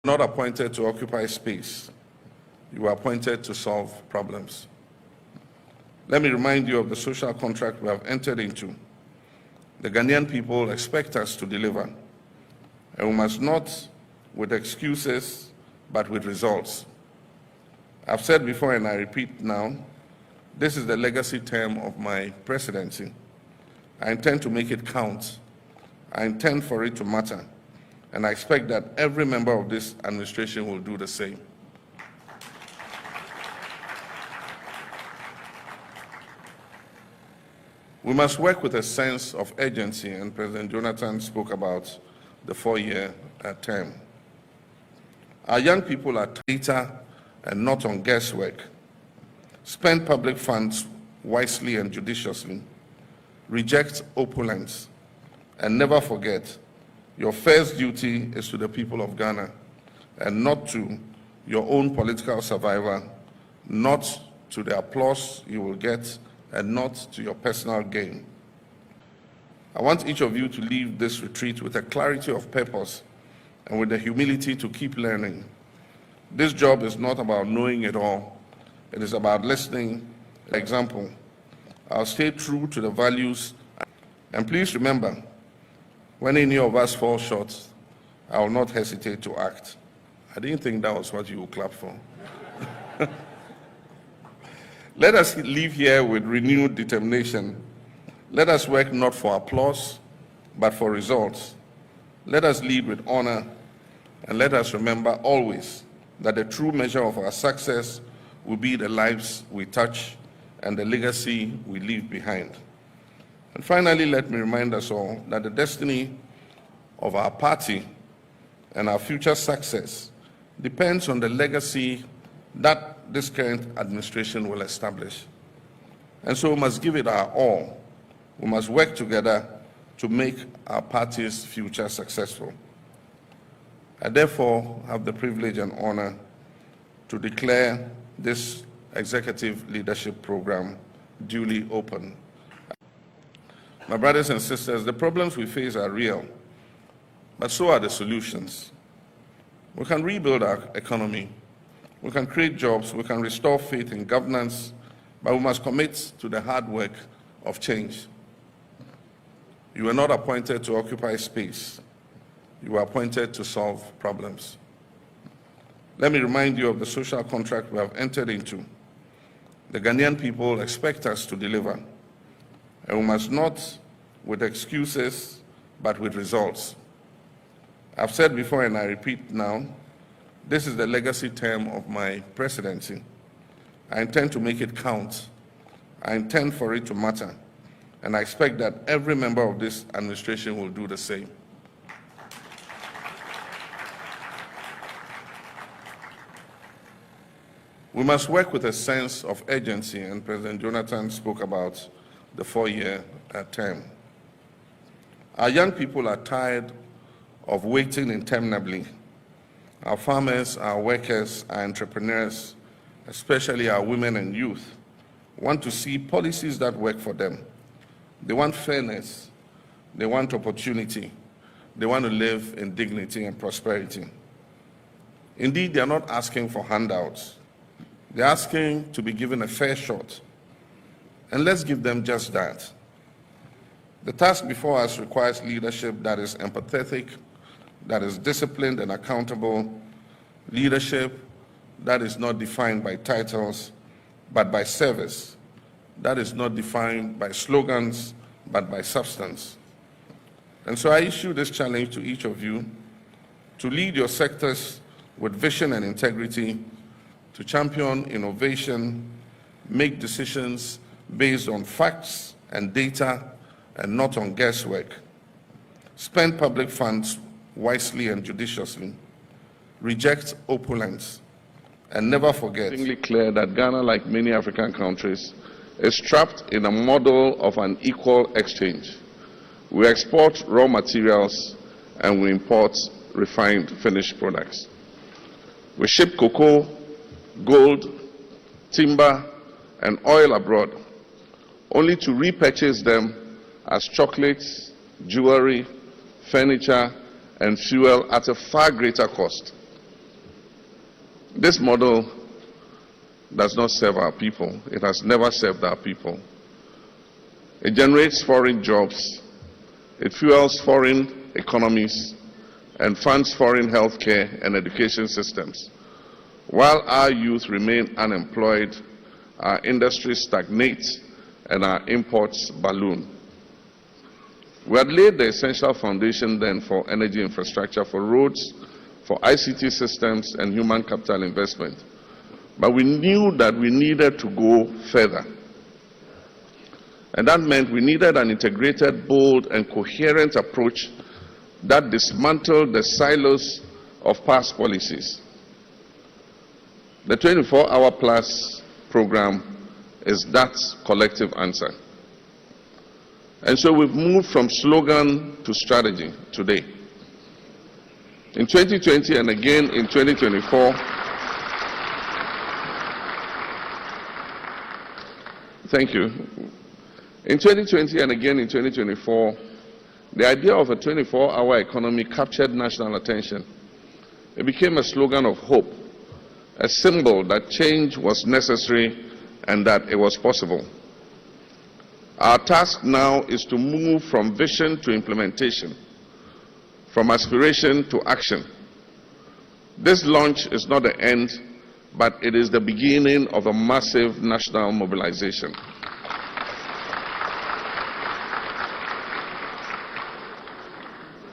Not appointed to occupy space. You were appointed to solve problems. Let me remind you of the social contract we have entered into. The Ghanaian people expect us to deliver, and we must not with excuses, but with results. I've said before and I repeat now, this is the legacy term of my presidency. I intend to make it count. I intend for it to matter. And I expect that every member of this administration will do the same. We must work with a sense of urgency, and President Jonathan spoke about the 4-year term. Our young people are data and not on guesswork. Spend public funds wisely and judiciously. Reject opulence. And never forget, your first duty is to the people of Ghana and not to your own political survival, not to the applause you will get, and not to your personal gain. I want each of you to leave this retreat with a clarity of purpose and with the humility to keep learning. This job is not about knowing it all. It is about listening. For example, I'll stay true to the values. And please remember, when any of us fall short, I will not hesitate to act. I didn't think that was what you would clap for. Let us leave here with renewed determination. Let us work not for applause, but for results. Let us lead with honor, and let us remember always that the true measure of our success will be the lives we touch and the legacy we leave behind. And finally, let me remind us all that the destiny of our party and our future success depends on the legacy that this current administration will establish. And so we must give it our all. We must work together to make our party's future successful. I therefore have the privilege and honor to declare this executive leadership program duly open. My brothers and sisters, the problems we face are real, but so are the solutions. We can rebuild our economy. We can create jobs, we can restore faith in governance, but we must commit to the hard work of change. You were not appointed to occupy space. You were appointed to solve problems. Let me remind you of the social contract we have entered into. The Ghanaian people expect us to deliver, and we must not with excuses, but with results. I've said before and I repeat now, this is the legacy term of my presidency. I intend to make it count. I intend for it to matter. And I expect that every member of this administration will do the same. We must work with a sense of urgency, and President Jonathan spoke about the 4-year term. Our young people are tired of waiting interminably. Our farmers, our workers, our entrepreneurs, especially our women and youth, want to see policies that work for them. They want fairness, they want opportunity, they want to live in dignity and prosperity. Indeed, they are not asking for handouts. They're asking to be given a fair shot. And let's give them just that. The task before us requires leadership that is empathetic, that is disciplined and accountable, leadership that is not defined by titles, but by service, that is not defined by slogans, but by substance. And so I issue this challenge to each of you to lead your sectors with vision and integrity, to champion innovation, make decisions based on facts and data and not on guesswork. Spend public funds wisely and judiciously. Reject opulence. And never forget. It's clear that Ghana, like many African countries, is trapped in a model of an equal exchange. We export raw materials and we import refined finished products. We ship cocoa, gold, timber, and oil abroad, only to repurchase them as chocolates, jewelry, furniture, and fuel at a far greater cost. This model does not serve our people. It has never served our people. It generates foreign jobs, it fuels foreign economies, and funds foreign healthcare and education systems. While our youth remain unemployed, our industries stagnate and our imports balloon. We had laid the essential foundation then for energy infrastructure, for roads, for ICT systems and human capital investment. But we knew that we needed to go further. And that meant we needed an integrated, bold, and coherent approach that dismantled the silos of past policies. The 24-hour plus program is that collective answer. And so we've moved from slogan to strategy today. In 2020 and again in 2024, thank you. In 2020 and again in 2024, the idea of a 24-hour economy captured national attention. It became a slogan of hope, a symbol that change was necessary and that it was possible. Our task now is to move from vision to implementation, from aspiration to action. This launch is not the end, but it is the beginning of a massive national mobilization.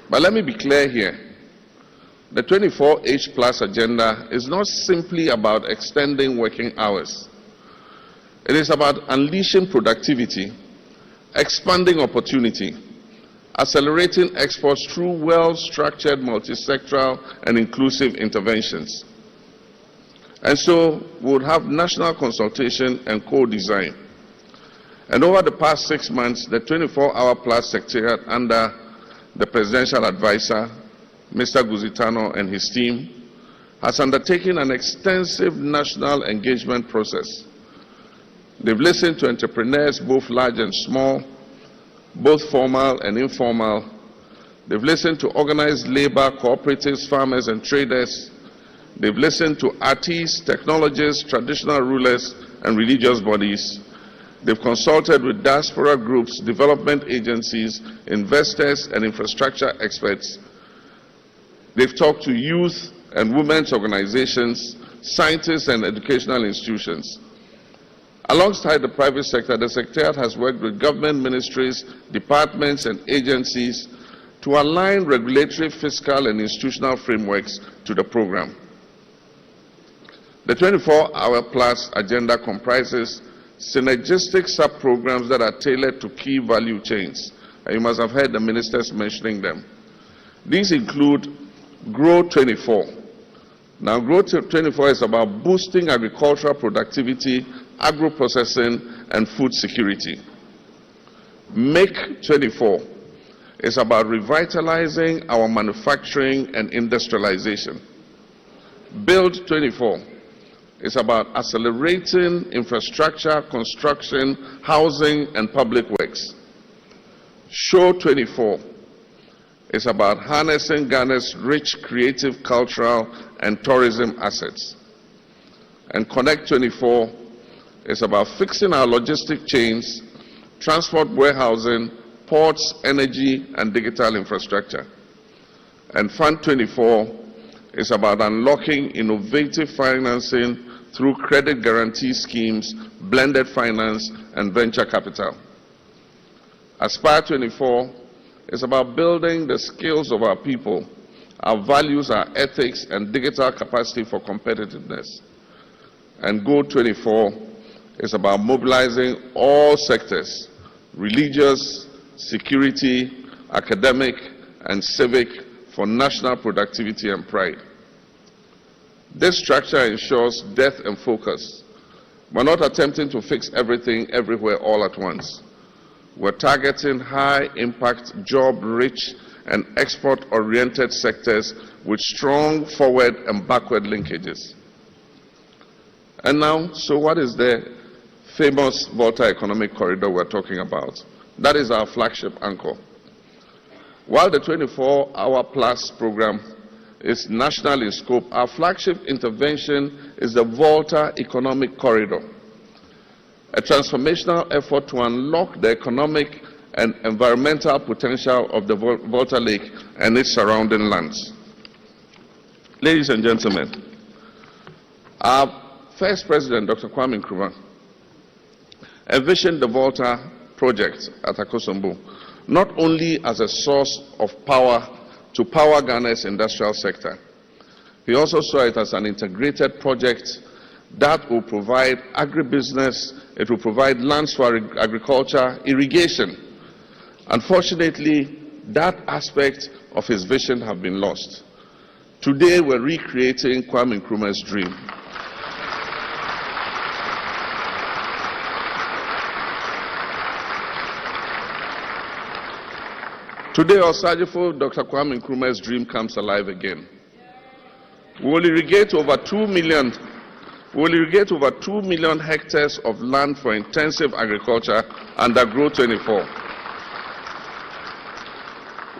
But let me be clear here. The 24H Plus agenda is not simply about extending working hours. It is about unleashing productivity, expanding opportunity, accelerating exports through well-structured, multi-sectoral, and inclusive interventions. And so we would have national consultation and co-design. And over the past 6 months, the 24-hour plus secretariat under the presidential advisor, Mr. Guzitano, and his team, has undertaken an extensive national engagement process. They've listened to entrepreneurs, both large and small, both formal and informal. They've listened to organized labor, cooperatives, farmers, and traders. They've listened to artists, technologists, traditional rulers, and religious bodies. They've consulted with diaspora groups, development agencies, investors, and infrastructure experts. They've talked to youth and women's organizations, scientists, and educational institutions. Alongside the private sector, the Secretariat has worked with government ministries, departments, and agencies to align regulatory, fiscal, and institutional frameworks to the program. The 24-hour plus agenda comprises synergistic sub-programs that are tailored to key value chains. And you must have heard the ministers mentioning them. These include Grow 24. Now, Grow 24 is about boosting agricultural productivity, agro-processing, and food security. Make 24 is about revitalizing our manufacturing and industrialization. Build 24 is about accelerating infrastructure, construction, housing, and public works. Show 24 is about harnessing Ghana's rich creative, cultural, and tourism assets. And Connect 24 is about fixing our logistic chains, transport, warehousing, ports, energy, and digital infrastructure. And Fund 24 is about unlocking innovative financing through credit guarantee schemes, blended finance, and venture capital. Aspire 24 is about building the skills of our people, our values, our ethics, and digital capacity for competitiveness. And Go 24 is about mobilizing all sectors, religious, security, academic, and civic, for national productivity and pride. This structure ensures depth and focus. We're not attempting to fix everything everywhere all at once. We're targeting high-impact, job-rich, and export-oriented sectors with strong forward and backward linkages. And now, so what is the famous Volta Economic Corridor we're talking about? That is our flagship anchor. While the 24-hour plus program is national in scope. Our flagship intervention is the Volta Economic Corridor, a transformational effort to unlock the economic and environmental potential of the Volta Lake and its surrounding lands. Ladies and gentlemen, our first president, Dr. Kwame Nkrumah, envisioned the Volta project at Akosombo not only as a source of power to power Ghana's industrial sector. He also saw it as an integrated project that will provide agribusiness, it will provide lands for agriculture, irrigation. Unfortunately, that aspect of his vision have been lost. Today, we're recreating Kwame Nkrumah's dream. Today, Osajifo, Dr. Kwame Nkrumah's dream comes alive again. We will irrigate over 2 million hectares of land for intensive agriculture under Grow24.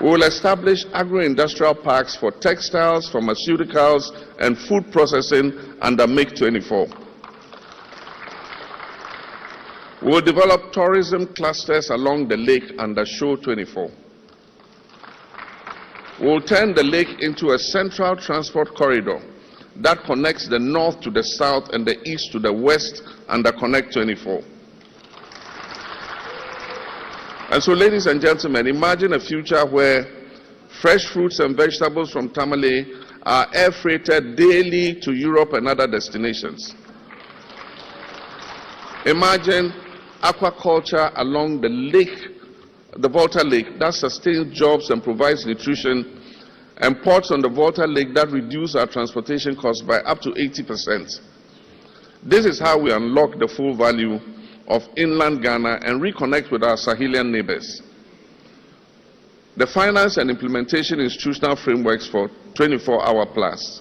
We will establish agro-industrial parks for textiles, pharmaceuticals, and food processing under Make24. We will develop tourism clusters along the lake under Show24. We will turn the lake into a central transport corridor that connects the north to the south and the east to the west under Connect24. And so, ladies and gentlemen, imagine a future where fresh fruits and vegetables from Tamale are air freighted daily to Europe and other destinations. Imagine aquaculture along the lake, the Volta Lake, that sustains jobs and provides nutrition, and ports on the Volta Lake that reduce our transportation costs by up to 80%. This is how we unlock the full value of inland Ghana and reconnect with our Sahelian neighbors. The finance and implementation institutional frameworks for 24-hour plus.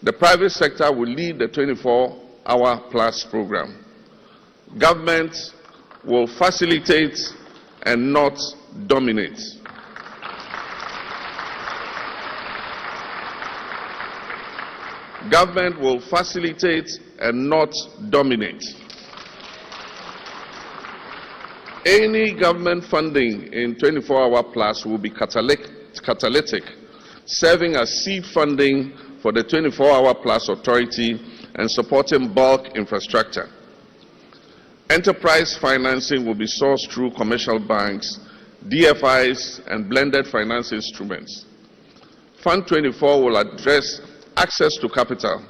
The private sector will lead the 24-hour plus program. Government will facilitate and not dominate. Government will facilitate and not dominate. Any government funding in 24-hour plus will be catalytic, serving as seed funding for the 24-hour plus authority and supporting bulk infrastructure. Enterprise financing will be sourced through commercial banks, DFIs, and blended finance instruments. Fund 24 will address access to capital,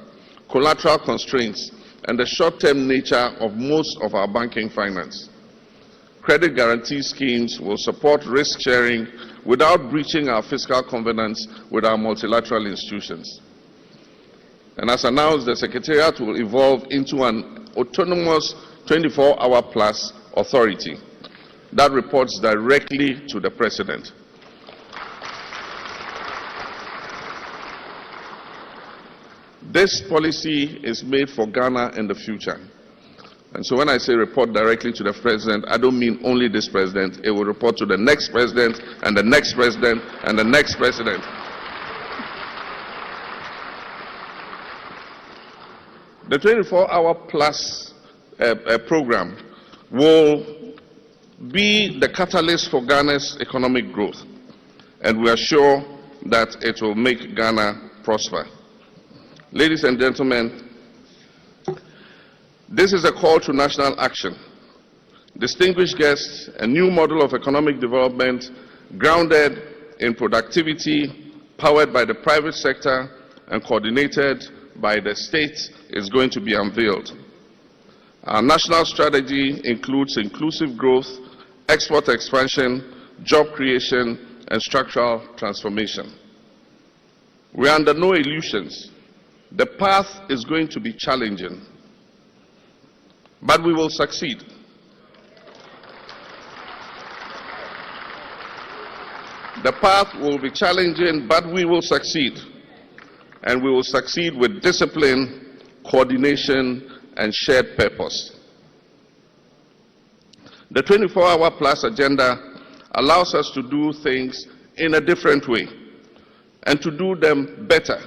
collateral constraints, and the short-term nature of most of our banking finance. Credit guarantee schemes will support risk sharing without breaching our fiscal covenants with our multilateral institutions. And as announced, the Secretariat will evolve into an autonomous 24-hour plus authority that reports directly to the President. This policy is made for Ghana in the future. And so when I say report directly to the President, I don't mean only this President. It will report to the next President and the next President and the next President. The 24-hour plus program will be the catalyst for Ghana's economic growth. And we are sure that it will make Ghana prosper. Ladies and gentlemen, this is a call to national action. Distinguished guests, a new model of economic development grounded in productivity, powered by the private sector and coordinated by the state is going to be unveiled. Our national strategy includes inclusive growth, export expansion, job creation, and structural transformation. We are under no illusions. The path is going to be challenging, but we will succeed. The path will be challenging, but we will succeed. And we will succeed with discipline, coordination, and shared purpose. The 24-hour plus agenda allows us to do things in a different way, and to do them better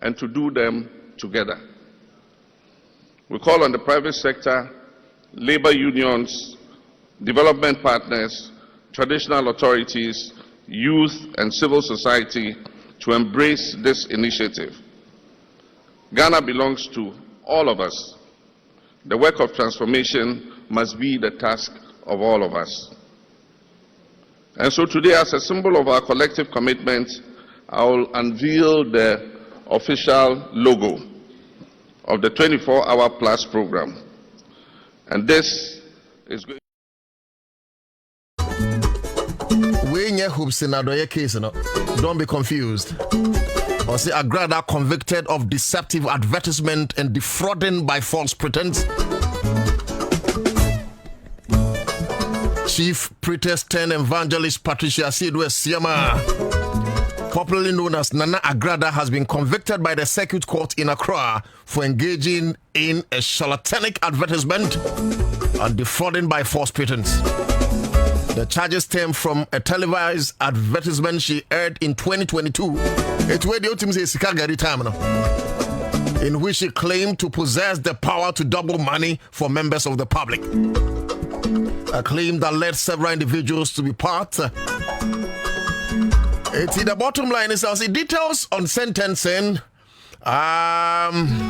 and to do them together. We call on the private sector, labor unions, development partners, traditional authorities, youth, and civil society to embrace this initiative. Ghana belongs to all of us. The work of transformation must be the task of all of us. And so today, as a symbol of our collective commitment, I will unveil the official logo of the 24-hour plus program. And this is going Don't be confused. Or say Agrada convicted of deceptive advertisement and defrauding by false pretense. Chief Priestess turned evangelist Patricia Sidwe Siama, popularly known as Nana Agrada, has been convicted by the circuit court in Accra for engaging in a charlatanic advertisement and defrauding by false pretense. The charges stem from a televised advertisement she aired in 2022, in which she claimed to possess the power to double money for members of the public. A claim that led several individuals to be part. The bottom line is the details on sentencing and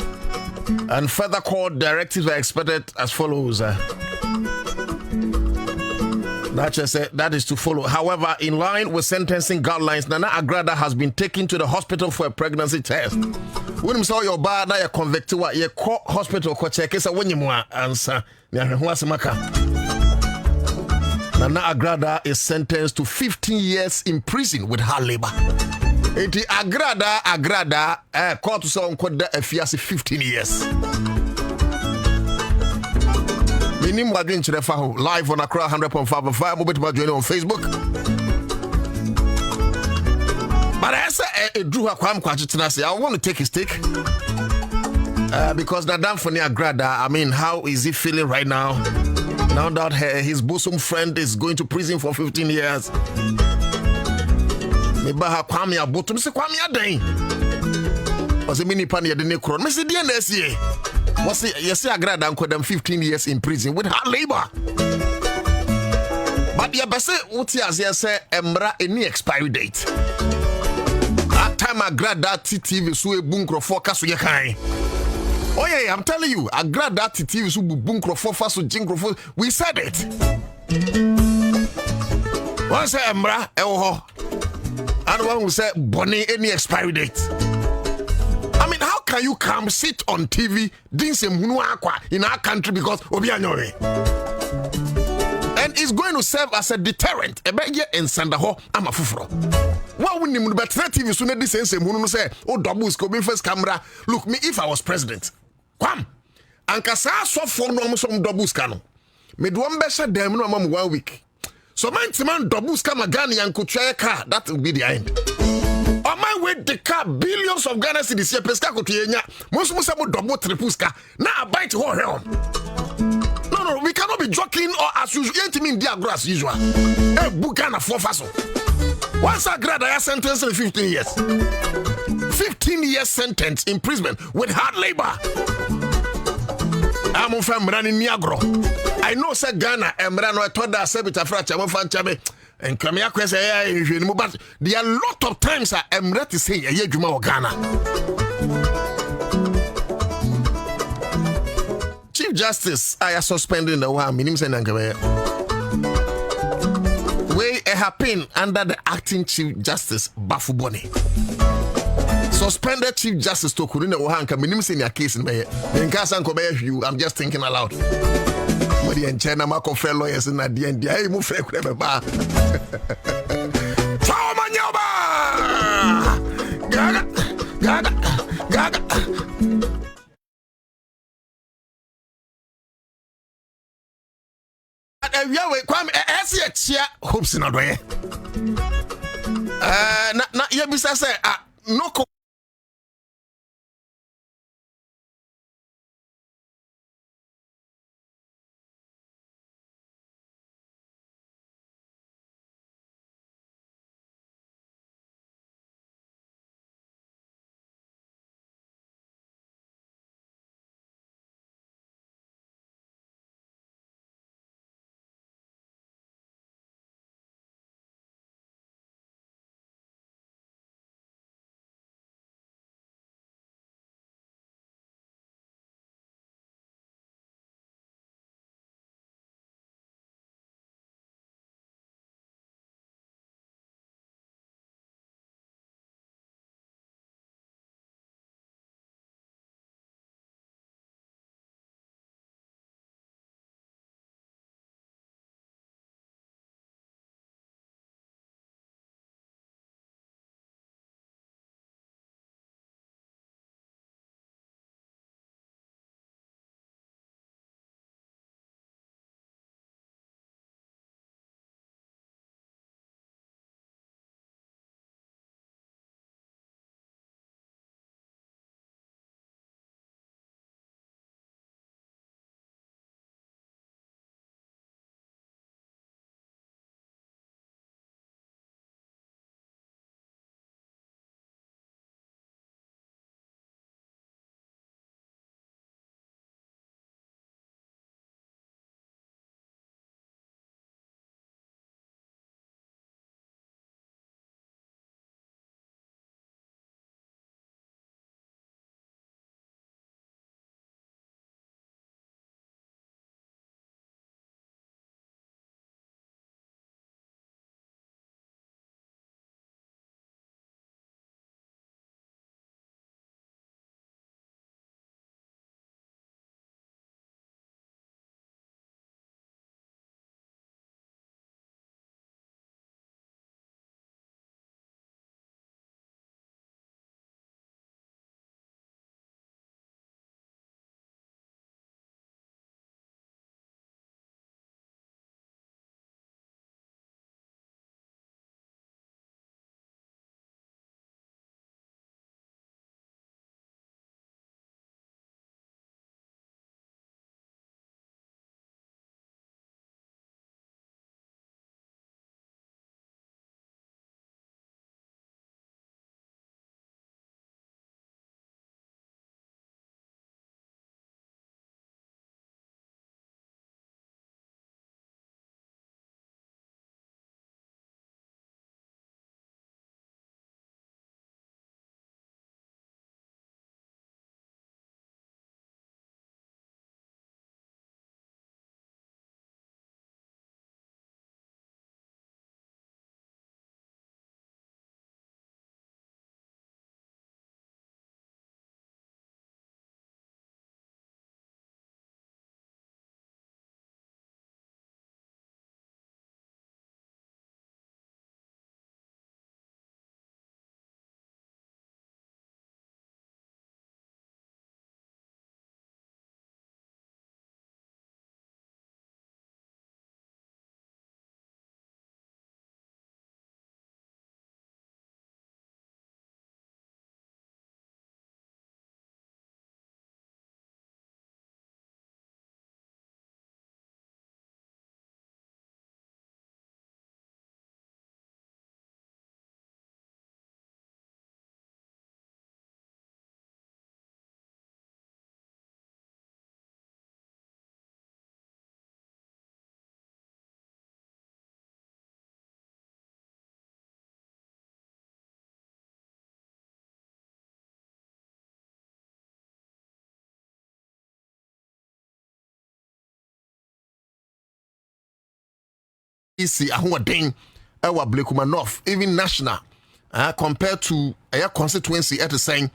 further court directives are expected as follows. That is to follow. However, in line with sentencing guidelines, Nana Agrada has been taken to the hospital for a pregnancy test. When you saw your bar, you convicted, you call hospital, check is a when you Ansah. Nana Agrada is sentenced to 15 years in prison with hard labor. Enti Agrada, court to say on code a 15 years. Minim wadwin chire fa ho live on Accra100.5 mobile to join on Facebook. But I say Drew Kwam Kwachitena say I want to take his take. Because Nadam Foni Agrada, I mean, how is he feeling right now? Now that his bosom friend is going to prison for 15 years. Maybe ha kwame abotum se kwame adan. O se mini pan ye de ne kro. Me se die na sie. What say yes Agrada and them 15 years in prison with hard labor. But ya bese uti as say emra any expiry date. That time Agrada TV so e bunkrofo kaso ye kan. Oh yeah, I'm telling you, Agrada TV so bunkrofo faso jinkrofo. We said it. One say emra ewo. And one will say Bonnie any expiry date. I mean, how can you come sit on TV in our country because Obianore? And it's going to serve as a deterrent. Ebeye and Sandaho, I'm a fufro. Why wouldn't you bet TV soon this sense and say, oh, double scoping first camera? Look, me if I was president. Kwam. And Kasa so for no some double scan. Me do one better damn no 1 week. So man double scam a Ghana and could try a car. That will be the end. On my way, the car billions of Ghana cedis here pesca kutienya. Most double tripuska. Now I bite her helm. No, we cannot be joking or as usual. Ain't mean dear grass usual. A Bugana for faso. Once I grad, I sentenced in 15 years. 15 years sentence imprisonment with hard labor. I'm from running Niagro. I know say Ghana and Rano I told that Sebita Fracha fan chabe and Kamia say but there are a lot of times I'm ready to say a Juma Ghana. Chief Justice I are suspending the one minimum Senangawe. Way a happen under the acting Chief Justice Bafuboni. Suspended Chief Justice to Kurina Ohanka minimum in your case in Bay. In Kasan you, I'm just thinking aloud. Modi en China mako fellow lawyers na die ndi ai mu fre kure ba Ciao manyoba gaga we kwam ese chia hopes na doye na ye bisa say no isi ahoɔden ɛwɔ Blakuma North, even national, compared to a constituency at the saying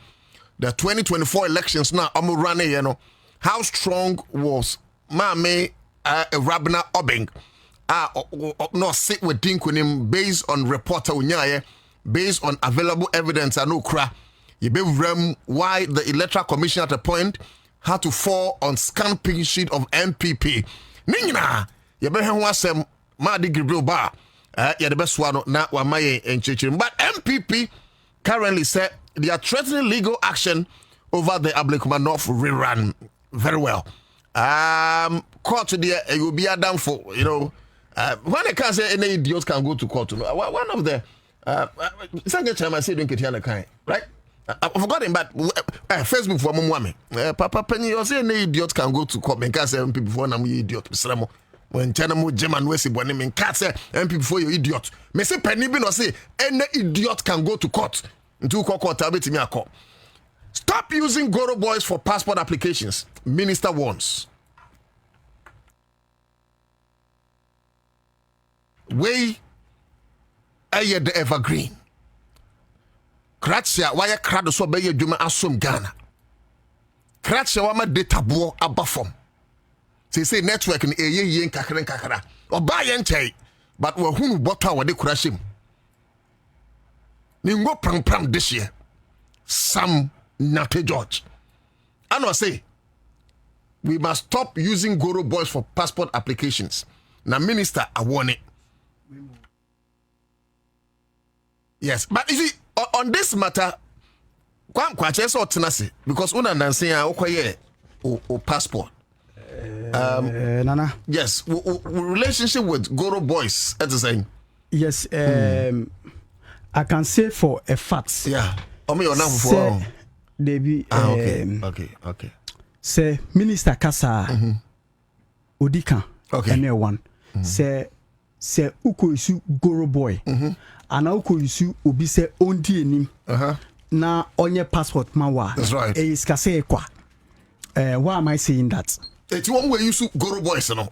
the 2024 elections now running, you know, how strong was Mame Rabna Obeng no sit with Dinkunim based on reporter unyaye, based on available evidence and okra. You be why the electoral commission at a point had to fall on scan pink sheet of MPP. Nina, you be wasem Madi Gibril Bar. Yeah, the best one now Wamaye and Chichin. But MPP currently said they are threatening legal action over the Blakuma North rerun. Very well. Court there it will be a down for, you know. When I can't say any idiots can go to court. One of the second time I say don't get here right? I've forgotten, but Facebook for Mumwame. Papa Penny, you say any idiot can go to court. Because say people before I'm idiot. When Chanamo German West Bonim and Cat say MP before you idiot. Me say Penny Bin or say any idiot can go to court. Into court tablet me a call. Stop using Goro boys for passport applications. Minister warns. Way aye the evergreen. Kratsia why crowd so be adwuma asom Ghana. Kratsia wa ma data bo abafom. Say network in eye kakra. Oba ye nchai but we hunu bottle we de kurashim. Ni ngo pram this year. Sam Nate George. And I say we must stop using Goro boys for passport applications. Now minister I want it. Yes, but you see on this matter because una nansi o passport. Nana. Yes, relationship with Goro boys at the same. Yes, I can say for a fact. Yeah. For Debbie. Okay. Say Minister Kasa Odika. Okay. Anyone. Say uko isu Goro boy. Ana uko isu obi se ondi enim. Na onye passport mawa. That's right. Iskase kwa. Why am I saying that? It's one way you use Goro boys, no?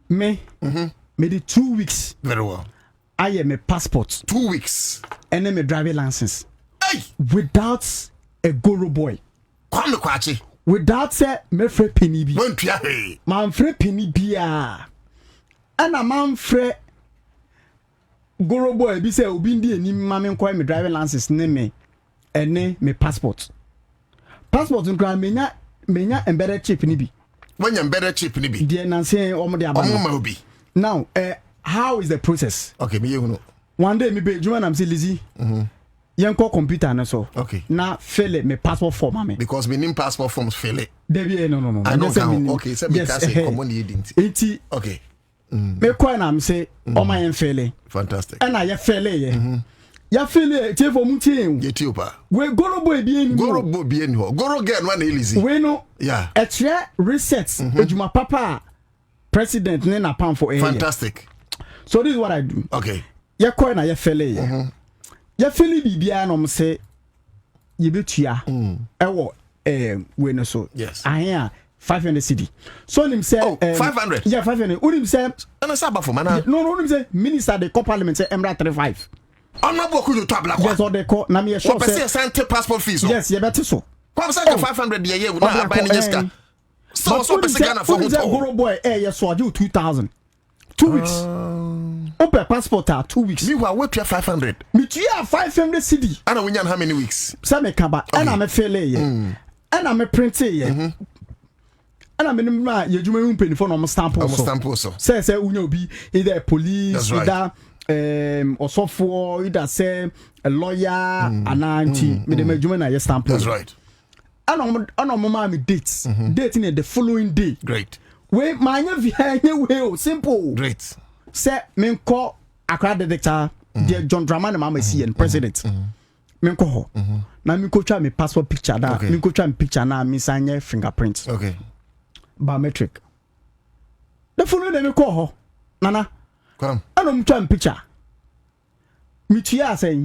Me the 2 weeks. Very well. I am a passport. 2 weeks. And then my driving license. Hey! Without a Goro boy. Kwame Kwachi. Without say me fre penny bi. Won't ya hey? Man fre penny bia. And a man fre Goro boy bi say obi ndi enim ma me nko me driving license ne me ene me passport. Passport nkra menya embedded chip ni bi. When you embedded chip ni bi. Dey nan say omo dey aba. Omo ma obi. Now, how is the process? Okay, me you know. One day me be Juma am say Lizzy. Yanko computer na so. Okay. Na fill it me passport form me. Because me name passport forms fill it. Debi no. I know can. Okay, so me can say common identity. Enti. Okay. Me ko na am say o ma yen fill it. Fantastic. And I ya fill it. Ya fill it tie for mutin. Yetiopa. We Goro boy bi eni. Goro boy bi eni ho. Goro girl one Lizzy. We no. Yeah. E try reset ejuma papa president ne na pan for area. Fantastic. So this is what I do. Okay. Ya ko na ya fill it. Ya fili bibia no say ye betua ewo we no so yes ahia 500 cedi so nim say 500 yeah 500 unim say na saba for mana no unim say minister the co parliament say emra 35 ona boku you tabla kwa yes or the co na me sure say sante passport fees yes ye better so come say 500 ye we na buy ni yeska so person Ghana for hotel Goro boy yes so do 2000 2 weeks open passport 2 weeks me wa we pay 500 me tia 500 cedi ana we how many weeks say me kaba ana me fill ye ana me print ye ana me ma ye djuma yu penny for no stamp so say unya obi either police either osofo either say a lawyer ananti me dem djuma na ye stamp. That's right. Ana mo ma me date in the following day. Great. We manya via we simple. Great. Say men call Accra100 the John Dramani mama CN president. Men ko ho. Na me ko twa me passport picture da. Me ko twa me picture na me sanye fingerprint. Okay. Biometric. The phone dem me ko ho. Nana. Come. Ana mo twa me picture. Me tia say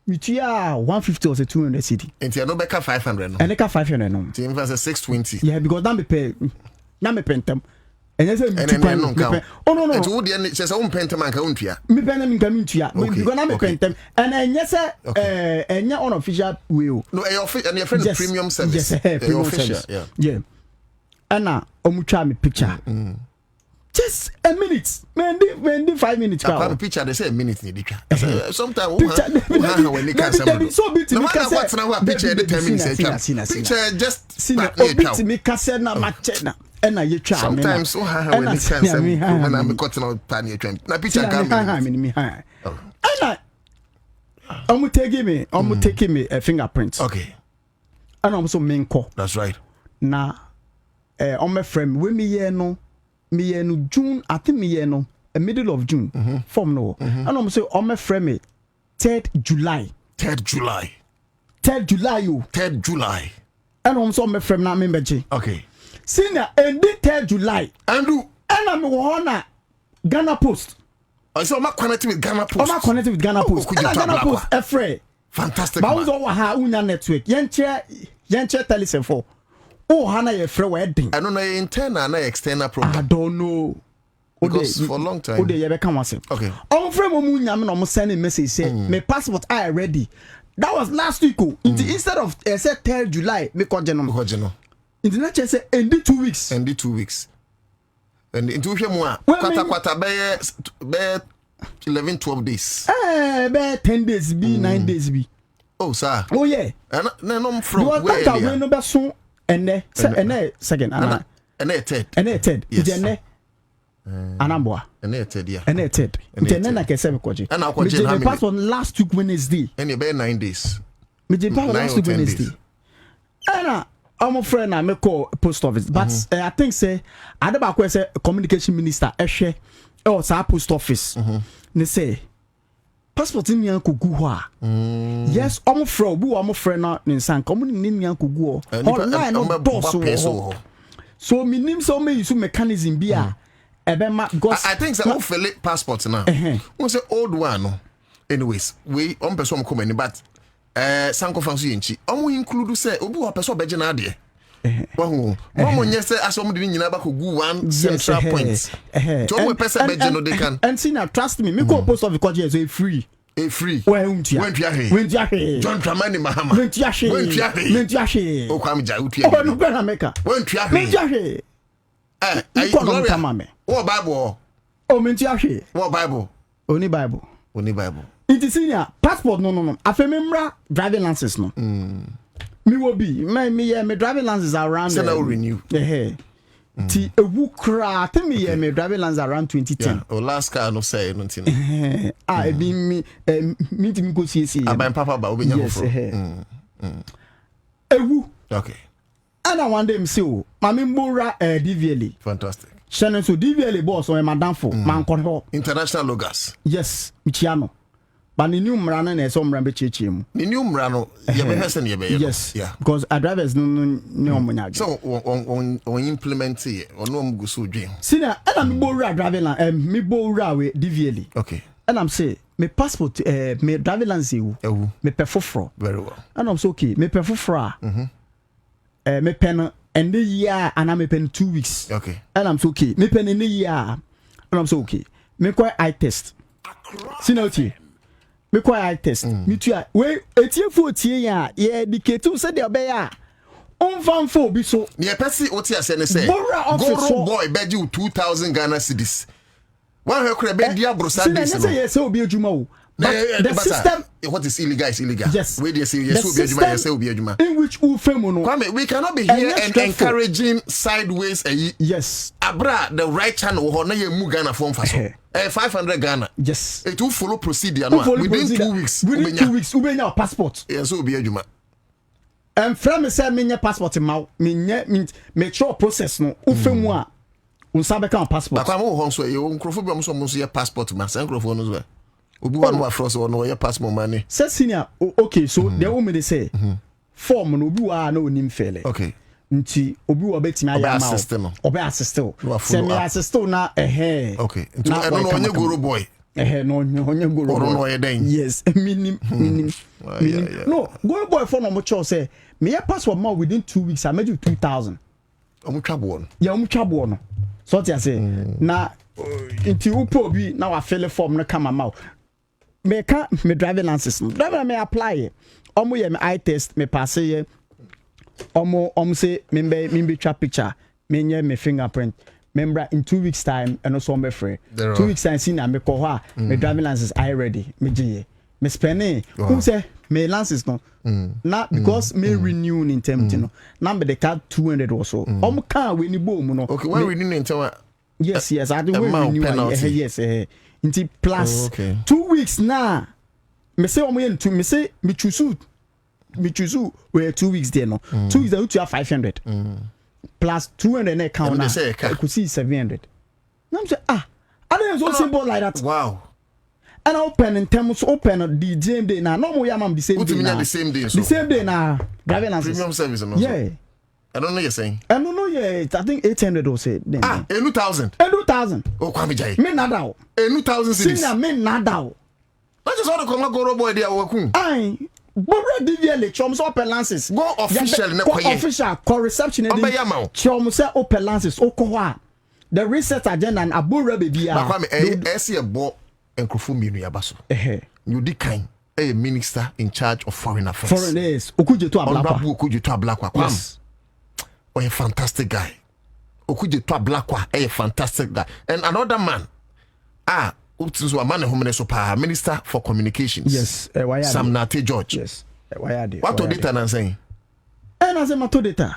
me tia 150 or 200 cedi. Enti no beka 500 no. And ka 500 no. Ti infa 620. Yeah, because na me pay them. And yes, oh no. And would the says own pentaman country. Me pen coming to ya. We're gonna make them. And yes, and your unofficial will. No, and your friend premium service. Yes, premium service. Yeah. Anna, omucha me picture. Just a minute, man, 5 minutes. A picture, they say a minute. Sometimes when they can't so bit no matter what's now a picture, the 10 minutes. Picture just see a me cassette machena. And I try. Sometimes so when they can't when I'm cutting out pan your train. Now picture and I'm taking me a fingerprint. Okay. And I'm so main call. That's right. Now, on my friend, when me June, I think a middle of June, from no. And I'm so on my friend, 3rd July. 3rd July, you. 3rd July. And I'm so my friend, not member J. Okay. Senior, and the 3rd July. Andrew. And I'm on Ghana Post. So I'm not connected with Ghana Post. I'm not connected with Ghana Post. Ghana Post, afraid. Fantastic. But I was over her unya network. Yenche telephone for. Oh, Hannah, your friend wedding. I don't know internal or external program. I don't know. Because for a long time. Okay. I'm from Omunya, I'm sending message say my passport I ready. That was last week. Instead of say 3rd July, me call general. International say end 2 weeks. End 2 weeks. And into him kwata be 11-12 days. Be 10 days be 9 days be. Oh sir. Oh yeah. And no from where no be so ene second ana ene third. Ene anamboa. Ene third yeah. Ene third. Ene na kese me kwaje. And akwaje na me. Passport last week Wednesday. Ene be 9 days. Me je passport last week Wednesday. Ana I'm a friend I make call post office but I think say Adeba say communication minister ehwe or sa post office. They say passport in yan kogu ho a yes omo fro obi omo friend na nsan komu ni nyan kogu ho online no boss so minim so me use mechanism bi a ebe ma because I think say fill passport now we say old one no anyways we on person come any but sanko fanso yenchi omo include say obi wa person beje na ade wahu momo nye say asom de nyina ba kogu one central point to we person beje no they can and see now trust me go post office because it's free free when he John Dramani Mahama when he o kwam ja utua oh no gonna make when he what Bible oh when he what Bible only Bible it is in passport no afememra driving license no me will be me driving license around so now renew ti ewu kra tell me me driving license around 2010 o last car no say no tin e be me go see aban papa ba obenya go for ewu okay and I one day me say o mama mbora DVL fantastic channel so DVL boss o madam for man ko international logos yes michiano but the new mrano na so mran be cheche mu the new mrano ye be hese ne ye be yes yeah because our drivers no omunya so on implement it ono am guso dwen sina and me borra driving me borra we DVL okay and I'm say me passport me driving license me perfofro very well and I'm so okay me perfofro me pen and the year and I'm pen 2 weeks okay and I'm so okay me pen in the year and I'm so okay me quite eye test sina oti me quite eye test me tua we etiefo tie ya ye indicate say dey obey ya on fan for bi so ne pesi oti ase ne say go boy beji 2000 Ghana cedis one he kura be dia brosa this no say obi ejuma o but the system what is illegal is illegal yes we dey say yes obi ejuma yes obi ejuma in which u femu no Kwame we cannot be here and encouraging sideways yes abra the right channel ho na ye mu Ghana form fa so 500 Ghana yes it will follow procedure no within 2 weeks ubenya passport yes obi ejuma and from me say me passport ma me sure process no u femu a unsabe kan passport akwa mo ho so ye nkrofo bi mo so ye passport ma san nkrofo no so obi one wa frost no ye passport money say senior okay so the woman they say form no obi wa na onim fele okay nti obi wa betima ya ma obi assist say me assist na okay nti no onye guru boy no onye guru no ye den yes minim no guru boy for no mo cho say me ya passport ma within 2 weeks I made you 2000 omu twabo no ya omu twabo no so what you say na into upo bi na wa fill form no come out me ka me driving license driver me apply omo ye me eye test me pass ye omo say me try picture me nye me fingerprint member in 2 weeks time and also me free 2 weeks time see na me ko ho me driving license I ready me giye me spending who say me license no not because me renew in term no na me the card 200 or so omo can we ni boom no okay when renew in term yes I do renew yes inti plus 2 weeks na me say omo yen 2 me say me choose we 2 weeks there no 2 weeks that you have 500 plus 200 account now I could see 700 now I'm say I don't so simple like that wow and open in terms open the same day now no more yam the same day the same day so the same day now driving license premium service no yeah I don't know you're saying I don't know yeah I think 800 or say then 2000 oh kwame jai me nada o 2000 cities senior me nada o I just want to come go boy there work ai Bobie DVL chom so open lances go official na koye official co reception e chom say open lances o ko ho the reset agenda and abura baby a kwame e bo enkrofo mienu ya baso you di kind a minister in charge of foreign affairs foreigners okujeto ablakwa kwam oh a fantastic guy okujeto ablakwa a fantastic guy and another man so a man who so minister for communications yes Sam Nate George yes what to data nan saying na say mato data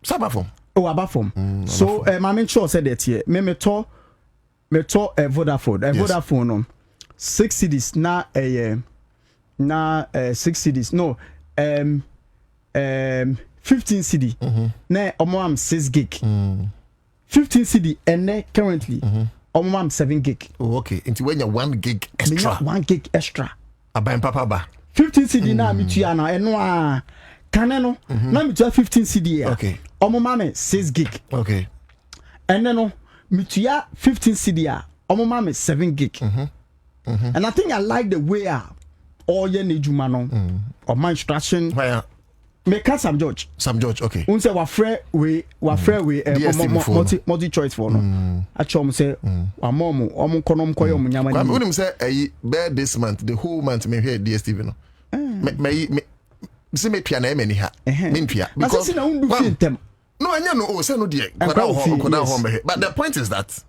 sabafom abafom so my main sure said that here me to Vodafone no 6 cities na 6 cities no 15 city na omo am 6 gig 15 city and currently omo am 7 gig okay into when you 1 gig extra 1 gig extra aban papa ba 15 city na mitua na eno a kane no na mitua 15 city ya okay omo ma me 6 gig okay and then no mitua 15 city ya omo ma me 7 gig and I think I like the way all your nejuma no or my instruction me can Sam George okay unse wa frɛ we multi choice for no achom say wa mom konom koyo mu nyama ni unim say bear this month the whole month me hear DSTV no me se me pia na e mani ha me pia because na undu fintem no anya no say no de koda ho me but the point is that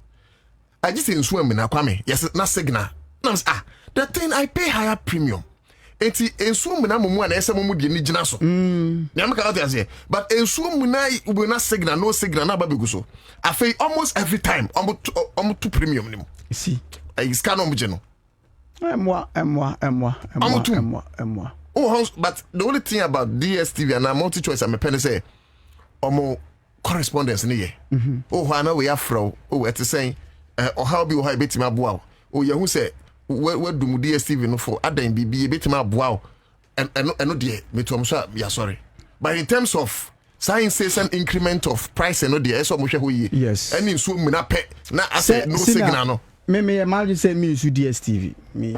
I just in swim na kwame yes na signal na the thing I pay higher premium enti ensuo na momu na ese momu de ni gina so nyam ka out here but ensuo mu na we na signal no signal na ba begu so afei almost every time omo to premium ni mo see I scan omo gino emwa oh but the only thing about DSTV and multi choice am pen say omo correspondence ni ye oh na we afro oh et say how be how betima aboa oh ye hu say where do mu DSTV no for adan bibi betima aboa eno de metom so ya sorry but in terms of science and increment of price eno de eso mo hwe ho yi yes any nso mu na pe na ase no signal no me imagine say me use DSTV me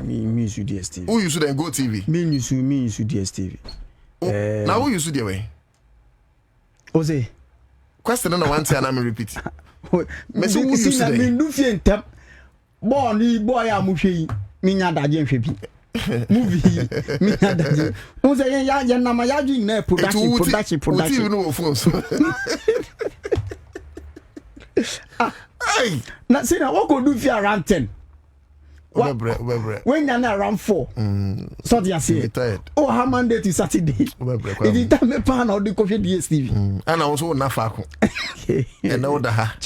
use DSTV who use then Go TV me use DSTV now who use the way Ose question na one time na me repeat me so who use that me do fie ntem boy am hwe yi me nya daje nhwe bi movie me nya daje Ose ya na ma ya ju na production TV no phone so hey na say na what go do fie around 10 when you're around 4 so they say oh how Monday to Saturday if you tell me pan or the coffee DSTV and also na fa ko and now da ha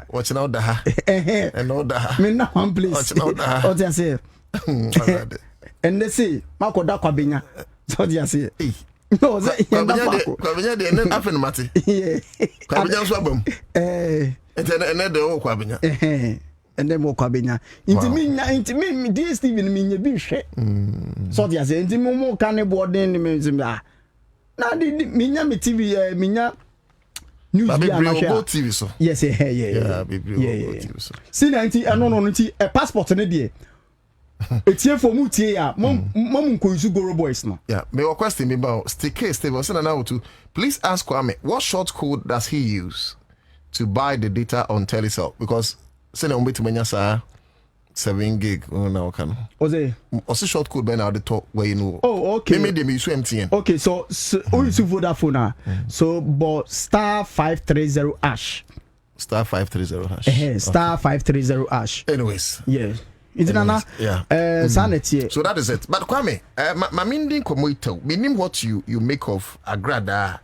watch now da ha and now da ha me na one place what they say and they say makoda Kwabena so they say no say Kwabena de na afen mate Kwabena so abam and de o Kwabena and then Kwabena into me DSTV me nya bi hwe so they say into mo kan boarding me na me nya me TV me nya news bi Go TV so yes yeah TV so see na nti no nti passport ne de etie for mu tie ya mom ko use Goro boys no yeah me question me about stay so na now to please ask Kwame what short code does he use to buy the data on Telecel because send on to many 7 gig. Oh no, can. Also short code by now the talk where you know. Oh, okay. Maybe they use MTN. Okay, so who is Vodafone? So, but *530#. *530#. *530#. Anyways. Yeah. Sanity. So that is it. But Kwame, my meaning komoito. Meaning what you make of Agrada,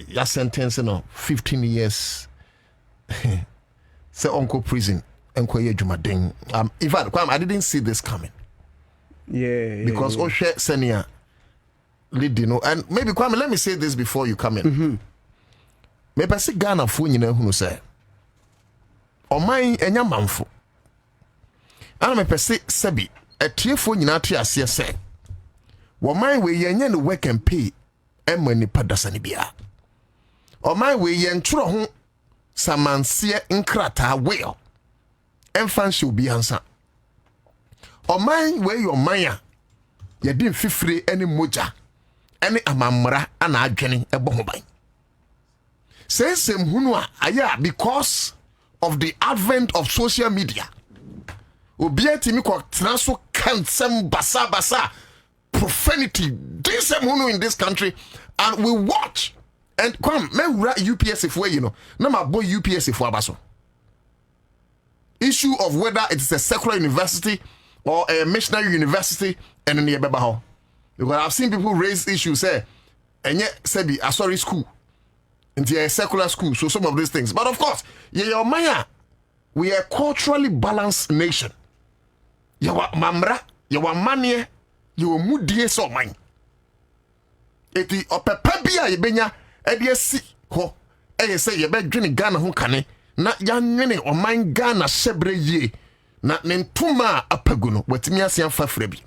your sentence, 15 years. Say Uncle prison. In fact, Kwame, I didn't see this coming. Yeah. Because Oshe Senia lead, and maybe Kwame, let me say this before you come in. Maybe I see Ghana for who say, or mine and your manfo. And I say, Sebi, a tearful Yinatia say, well, my way yen work and pay, and when the Padasanibia. Or my way yen true Samansia inkrata well. And fancy will be Ansah. Or mine way your maya, you didn't feel free any moja, any amamra, and I journey a bombay. Say same hunwa aya because of the advent of social media. Ubia timiko transfer can't some basa profanity. This same hunu in this country, and we watch and come me UPS if we no my boy UPS if abaso. Issue of whether it is a secular university or a missionary university and in the Bebaho. Because I've seen people raise issues, say, and yet, Sebi, a sorry school, into a secular school, so some of these things. But of course, we are a culturally balanced nation. You are mamra, you are mania, you are moody, so mine. It is a pepabia, you benya, and si ho, and you say, you bet drinking Ghana who can. Na yanwene o man Ghana shebre ye na nentuma apaguno watimi asian fafre bi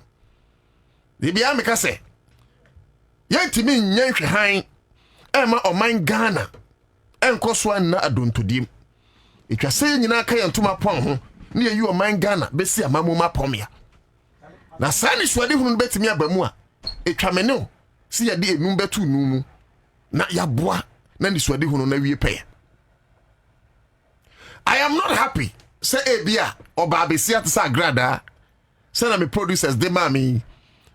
bibia me ka se yantimi nyanhwe han ema o man Ghana enkoso na adontodim etwa se nyina ka yantuma pon ho na ye o man Ghana besi amamuma pomia na sani swade hunu betimi abamu a etwa me ne si ye de enum betu numu na yaboa na ni swade hunu na wie peye. I am not happy. Say Abia or Babisia to Sagrada. Say me producers de mami.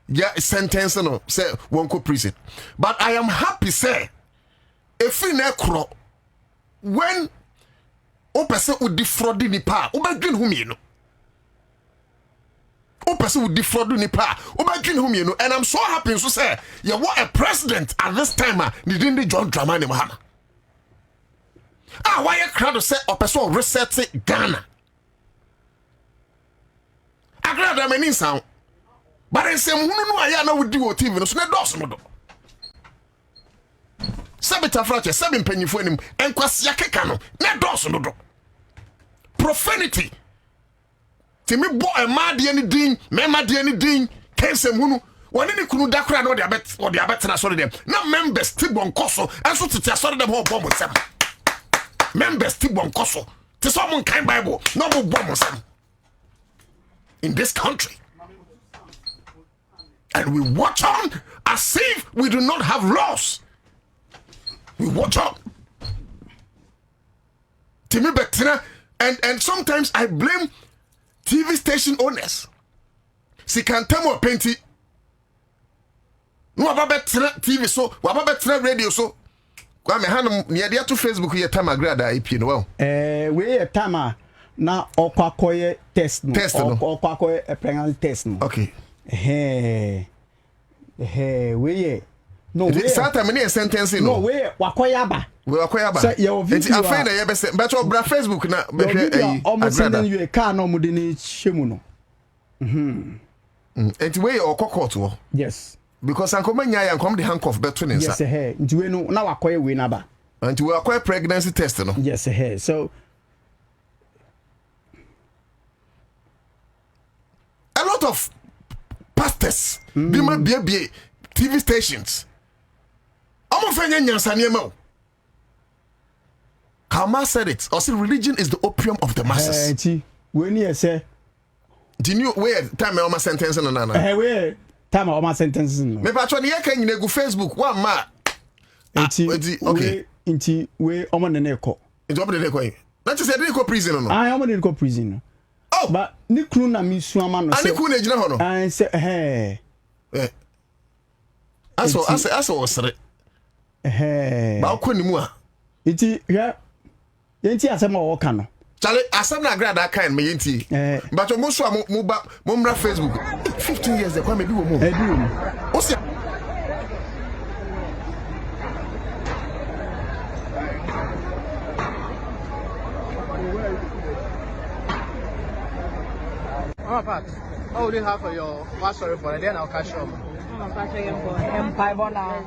Yeah, sentence no say won't go prison. But I am happy say if in a when o person would defraud nipa, o ba dwin hum ye no. O person would defraud nipa, o ba dwin hum ye no. And I'm so happy so say you want a president at this time ni didn't John Dramani Mahama. Why a crowd say or person reset Ghana? I glad I mean sound. But I say, no, I know we do what TV, so no does no. Sabita fracture, 7 penny for him, and Kwasiakano, no does no. Profanity. Timmy boy, a mad any ding, Mamma any ding, Kense Munu. When any kunu dakra no diabet or diabet na sorry them. Now members Tibon Koso, and so to sorry them whole bomb with them. Members Tibon Koso, to someone kind Bible, no more bomb with them. In this country. And we watch on as if we do not have laws. We watch on. Timmy Betina, and sometimes I blame TV station owners. Si can tell me plenty. No about TV so, what about radio so? Kwame hanum near there to Facebook here time agrada IP no well. We a time na okwakoye test no. Okwakoye a pregnancy test no. Okay. We no we start time any sentence no we wakoyaba. We wakoyaba. So your video I find that you but your bra Facebook na be hwe almost sending you a car no mudi ni shemu no. Enti we okokot wo. Yes. Because Ankoma nya yankom the handcuff beto ne nsa. Yes nti we no na wakoye we na ba. Nti we wakoye pregnancy test no. Yes so a lot of pastors be my baby TV stations. I'm fanya nyansa niema. Kama said it. Also religion is the opium of the masses. When you say do you where time my sentence no na. Where time my sentence no. Me patro ne yakan nyina go Facebook one ma. Okay. Inti we omo ne ko. Inti omo ne ko. Na ti say dey ko prison no. Ah, omo ne ko prison. Oh, but ni kru na mi su ama no. Ani kru na gina ho no. Ah, say Aso osre. Ba ko ni mu a. Inti ya yenti asema wo ka no. Chale asem na grada kan me yenti. But mo so mo ba mo mra Facebook 15 years de kwa me bi wo mo. Bi wo mo. O se Pat, how would you have for your last story for it? Then I'll catch up. I'm catching him for Empire Bola.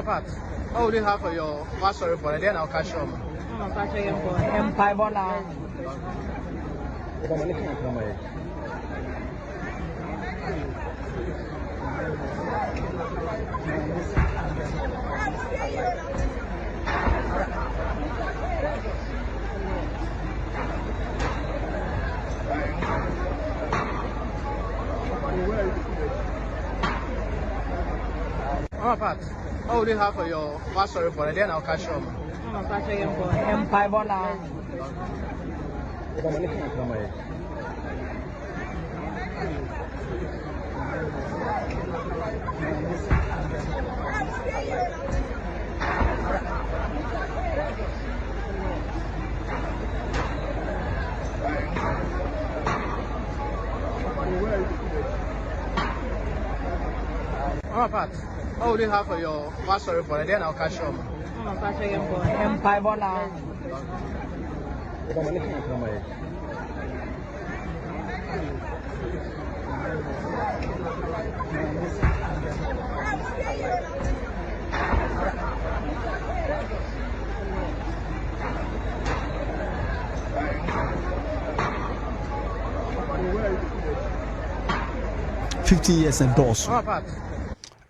Pat, how would you have for your last story for it? Then I'll catch up. I'm catching him for Empire Bola. Pat, how would you have for your last story for it? Then I'll catch up. I'm catching him for Empire Bola. Pat, how would you have for your last story for it? Then I'll catch up. I'm catching him for Empire Bola. $50 endorse. Pat.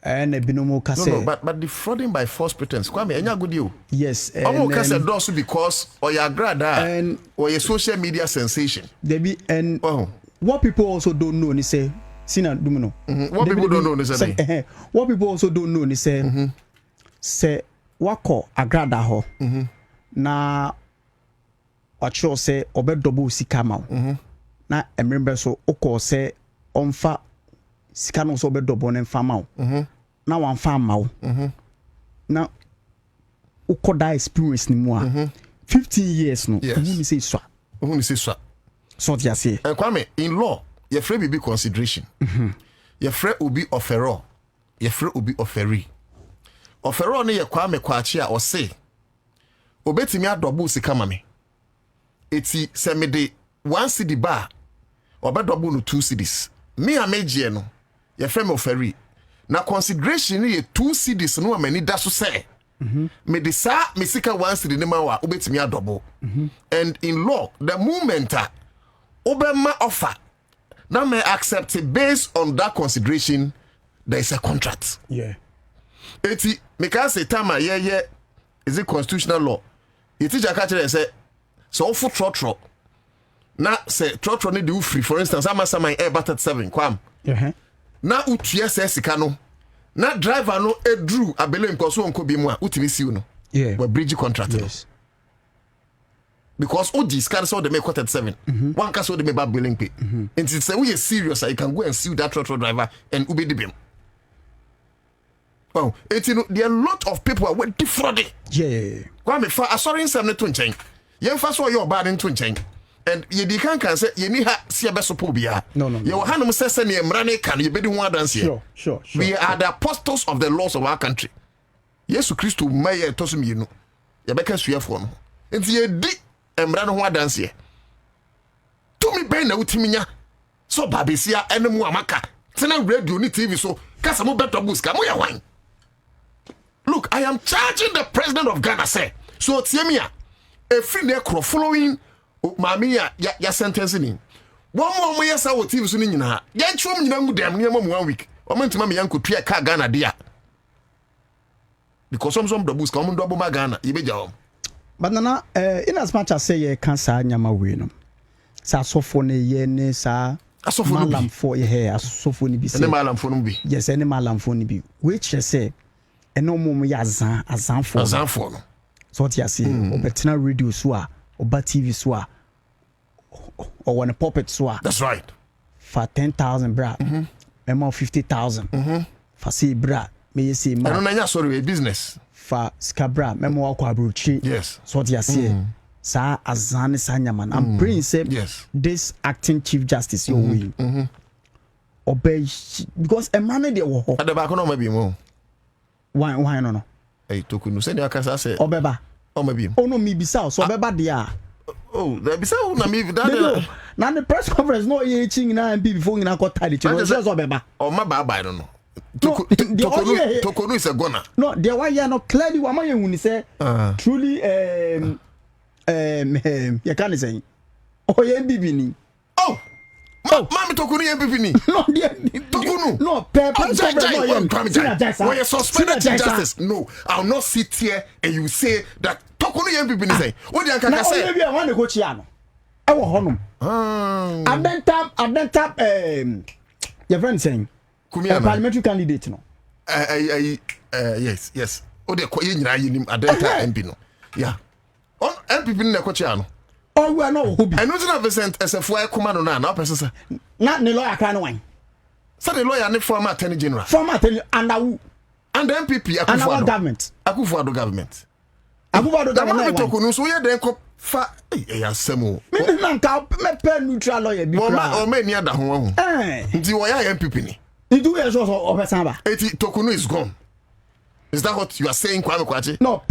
And a binomo case. No, but defrauding by false pretense. Kwame, enya good you. Yes. Omo case endorse because or your grada or your social media sensation. There be and what people also don't know ni say Sina Dumino. What people don't know ni say. What people also don't know ni say say wako agrada ho. Na wacho say obe double sika ma. Na remember so oko say onfa sika no so obe double na mfa ma. Na wan fa ma. Na uko da experience ni mu a 15 years no who say so who say so so dia say Kwame in law your free be consideration your free will be offeror your free will be offeree offeror no ye Kwame kwachi a o say obetimi adobo sika ma me eti se me de 1 cedi ba obedobo no 2 cedis me amegie no your free me offeree na consideration ye 2 cedis no amani da so say me de sa me sika 1 cedi ne ma wa obetimi adobo and in law the moment obema offer now may accept it based on that consideration there is a contract eti me can say tama is it constitutional law you teach a say so for trotro na say trotro need you free for instance am sama air battered 7 kwam na utua say sika no na driver no edru abele nkoso onko bi mu a utimi siu no we bridge contract because Odi scan so they make quarter 7 one can so they make bad billing pay and say we are serious you can go and sue that trotro driver and ube dibim. Oh, there are a lot of people who are defrauded. Kwame fa asori nsem ne to nchen ye fa so your bad into nchen and ye di kan say ye ni ha se be so po bia no ye wo hanom se ne emra ne kan ye bedi ho adanse sure we are the apostles of the laws of our country. Yesu Christo maye to so mienu ye beka suafo no enti ye di emra no ho adanse to me ben na utiminya so babesia enemu amaka tena radio ni TV so kasa mo beto buska mo ya wan. Look, I am charging the president of Ghana say so tiemia efri ne kro following mami ya sentence ni One more yes, I will TV soon in her. Yan chum young damn near 1 week. Or meant to mammy uncle Tria Kagana dear. Because some the books come double Magana, you be job. But nana, in as much as say cancer nyama wino. Sa sophone yene sa malam for your hair, as sophone be say malam for be. Yes, any malam for be. Which you say, and no more azan for. So what you say, or betina radio swa, or bat TV swa, or one puppet swa. That's right. For 10,000 bra, more 50,000. For say bra, may you say, I don't know, sorry, business. For scabra, memo quabruchi. Yes. So what you say, sa azan sanyaman. I'm praying say, yes, this acting chief justice, you will obey because a man de wo at the back no maybe more. Why no? Hey, Tokunu, send your casa say, Obeba. Oh, maybe. Oh, no, me be so Obeba dia. Oh, there be so na me that. Now the press conference no ye ching na MP before you na got tied. Just Obeba. Oh, my baba, I don't know. Tokunu is a goner. No, there why you not clearly what my when say truly you can't say. Oh, ye MPP ni. Oh. Mami Tokunu MPP ni. No, Tokunu. No, press conference no. When you suspended justice, no, I'll not sit here and you say that Tokunu MPP ni say. What do you can say? Maybe I want to go chiano. I will honor. And then tap your friend saying parliamentary candidate no. Yes. Oh, they call you Adenta MP no. Yeah. On MPP ni ko chiano. Oh, we are not hobby. I know that percent as a four command now, person. Not the lawyer can wine. So the lawyer and former attorney general. Former attorney and the MPP and our government. Akufo-Addo government. Akufo-Addo government. Tokunu so ye den ko fa asemo. Me nanka me pe neutral lawyer bi kra. O me ni ada ho ho. Nti wo ya MPP ni. It do yes also opesan ba. Eti Tokunu is gone. Is that what you are saying, Kwame Kwachi? No,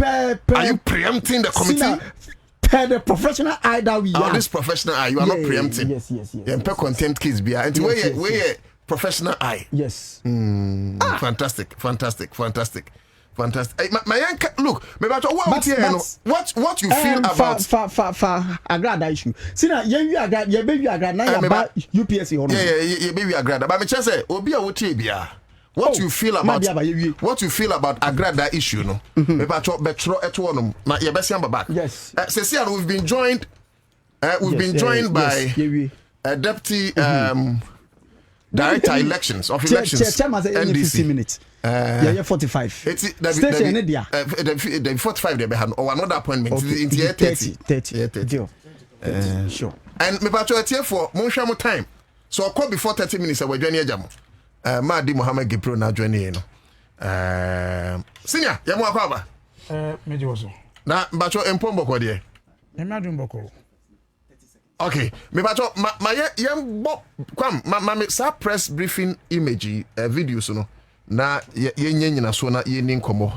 are you preempting the committee? The professional eye that we are. This professional eye, you are not preempting. Yes. Yeah, contempt kids be. And where professional eye. Yes. Fantastic. Hey, my look, what you feel about Accra issue. See now, you baby Accra now about UPSC. Yeah, baby Accra. But me just say, obi a wotie bia. What you feel about Accra issue no? Me ba cho betro eto no. Na ye besi am back. Yes. Sesi we've been joined by deputy director elections of elections. Chairman say 15 minutes. Yeah, 45. Station in there. The 45 there behind or another appointment in the 30. Sure. And me ba cho etie for mo hwa mo time. So I call before 30 minutes we dwane agamo. Madi Mohammed Gipro na joining no. Senior, yamu akwaba. Meji woso. Na bacho empombo kwa die. Emadu mboko. Okay, me bacho ma yembo kwam ma sa press briefing image video so no. Na yenye nyina so na yeni nkomo.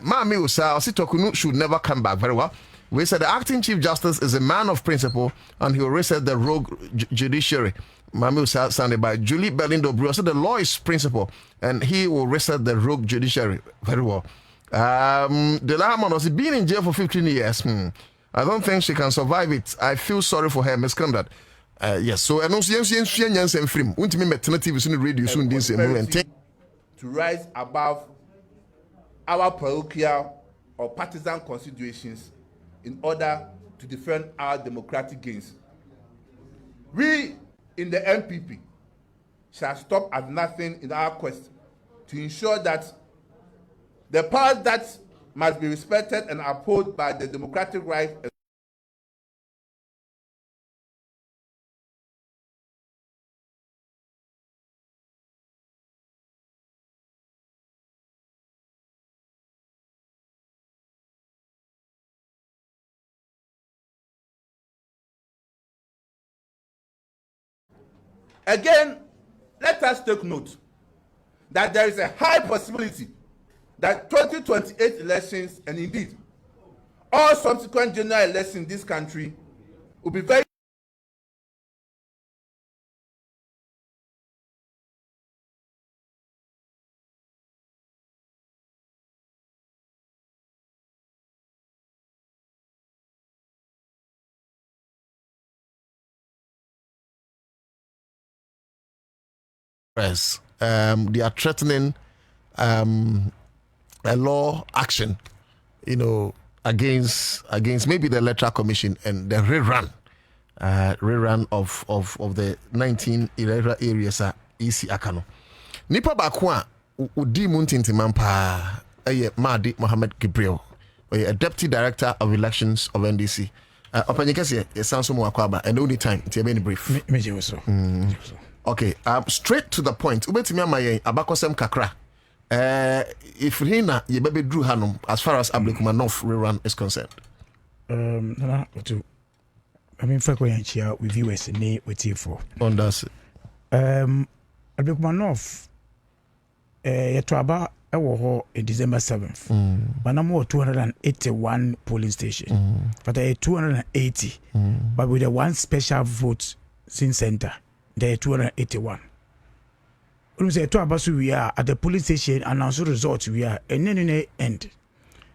Ma me usa Tokunu should never come back very well. We said the acting chief justice is a man of principle and he will reset the rogue judiciary. Mami was sounded by Julie Belindo Brewer. So the law is principle and he will reset the rogue judiciary very well. The Lahamon was being in jail for 15 years. I don't think she can survive it. I feel sorry for her misconduct. Yes, so and also and free. Won't me alternative soon radio soon this to rise above our parochial or partisan considerations in order to defend our democratic gains. We in the MPP shall stop at nothing in our quest to ensure that the powers that must be respected and upheld by the democratic right Again, let us take note that there is a high possibility that 2028 elections and indeed all subsequent general elections in this country will be very Yes. They are threatening a law action, against maybe the Electoral Commission and the rerun of the 19 electoral areas at EC Akano. Nipa bakwa udi muntinti mampa Mahdi Mohammed Gabriel, a deputy director of elections of NDC. Opanyekasi, it sounds so more Kwabena, and only time it's a very brief. Okay, straight to the point. Ubetimi amaye abakosem kakra. If Rina ye baby Drew Hanum as far as Accra100 rerun is concerned. I mean, for with viewers and with you for. On does it. Accra100 yetwaba ewo in December 7th. But I'm 281 polling station. But 280. But with a one special vote since center, there are 281. When we say to Abasu, we are at the police station and also results we are and then end.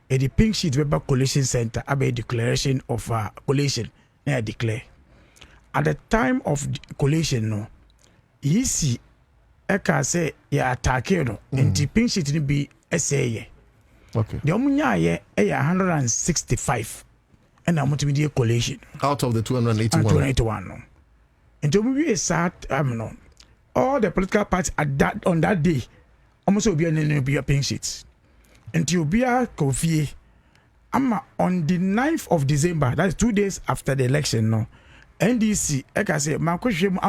At the pink sheet paper collation center, a declaration of collation. I declare. At the time of collation, no, you see, I can say ya attack no, and the pink sheet will be essay. Okay. The omunya ye 165, and I'm to be collation out of the 281. 281 no. And to be a sad, no. All the political parties at that on that day almost will be a pink sheet. And to be a coffee. On the 9th of December, that's 2 days after the election, no. NDC, I can say, my question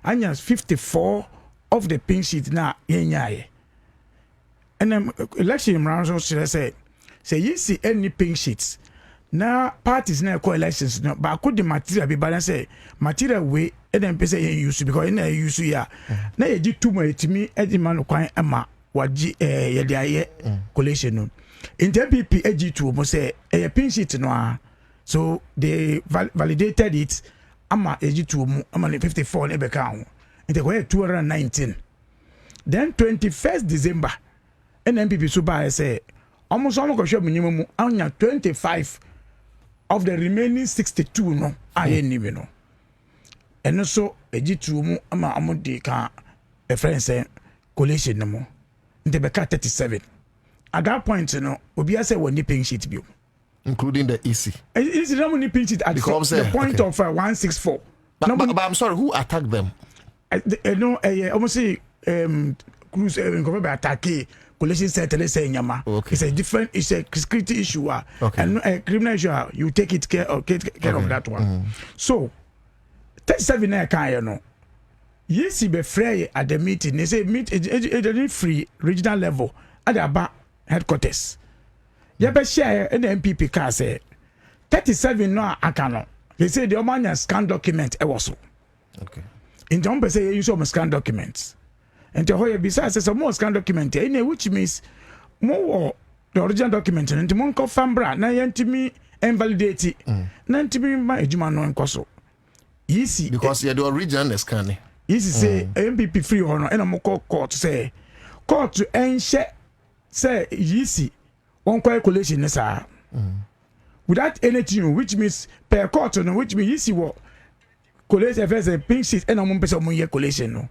is 54 of the pink sheet now. And then election round so say you see any pink sheets. Now parties now call elections, no, but could the material be balanced? Say material way and then say you use because in use ya. Now you do too much to me, Eddie man quite ama waji collation no. In the MPP AG2 must say a pink sheet no, so they validated it. Ama AG2 ama 54 nebe count. In the way 219. Then 21st December, NMPP super say almost show minimum 25 of the remaining 62 no aye ni no. And also AG2 mu ama amudi ka a friend say collation no mo. Inte beka 37. At that point, Obi say one pink sheet bill, including the EC. It's not only pink sheet at the point of 164. But I'm sorry, who attacked them? No, almost say cruise attack collation center say nyama. It's a different, it's a security issue, and a criminal issue. You take it care of that one. So 37 na kan no. Yes, be free at the meeting. They say meet it free regional level at the bar headquarters. You be share in the MPP car say 37 no akano. They say the man scan document also. Okay. In the say you use some scan documents. And the whole besides some more scan document which means more the original document and the mon confirm bra na yentimi invalidate it. Na ntimi ma ejuma no enkoso. Easy because you the original scan. Easy say MPP free honor and I'm court say court to enshare say easy one calculation is without anything which means per court no which means easy what collation first a pink sheet and I'm person year collation no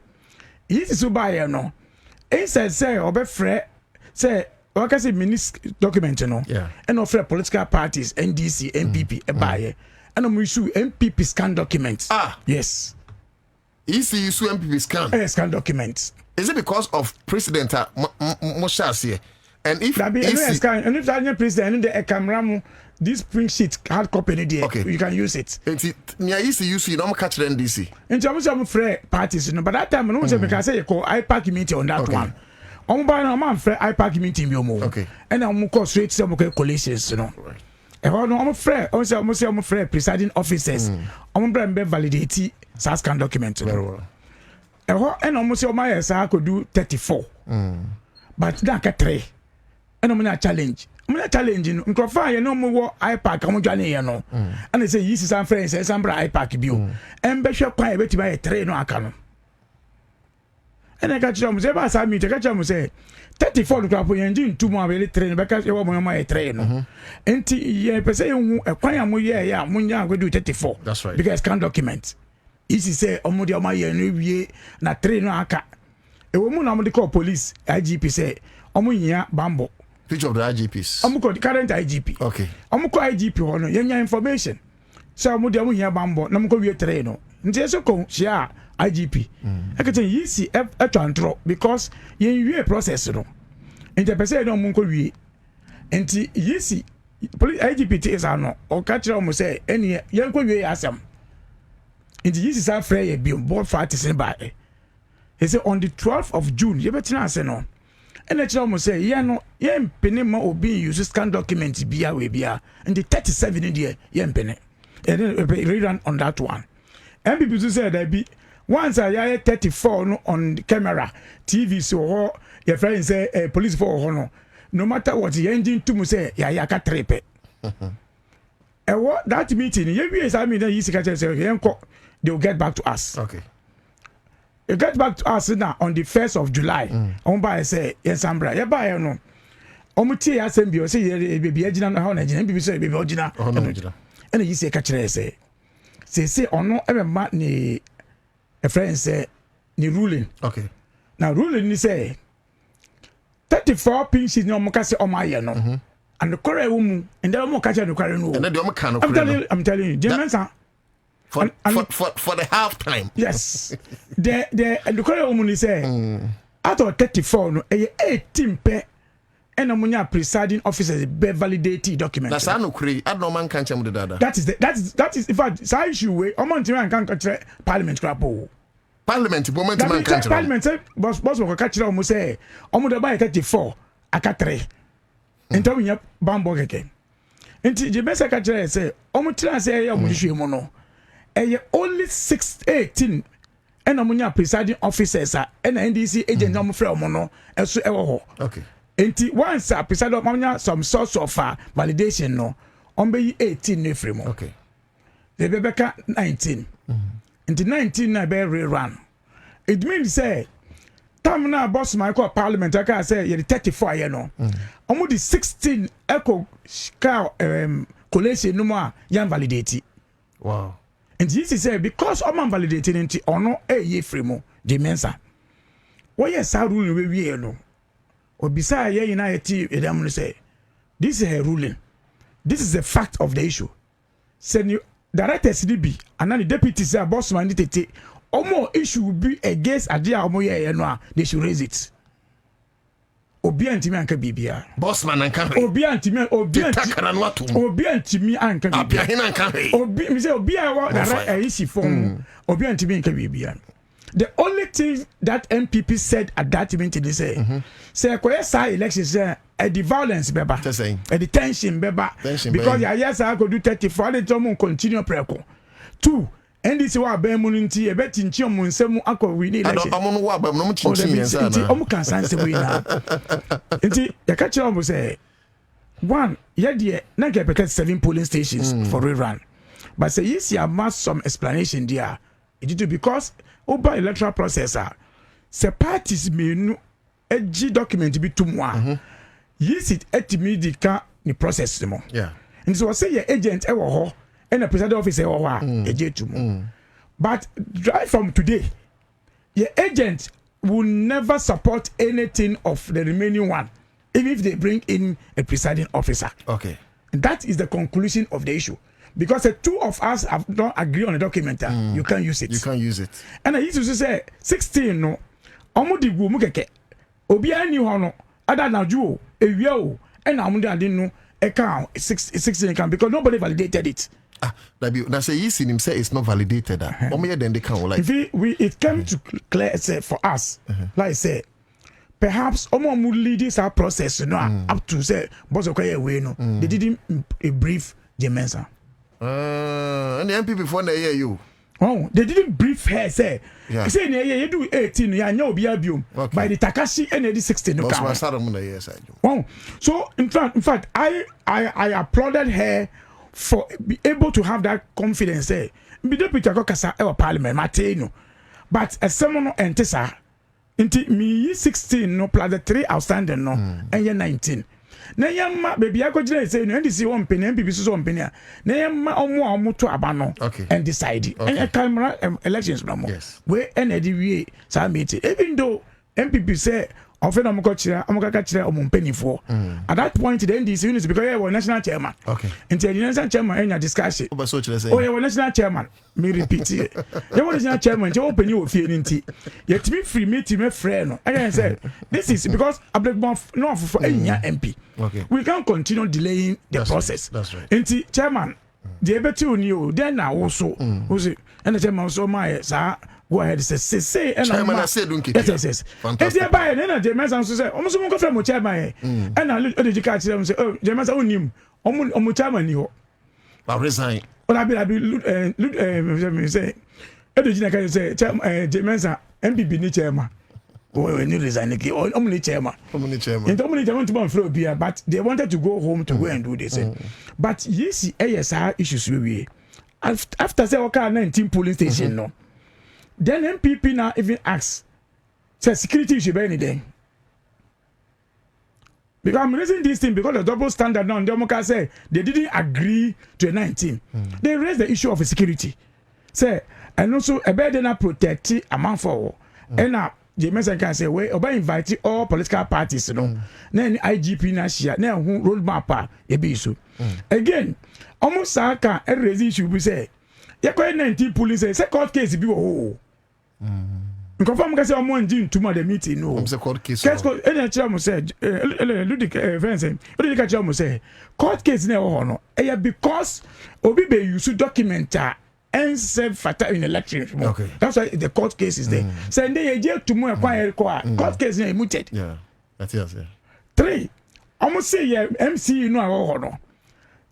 easy so buy no inside say obe free say what can say minister document no and offer political parties NDC MPP e buy and I'm issue MPP scan documents yes EC issue MPP scan scan documents. Is it because of President Moshas here? And if and if that president the camera this print sheet hard copy there, you can use it. Near EC use you don't catch the NDC. In terms of free parties, but that time no say because say you call IPAC meeting on that one. On by no man free IPAC meeting be more. And I'm go straight to some collations, you know. I'm free. I'm free presiding officers. I'm validate scan document. Very well. And almost your my I could do 34. But that 3. And I'm not challenge. I'm not challenging. You no more IPAC. I'm joining you know. And they say yes, some friends say some IPAC bill. And be sure quite a bit by a train no account. And I catch them say pass me to catch them say 34 no crap engine 2 more very train because you want my train. And yeah, per se you quite am yeah munya go do 34. That's right. Because can document. Isi say omudi oma ye no wie na train no aka a woman am call police IGP say omunya bambo. Which of the IGPs? Omuko the current IGP. Okay. Omuko IGP hono yenya information. So omu de omunya bambo na muko wie tre no. Nti so ko share IGP. Akete yisi atwantro because yen wie process no. Nti pese no muko wie. Nti yisi police IGP is ano o ka kire omu say eni yen ko wie asem. Nti yisi sa frɛ ye bi board parties in by. He said on the 12th of June, you better not say no. And the child must say, yeah, no, yeah, penny ma obi use scan documents be away be and the 37 in the yeah, penny. And then rerun on that one. And people say that be once I 34 no, on the camera, TV, so your friend say police for honor. No matter what the engine to say, yeah, can trepe. And what that meeting, yes, I mean, you say, they'll get back to us. Okay. You get back to us now on the 1st of July. By say yes, Ambra. Yeah, by no. Omuti assembly say baby ejina na how na ejina bibi say baby ojina. And you say catch say ono emma ni a friend say ni ruling. Okay. Now ruling ni say 34 pinches no moka say omaye no. And the correct woman and the omo catch the correct no. And then the omo can I'm telling you, Jemensa. For the half time. Yes. the correct woman is saying out of 34 no 18 pe and amunya presiding officers be validate document. That's no kre. I don't man can the dada. That is in fact say issue way omo man can catch parliament crapo. Parliament moment man can parliament say boss will catch omo say omo the buy 34 aka 3. Enta winya bambo keke. Enti je be secretary say omo tira say omo hwe mu no. Only 18 and amunya presiding officers and NDC agent no frɛ omo no eso ewo ho. Okay. Enti once a presiding amunya some source of validation no on be 18 no frɛ mo. Okay. The bebeka 19. Enti 19 na be rerun. It means say time na boss my call parliament aka say ye 34 ye no. Omo di 16 echo collation no ma yan validate. Wow. And this is because I'm validating it or no ye free mo the mensa. Why yes I rule we no. Or beside ye united them say this is a ruling. This is the fact of the issue. Send you director CDB and then the deputy say boss man need or more issue will be against idea or more no they should raise it. Obi antimi anka bibia boss man anka obi antimi obi antimi anka bibia hina anka obi me say obi awa na isi form obi antimi anka bibia. The only thing that MPP said at that meeting they say koye say elections say the violence beba the tension beba because yes I go do 34 they don't continue preko 2 NDC wa ba mu nti e beti nchi omu nsemu akọ we need election amono wa ba mu nchi yensa na omu kan sanse we na nti ya ka kire omu say one ye de na get 7 polling stations for rerun but say yes ya must some explanation there it do because over electoral processor say parties menu egi document bi to mo a yes it etimidika ni process mo yeah and so say your agent e wo ho and the presiding officer but right from today your agent will never support anything of the remaining one even if they bring in a presiding officer. Okay, and that is the conclusion of the issue because the two of us have not agreed on a document. You can't use it. And I used to say 16 no omudi gu mu keke obi ani ho no ada na ju ewia o and amudi ade no account 16 can because nobody validated it. Now say yes in him say it's not validated. Then they can like it came to clear say for us like I say perhaps omo lead this process up to say boss okoye we no they didn't brief the mensa and the MP before they hear you they didn't brief her say say you do 18 ya nya obi abiom by the Takashi and the 16 no can so in fact I applauded her for be able to have that confidence there. Be deputy akokasa e parliament mateno. But a someone entesa inti me 16 no plus the 3 outstanding no and 19. Na yamma baby akogire say no ndisi one penny MPP so one penny. Na yamma omo to aba and decide. And camera elections no more. Yes. We NDV sa meeting even though MPP say often I'm going to catch them penny for. At that point, the NDC units because you were national chairman. Okay. Until the national chairman in your discussion. Oh, you were national chairman. Me repeat it. You were national chairman. You open your feeling. Yet to be free meeting my friend. Again, say this is because I believe no for any MP. Okay. We can't continue delaying the process. That's right. Until chairman, the better you then now also. Who's it? And the chairman also my sir. Go ahead, say, and chairman, I said, don't yes. Fantastic. And buy and the James answer say, almost go from chairman. And I look at the catch them say, oh, James own him, chairman, you. I'll resign. But I be say, Edwina can say, James, MPP ni chairman. Oh, when you resign, only chairman. And only they want to go through beer, but they wanted to go home to go and do this. But you see, ASR issues we after say, okay, 19 polling station, no. Then MPP now even asks, says security should be anything. Because I'm raising this thing because the double standard now, Democrat say they didn't agree to a 19. They raised the issue of security. Say, and also a better than protect amount for. And now, James can say, we invite all political parties, you know. Then IGP na share, now who roadmap a be so. Again, almost Saka, a raise issue, we say, you're quite 19 police, say, court case, be oh. Confirm kasi omo nji ntuma the meeting no. I'm say court case. Case court any chairman say Ludic friends Ludic chairman say court case na ho no. Because obi be use document and serve fatal in election. Okay. That's why the court case is there. Say dey je to mu court case na mooted. Yeah. That's it, yeah. 3 almost say MC no ho no.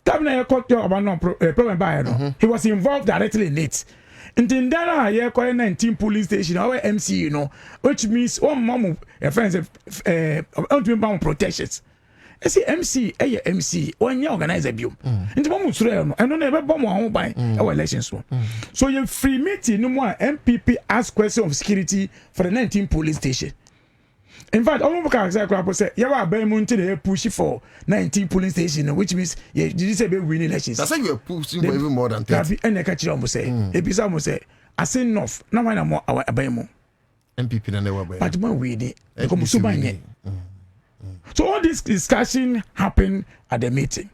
Tabna court about no problem by no. He was involved directly in it. In Tindana, I call 19 police station, our MC, you know, which means one mom, a friend, protections. I say MC, MC, when you organize a view. In the moment, I don't ever bomb one by our elections. So you free meeting, no more MPP ask question of security for the 19 police station. In fact, I'm going to say, you are very much pushing for 19 polling station, which means you say winning elections. That's why you are pushing for even more than 30. And I catch you almost say, Ebisa almost say, I say enough. Now I know our abemo. MPP and never buy. But when we did, so all this discussion happened at the meeting.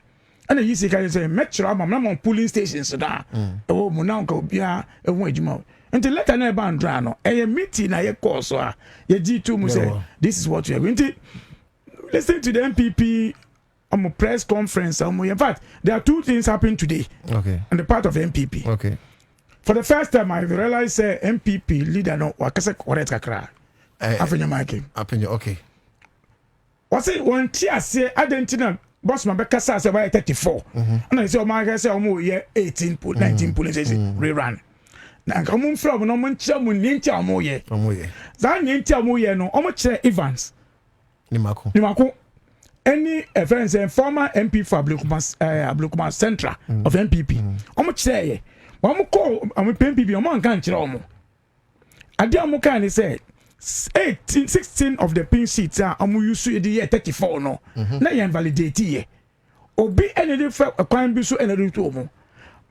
And you see, can say, make sure I'm on polling stations. Oh, Monanko, Bia, and wait, you until later never drano. A meeting I call so ye G2 say this is what we are going to listen to the MPP on a press conference. In fact, there are 2 things happening today. Okay. On the part of MPP. Okay. For the first time I realized MPP leader no wakase correct kakra. Afenya Mike. Okay. What's it one tia say Argentina boss man bekasa say by 34. And I say o man say o ye 18 19 police rerun. Na kamun from no man chia mu nti amoye. Za nti amoye no o mo kire Evans. Nimako. Any friends and former MP for Ablokuma Central of MPP. O mo kire ye. Wa mo call am MPP o mo kan kire o mo. Ade o mo kan ni say 16 of the pin seats are amu use the year 34 no. Na ye invalidate ye. Obi any dey for kwan bi so any to mo.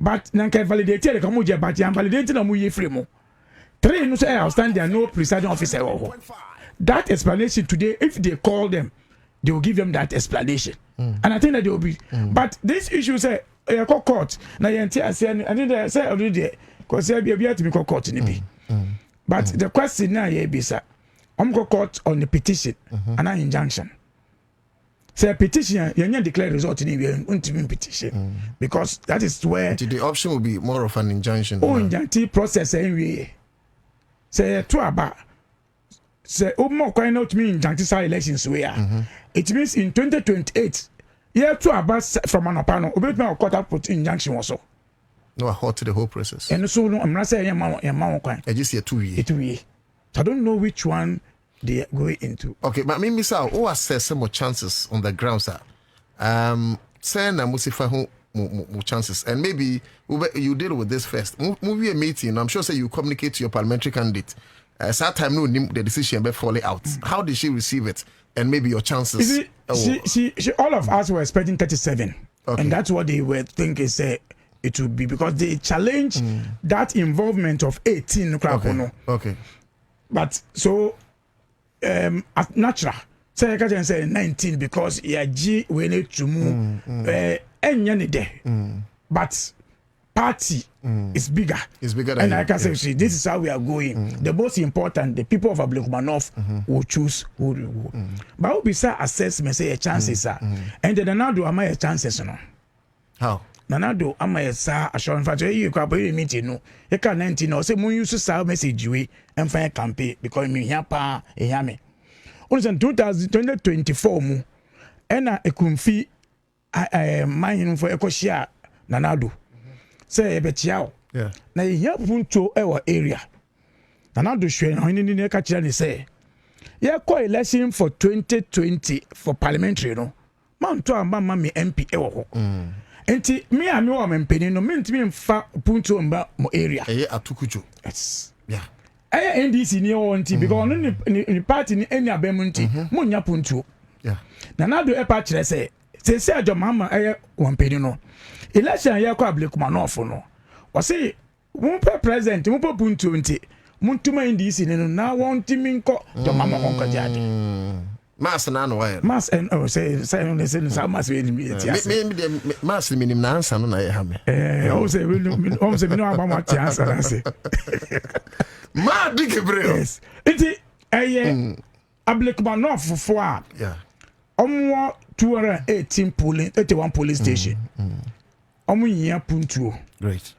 But nanka validate the kamu je but yan validate na mu ye free mo. 3 no say outstanding no presiding officer. That explanation today, if they call them, they will give them that explanation. And I think that they will be. But this issue say court. Now you say I think they say already because they be to be court in be. But the question now here be sir, I'm go court on the petition and an injunction. Say petition, you declare result in the petition because that is where the option will be more of an injunction. Oh, injunctive process anyway. Say to about say more quite not mean injunctive elections where it means in 2028 year to about from an opano obey my court up put injunction also. No, I halt to the whole process. And so no, I'm not saying your I just see 2 years. 2 years. So I don't know which one they are going into. Okay, but me miss out. Who assess some more chances on the ground, sir? Say na musifa more chances, and maybe you deal with this first. Move a meeting. I'm sure say you communicate to your parliamentary candidate. That time no the decision be falling out. How did she receive it? And maybe your chances. She all of us were expecting 37, and that's what they were thinking. Say it would be because they challenged that involvement of 18. Okay. But so natural. Say I can say 19 because we need to move but party is bigger. It's bigger than and I can say, see, this is how we are going. The most important, the people of Ablekumanov will choose who will go. But will be say assessment, say a chances are. And then Nanado am I a chances no? How? Nanado am I a sa assurance for you can be meeting no. You can 19 or say mun use sa message we and find campaign because me here pa e here me. On 2024 mu ena ekumfi man for ekoshia Nanado. Say ebetiao. Yeah. Na ye punto ewa area. Nanado hwe na hini ne ka kire ne say. Ye call election for 2020 for parliamentary no. Man to amba ma me MP ewo ho. Enti me a me wo mempeni no me ntimi mfa punto mba mo area. Eye atukujo. Yes. Yeah. Eye NDC ni wo nti because no ni party ni eni abemu nti mo nya punto. Yeah. Nanado e pa kire say se adwamama eye wampeni no. Election ya kwa Ablekumanov no. O say won pe president mo po punto nti muntuma NDC ni no na won timi nko adwamama onko jade. Mas na no why? Mas and say no say mas we ni me mas minim na Ansah no na ye ha me. O say we no aba ti Ansah na say. Ma dikebreo. Yes. Iti Ablekumanov fo a. Yeah. 81 polling station. Great.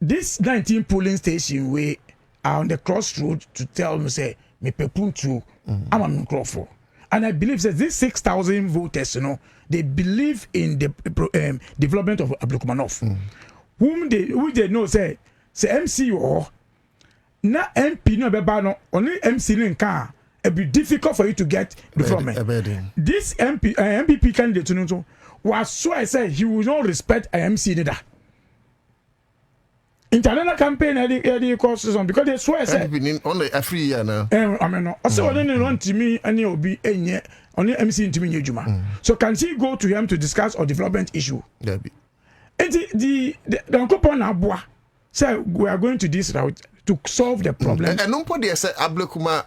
This 19 polling station we are on the crossroad to tell me say me pepuntu I'm a microphone. And I believe that these 6,000 voters, you know, they believe in the development of Ablekumanov. Who they know say MC or na MP no beba no only MC in car. It be difficult for you to get development. This MPP candidate, you know, was so I said he will not respect IMC neither. International campaign the courses on because they swear said only a free year now. I mean no. Also only run to me and he'll be enye only MC into me Juma. So can she go to him to discuss a development issue? The coupon abua say we are going to this route to solve the problem. And no point they say Ablekuma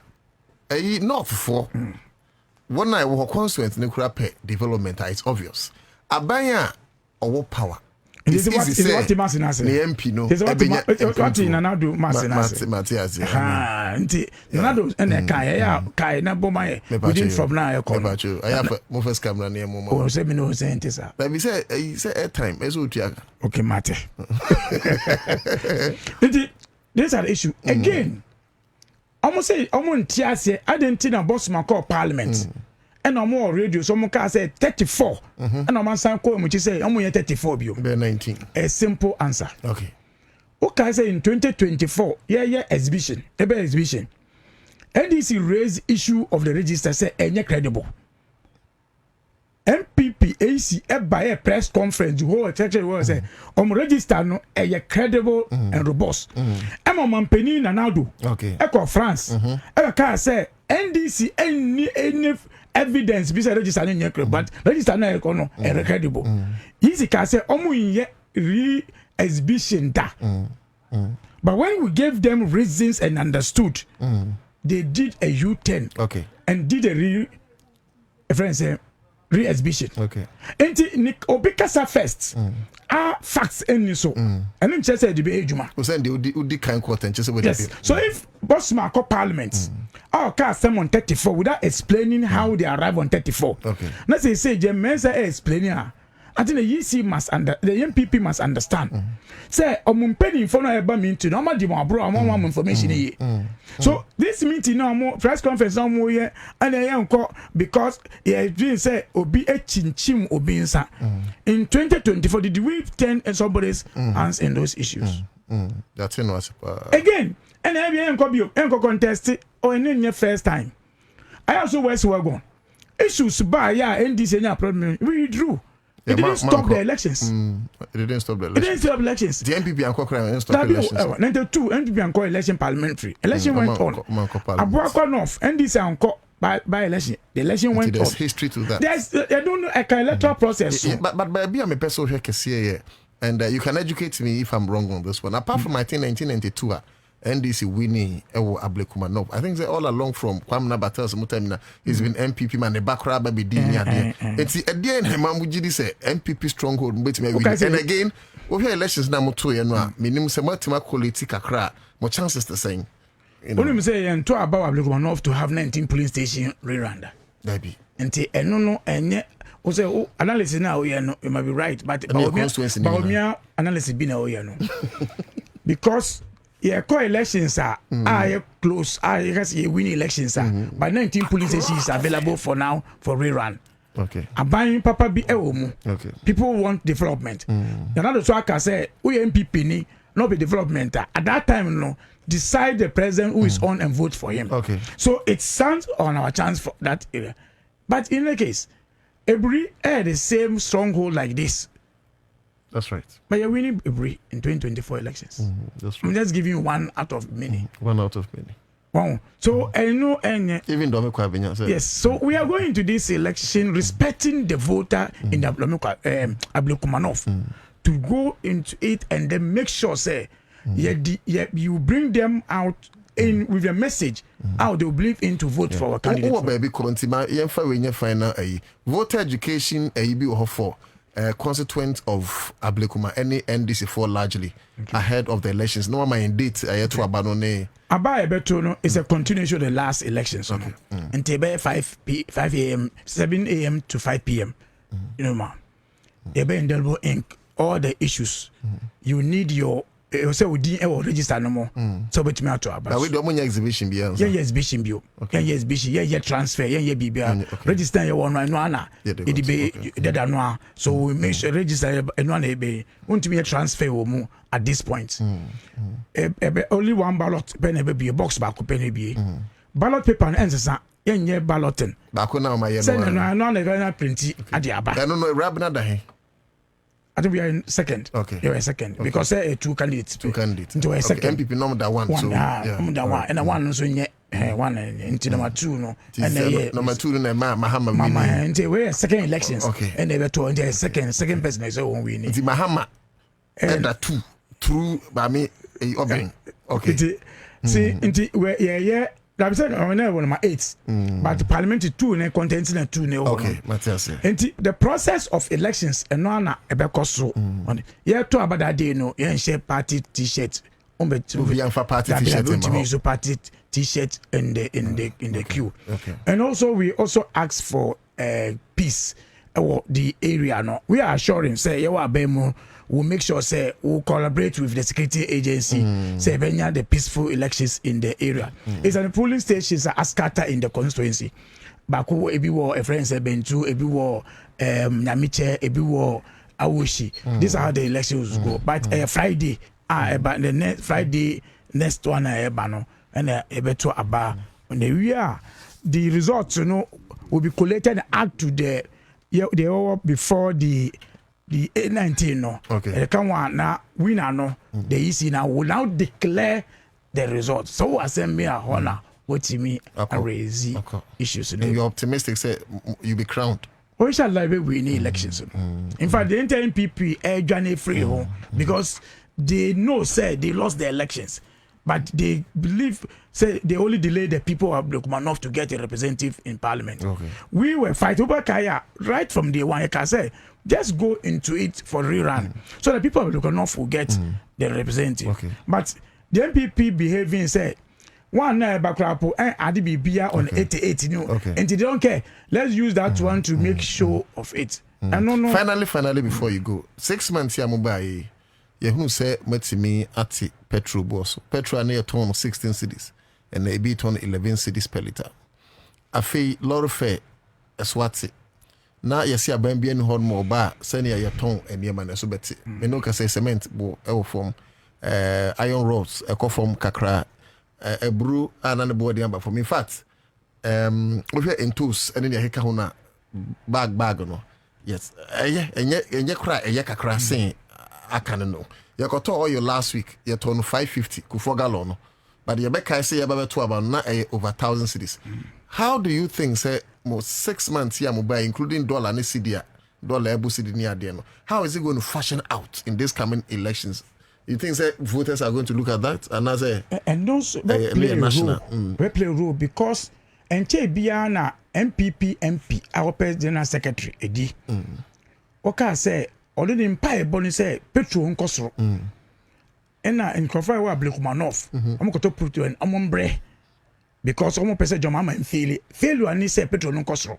not for one night we constituent in the development it's obvious. Abaya or power. Is what the MP no. Is what Nanado Massinas. Ah, Nanado and Kai na boma within from now. I have my first camera near Momo. Oh, say me no say this. Let me say airtime. Okay, mate. These are the issue again. Almost say Tiase, I didn't think a boss man call parliament. And no more radio, someone can say 34. And no man san call which say I'm 34 bio. 19. A simple answer. Okay. What can I say in 2024? Exhibition. Exhibition. NDC raised issue of the register say any credible. MPP AC by a press conference the whole section was say register no a credible and robust. Emma Mampeni Nanado. Okay. Echo France. Can say NDC any evidence beside register no but register no no credible. Easy can say re-exhibition da. But when we gave them reasons and understood, they did a U-turn. Okay. And did a re-exhibition. Okay. And Obikasa first. Facts and so. And then just said the Ejuma. We send the kind quarter and just yes. So if Bossman call Parliament, our cast them on 34 without explaining how they arrive on 34. Okay. Let's say Mensa explaining. I think the EC must the MPP must understand. Say, penny for no eba mean to no bro, more information here. So this meeting now more press conference now more here and I because he has been say obi a chinchim obinsa. In 2024, did we turn somebody's hands in those issues? That's it. Again, and I enko contest or in your first time. I also was wagon. Issues by NDC problem we drew. It didn't stop the elections. It didn't stop the elections. It didn't stop elections. The MPP and Kwabena didn't stop the elections. 92 MPP and election parliamentary. Election went on. Abuakwa North NDC and by election. The election went on. There's history to that. There's I don't know a electoral process. But be a person here and you can educate me if I'm wrong on this one. Apart from I think 1992, NDC winning Accra100. I think they all along from Kwabena Battles Mutamina. He's been MPP man the background baby Dini. It's at the end Mamujidi say MPP stronghold and again over elections now to minimum sematima quality kakra more chances the same. Only say and to about Accra100 to have 19 police station rerun. Maybe. And no and also analysis now you might be right, but Baumia analysis be now because co-elections are close. You win elections but 19 police stations available for now for rerun. Okay. Buying Papa be okay. People want development. Another so I can say we MPP ni not be development. At that time, no, decide the president who is on and vote for him. Okay. So it stands on our chance for that area. But in the case, every the same stronghold like this. That's right. But you're winning every in 2024 elections. That's right. I'm just giving you one out of many. One out of many. Wow. So I know and even though Kwabena. Yes. So we are going to this election respecting the voter in the Accra100 to go into it and then make sure say you bring them out in with a message how they will believe in to vote for our candidate. Oh baby, final voter education be for constituent of Ablekuma any NDC4 largely ahead of the elections. No one indeed to abandon. Abaye Betono is a continuation of the last elections. Okay. Until 5 a.m., 7 a.m. to 5 p.m. You know, ma. They be indelible ink all the issues. You need your say we didn't register no more. So bet me out to about. We do money exhibition be answer. Yeah, exhibition be. Yeah, exhibition. Yeah, transfer. Yeah, BBA. Register your one no ana. It be that no. So we make sure register no ana be. Want me transfer wo mu at this point. Only one ballot pen be a box back pen be. Ballot paper and Ansah. Yeah, balloting. Back now my send no na print at the aba. I don't know Rabna da. I think we are in second. Okay. You are second. Okay. Because two candidates. Into a second. MPP number that one. So that one. And one so one into number two no. And number two no Mahama Mama into we second elections. Okay. And they were to into second person is one winning. It's Mahama. And that two through by me opening. Okay. See into where I've said on number 8, but the parliament is 2 and content in 2. Okay, Matthias. And the process of elections and no na ebekoso. Yeah, to about that day no, you share party T-shirt. Party T-shirt. Party T-shirt in the queue. Okay. And also we also ask for peace. The area no, we are assuring say you are bemo. We'll make sure say we'll collaborate with the security agency say the peaceful elections in the area. It's an polling stations are scattered in the constituency. Baku ebi wo a friend say Bentu ebi wo Nyamiche ebi wo Awoshi. These are how the elections go. But Friday but the next Friday next one no and ebeto aba on the year the results will be collated and add to the before the 19 no. Okay. The can one now winner no. The EC now will now declare the results. So I send me a honor what to me raise issues. And you're optimistic say you be crowned. We shall like win elections. In fact, the entire NPP journey free home because they know say they lost the elections. But they believe, say, they only delayed the people of Accra100 to get a representative in parliament. Okay. We were fighting over Kaya right from day one. I can say, just go into it for rerun. So the people of Accra100 will get the representative. Okay. But the MPP behaving, say, one Bakrapo and Adibibia on 88, and they don't care. Let's use that one to make show of it. And no. Finally, before you go, 6 months here, mobile. You say Matimi ati petrol boss. Petrol near ton 16 cities and they beat on 11 cities per liter. A fee lot of fair as what's it. Now you see a bambian horn more bar, senior your tongue and your man so betty. Menoka say cement bo from iron rods, a from Kakra, a brew and an body number from. In fact, we're in tools and in your hekahuna bag no. Yes, and yet cry a yakakra saying. I can't know. You got all your last week. You turned 550 kufor gallon, but you back I say you about 2 about not over 1,000 cities. How do you think say most 6 months here mobile including dollar and CDA dollar ebu city near the. How is it going to fashion out in these coming elections You think that voters are going to look at that and as and those play a role because Biana MPP MP our president secretary edi. Okay, say already in pie bonnie say petrol nkosro. Ena nkrofa wa Blekumanov. I'm going to put you an amombre because almost person Jomama and failure and say petrol nkosro.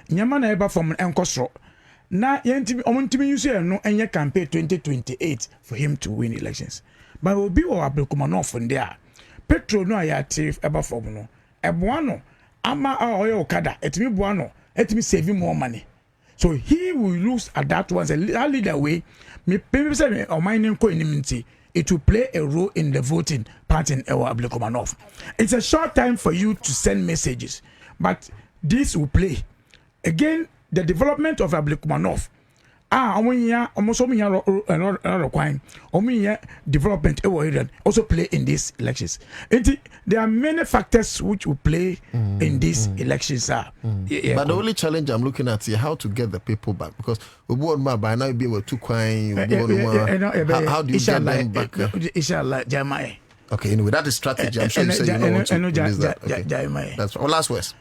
Nyama na eba from nkosro. Na yentimi omontimi use no enye campaign 2028 for him to win elections. But will be or Blekumanov in there. Petrol no ayative eba from no. Ebuano ama oyo okada etimi buano etimi save more money. So he will lose at that once a leader way. Me people say or mining co-inimity. It will play a role in the voting part in Blekumanov. It's a short time for you to send messages, but this will play. Again, the development of Blekumanov. Development also play in these elections. There are many factors which will play in these elections. But the only challenge I'm looking at is how to get the people back because we won't by now be able to coin. How do you get them back? Okay, anyway, that is strategy. I'm sure you say you know what to do that. Okay. That's all. Last words.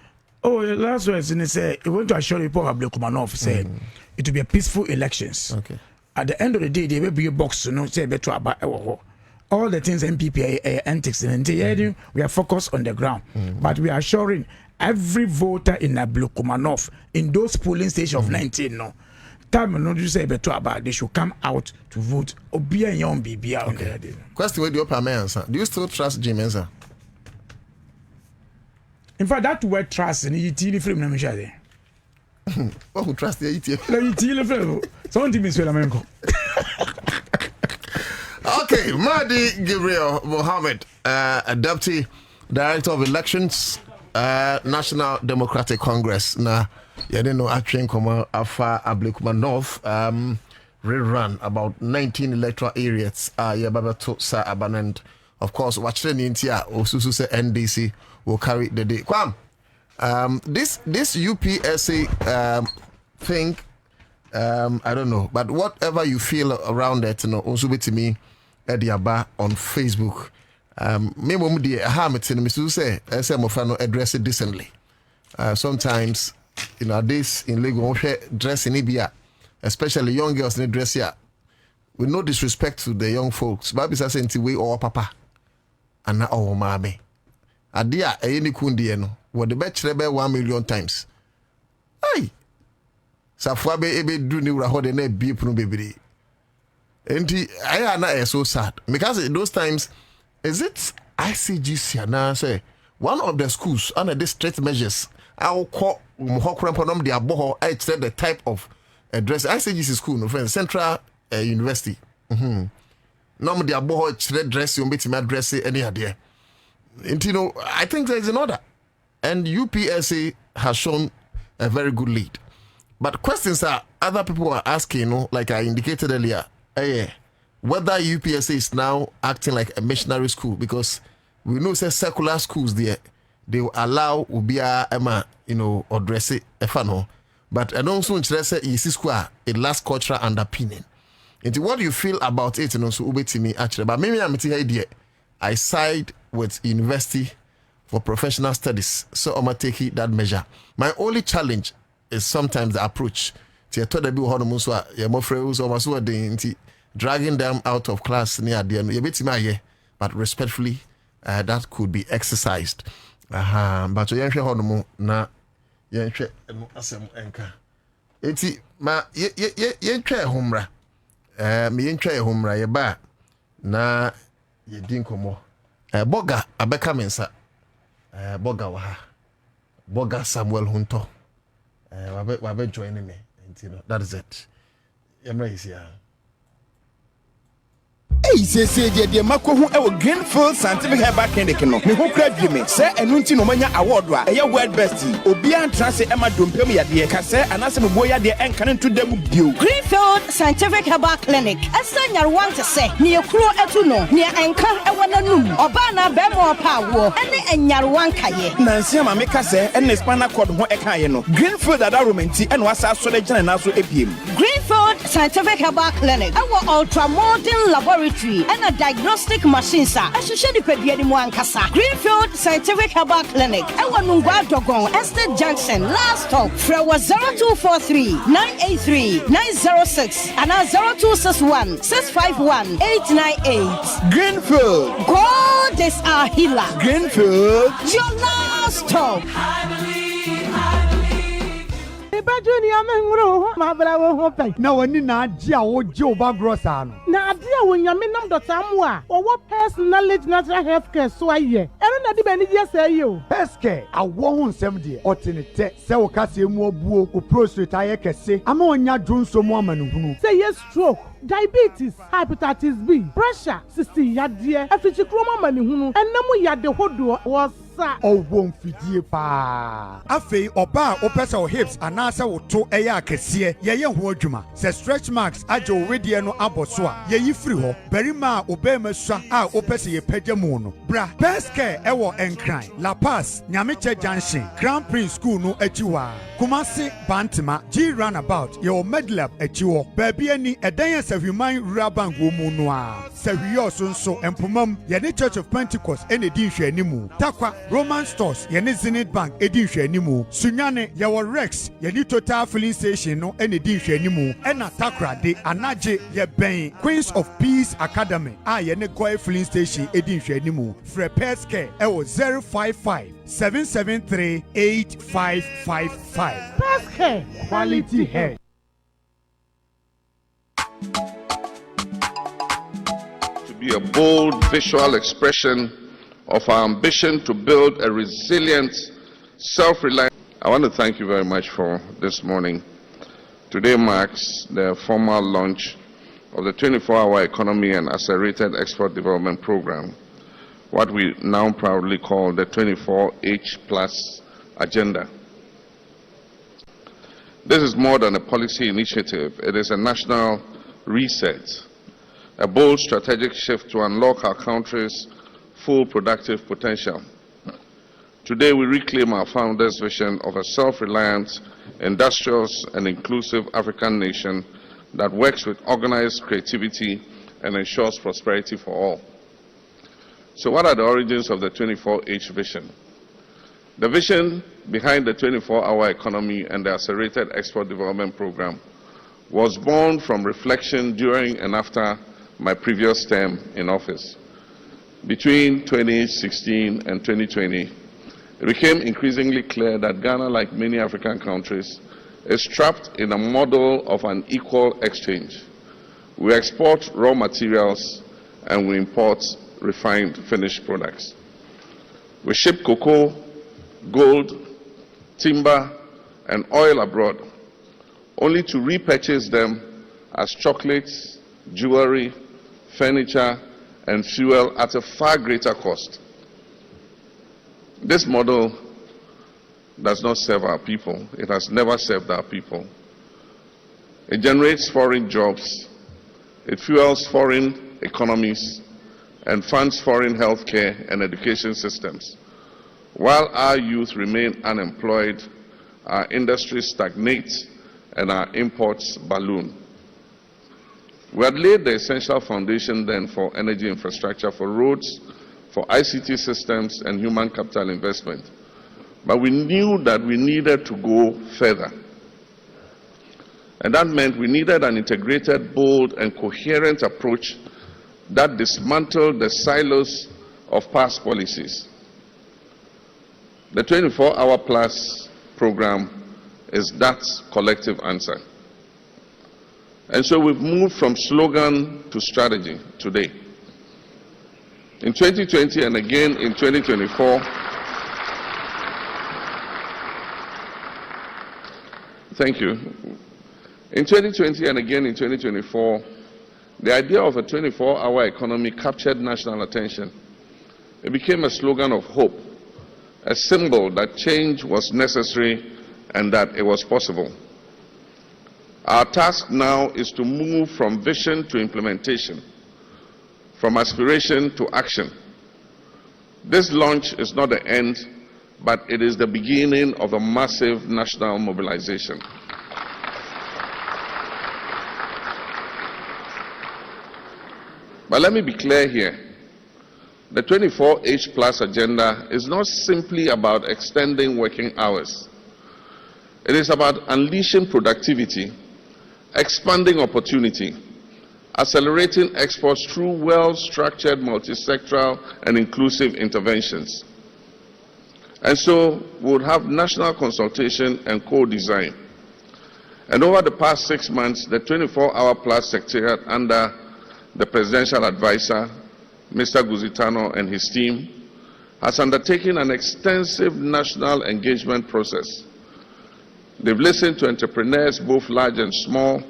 Oh, the last words in say he want to assure people of Blekumanov say it will be a peaceful elections. Okay. At the end of the day, there will be a box, say better about all the things MPP antics and we are focused on the ground. But we are assuring every voter in Blekumanov in those polling stations of 19 no. Time no you say better about they should come out to vote. Obia young BB. Okay. Question with your answer. Do you still trust Jim Ansah? In fact, that word trust in the frame na me share. What who trust the ETF? No, the frame. Something is well America. Okay, Mahdi Gabriel Mohammed, Deputy Director of Elections, National Democratic Congress. Na you didn't know actually come afa Blekumanov rerun about 19 electoral areas. Yababato sa abandoned. Of course, watch the Intia or Susu say NDC will carry the day. Kwam, this UPSA thing, I don't know, but whatever you feel around it, you know, also to me, Ediaba on Facebook. Me mum di harmetin me say mofano address it decently. Sometimes, you know, this in Lagos dress in Ibia, especially young girls in dress here. With no disrespect to the young folks, Babi says we or papa and now our mommy. Adia any kundi no. What the bet 1 million times. Hey, Safwabe ebe do ni rahode ne beep no baby. And I am so sad because in those times, is it ICGC now say one of the schools under these strict measures? I'll call Mhokrampanom the Aboho. I said the type of address ICGC school, no friend, Central University. No, the Aboho dress you make me address any idea. And you know, I think there is an order, and UPSA has shown a very good lead. But questions are other people are asking, you know, like I indicated earlier, whether UPSA is now acting like a missionary school because we know say secular schools there they will allow Ubia Emma, you know, or dress it efano. But I don't so interest in square it last cultural underpinning. And what do you feel about it? You know, so ubeti me actually, but maybe I'm idea. I side with university for professional studies, so I'm gonna take that measure. My only challenge is sometimes the approach. Dragging them out of class near the end, but respectfully, that could be exercised. But you honomu na yenhwe no asem enka. Eti ma yenhwe homra. Me yenhwe homra ye ba na ye din komo. Boga abeka mensa. Boga wa ha. Boga Samuel Hunto. Wabe join me. That is it. Yemra is here. Hey, say the Mako who Greenfield Scientific Herbal Clinic no. Me who crave me. Say enunti no manya award wa. Eya world best. Obian transe ema dompem ya de. Ka say anase mo boya de enkan to dem bio. Greenfield Scientific Herbal Clinic. Esa nyarwan te say. Ne ekuro etu no. Ne enkan ewo nanum. Oba na be mo pa wo. Ene enyarwan kaye. Nansi ma me ka say ene spinal cord ho ekaye no. Greenfield ada romanti ene wasa so de gina na so ebiem. Greenfield Scientific Herbal Clinic. Our ultra modern laboratory laboratory and a diagnostic machine sa ehwehwe nipadua ni mu ankasa Greenfield Scientific Herbal Clinic ewa Nungwa Dogon Estate Junction last stop fra 0243 983 906 and 0261 651 898 Greenfield. God is our healer. Greenfield. Your last stop. Na wani na adi a woje oba grossa no na adi a wonyame nam dotamu a owo personality natural health care so aye eno na di bani je say o peske awo hu nsem de otenete se wo kase mu obuo o prostate aye kese ama onya dwonso mu amanuhunu say yes stroke diabetes hepatitis B pressure 60 yade afichi kroma manihunu enam yade hodo was owon fidie pa afei oba opesa o hips anase wo to eye akese ye ho adwuma se stretch marks aje o wedie no aboso a ye yifiri ho berima obema sua a opesa ye pagyamu no bra best care ewo enkran La Paz Nyameche Junction Crown Prince School no achiwa Kumasi Bantima G Runabout ye o Medlab achiwo baabi ani edan Sahuman Rural Bank wo mu no a Sahuyo so empomam ye ne Church of Pentecost ene di hwanimu takwa Roman Stores ye ne Zenith Bank edi hwanimu Sunyane ye wo Rex ye ni Total Filling Station no ene di hwanimu ena takra de anaje ye ben Queens of Peace Academy a ye ne Koi Filling Station edi hwanimu Fre Peske ewo 055 773 8555 Peske quality hair. To be a bold visual expression of our ambition to build a resilient, self-reliant. I want to thank you very much for this morning. Today marks the formal launch of the 24-hour economy and accelerated export development program, what we now proudly call the 24H+ agenda. This is more than a policy initiative. It is a national reset, a bold strategic shift to unlock our country's full productive potential. Today we reclaim our founders' vision of a self-reliant, industrious and inclusive African nation that works with organized creativity and ensures prosperity for all. So what are the origins of the 24H vision? The vision behind the 24-hour economy and the accelerated export development program was born from reflection during and after my previous term in office. Between 2016 and 2020, it became increasingly clear that Ghana, like many African countries, is trapped in a model of an equal exchange. We export raw materials and we import refined finished products. We ship cocoa, gold, timber, and oil abroad, only to repurchase them as chocolates, jewelry, furniture, and fuel at a far greater cost. This model does not serve our people. It has never served our people. It generates foreign jobs, it fuels foreign economies, and funds foreign healthcare and education systems. While our youth remain unemployed, our industries stagnate and our imports balloon. We had laid the essential foundation then for energy infrastructure, for roads, for ICT systems and human capital investment. But we knew that we needed to go further. And that meant we needed an integrated, bold, and coherent approach that dismantled the silos of past policies. The 24-hour plus program is that collective answer. And so we've moved from slogan to strategy today. In 2020 and again in 2024, thank you. In 2020 and again in 2024, the idea of a 24-hour economy captured national attention. It became a slogan of hope, a symbol that change was necessary and that it was possible. Our task now is to move from vision to implementation, from aspiration to action. This launch is not the end, but it is the beginning of a massive national mobilization. But let me be clear here. The 24H Plus agenda is not simply about extending working hours. It is about unleashing productivity, expanding opportunity, accelerating exports through well-structured, multi-sectoral, and inclusive interventions. And so we would have national consultation and co-design. And over the past 6 months, the 24-hour Plus Secretariat under the Presidential Advisor, Mr. Guzitano, and his team, has undertaken an extensive national engagement process. They've listened to entrepreneurs, both large and small,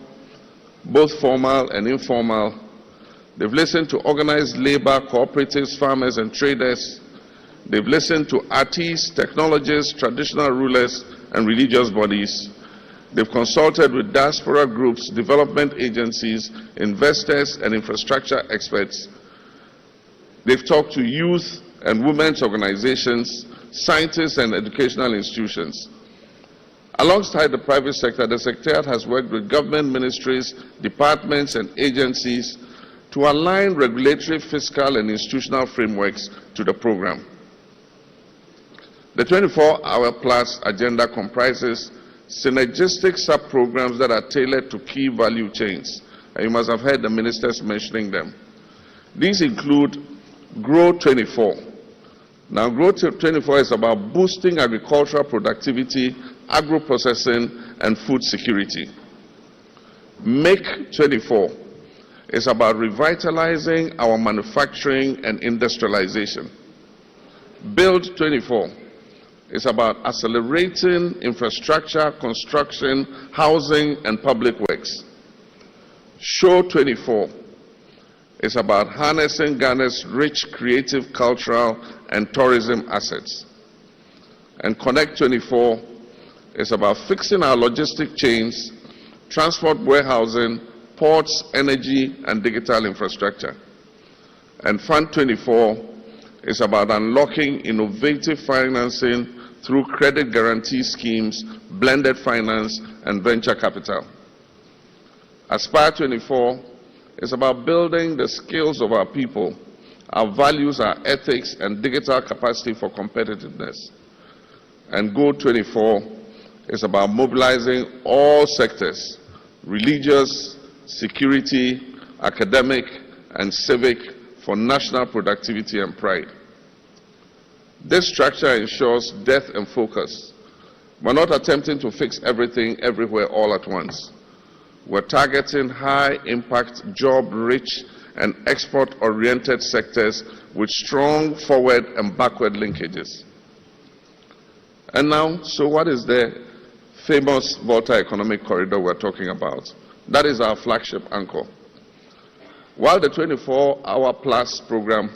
both formal and informal. They've listened to organized labor, cooperatives, farmers, and traders. They've listened to artists, technologists, traditional rulers, and religious bodies. They've consulted with diaspora groups, development agencies, investors, and infrastructure experts. They've talked to youth and women's organizations, scientists, and educational institutions. Alongside the private sector, the Secretariat has worked with government ministries, departments, and agencies to align regulatory, fiscal, and institutional frameworks to the program. The 24-hour Plus agenda comprises synergistic sub-programs that are tailored to key value chains. And you must have heard the ministers mentioning them. These include Grow 24. Now, Grow 24 is about boosting agricultural productivity, agro-processing, and food security. Make 24 is about revitalizing our manufacturing and industrialization. Build 24 is about accelerating infrastructure, construction, housing, and public works. Show 24 is about harnessing Ghana's rich creative, cultural, and tourism assets. And Connect 24 is about fixing our logistic chains, transport, warehousing, ports, energy, and digital infrastructure. And Fund 24 is about unlocking innovative financing through credit guarantee schemes, blended finance, and venture capital. Aspire 24 is about building the skills of our people, our values, our ethics, and digital capacity for competitiveness. And Go 24 is about mobilizing all sectors, religious, security, academic, and civic, for national productivity and pride. This structure ensures depth and focus. We're not attempting to fix everything everywhere all at once. We're targeting high-impact, job-rich, and export-oriented sectors with strong forward and backward linkages. And now, so what is the famous Volta Economic Corridor we're talking about? That is our flagship anchor. While the 24-hour Plus program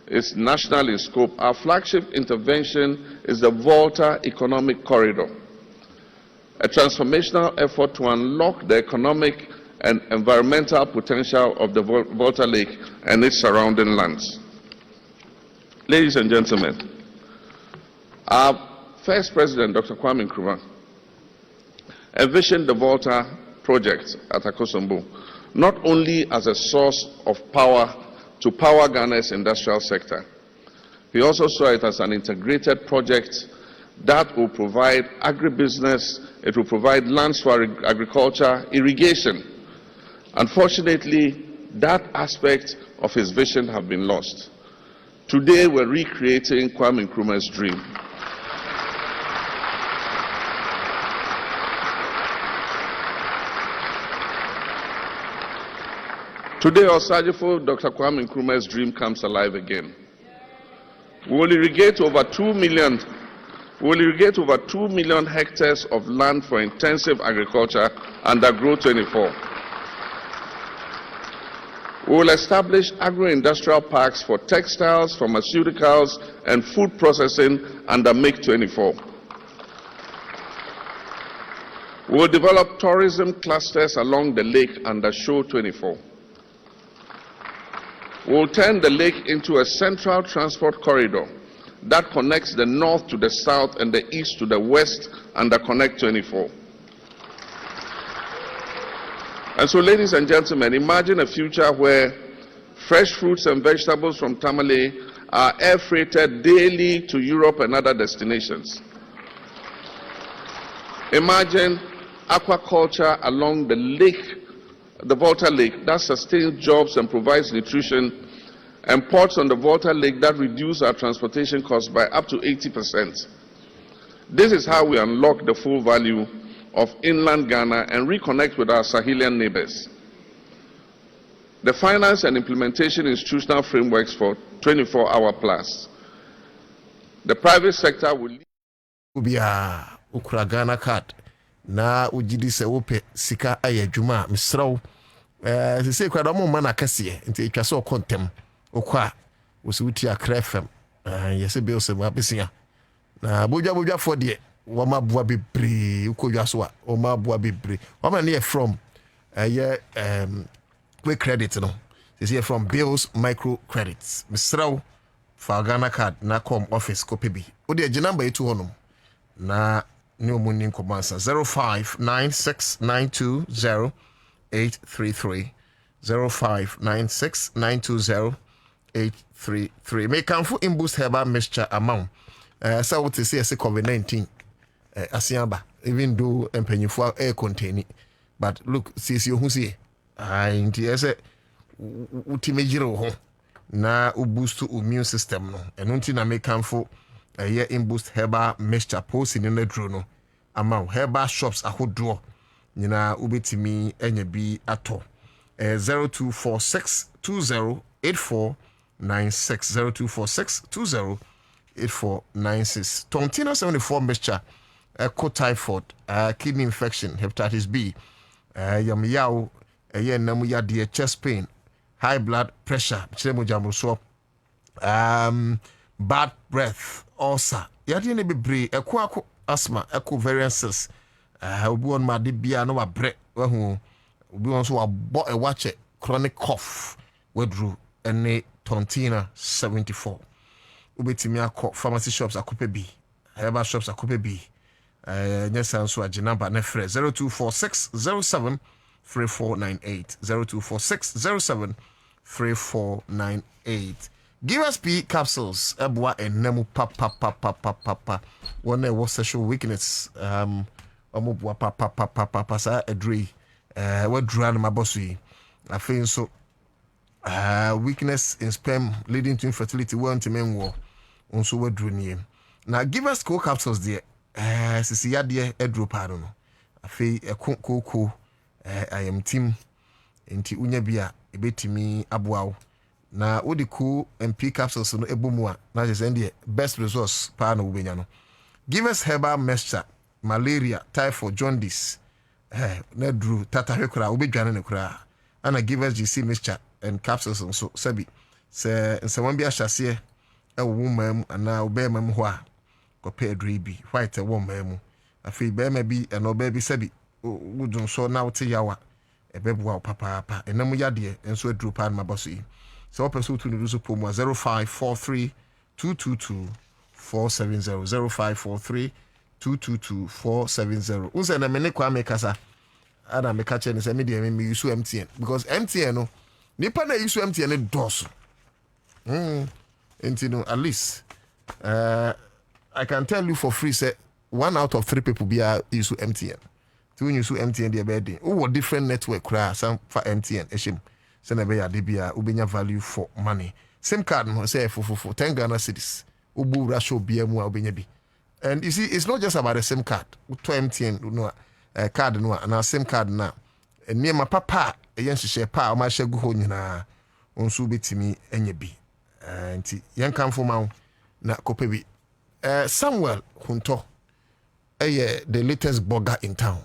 is national in scope, our flagship intervention is the Volta Economic Corridor, a transformational effort to unlock the economic and environmental potential of the Volta Lake and its surrounding lands. Ladies and gentlemen, our first president, Dr. Kwame Nkrumah, envisioned the Volta project at Akosombo not only as a source of power to power Ghana's industrial sector. He also saw it as an integrated project that will provide agribusiness, it will provide lands for agriculture, irrigation. Unfortunately, that aspect of his vision have been lost. Today, we're recreating Kwame Nkrumah's dream. Today, Osajifo, Dr. Kwame Nkrumah's dream comes alive again. We will irrigate over 2 million hectares of land for intensive agriculture under Grow 24. We will establish agro-industrial parks for textiles, pharmaceuticals, and food processing under Make 24. We will develop tourism clusters along the lake under Show 24. We will turn the lake into a central transport corridor that connects the north to the south and the east to the west under Connect 24. And so, ladies and gentlemen, imagine a future where Fresh fruits and vegetables from Tamale are air freighted daily to Europe and other destinations. Imagine aquaculture along the lake, the Volta Lake, that sustains jobs and provides nutrition, and ports on the Volta Lake that reduce our transportation costs by up to 80%. This is how we unlock the full value of inland Ghana and reconnect with our Sahelian neighbors. The finance and implementation institutional frameworks for 24-hour plus. The private sector will Ubia ukura Ghana card na ujidi se wope sika aye adwuma misraw se kwa do mo mana kase nti etwa se okontem okwa wosi wuti Accra FM yese be ose ma besia na bojwa for de wo ma boa bebre ukodwa so a wo ma boa bebre wo ma ne from quick credit no this here from Bills Micro Credits misraw for Ghana card na com office copy bi wo de number etu honum na new morning commands 0596920833 0596920833 make camfo in boost herbal mixture amount so what is say COVID-19 asiaba even though empenyfo air contain but look see you who see nti ese utimejiro ho na boost immune system no eno nti na make camfo in boost herbal mixture post in the draw no amount herbal shops ahodo nyina ubetimi enya bi ato 0246208496 0246208496 Tontina 74 mixture typhoid kidney infection hepatitis B yam yaw namu yade chest pain high blood pressure chemo jamruso bad breath ulcer yade ne bebre ekwa asthma echo variances obi on ma de bia no wa bre wahu obi on so wa bo e wache chronic cough wedru ene Tontina 74 ubetimi akọ pharmacy shops akope bi herbal shops akope bi nyesa nso age number na frɛ 0246073498 0246073498 Give us P capsules ebwa enemu papa one was sexual weakness omobwa papa sa edre wadru an mabosu yi afin so weakness in sperm leading to infertility want men wo onso wadru nie na give us co capsules there sisi yade edru paro no afi ekoko I am team enti unya bia ebetimi aboawo na wodi cool MP capsules no ebomu a na je send best resource pa na ubenya no give us herbal mixture malaria typhoid jaundice na dru tata hekura ubedwane ne kura ana give us GC mixture and capsules so sabi se nsawan bi ahyase wo mam ana obema mu ho a kopa adri bi white wo mam afi bema bi na oba bi sabi wudun so na wote yawa ebebua papa enam yade enso adru pa na maboso yi so person to do so promo 0543222470 0543222470 unse na mene kwa mekasa ana mekache ni se me de me use MTN because MTN no nipa na use MTN doso enti at least I can tell you for free say 1 out of 3 people be use MTN to use MTN the bed oh different network cra some for MTN eshim se na be ya de bia ubenya value for money SIM card no say for 10 Ghana cedis ubu rasho bia mu a ubenya bi. And you see it's not just about a SIM card to MTN no card no na SIM card na niema papa yen hye pa o ma hye gu ho nyina onso betimi enya bi nti yen kan fo ma na kopa bi Samuel Hunto the latest blogger in town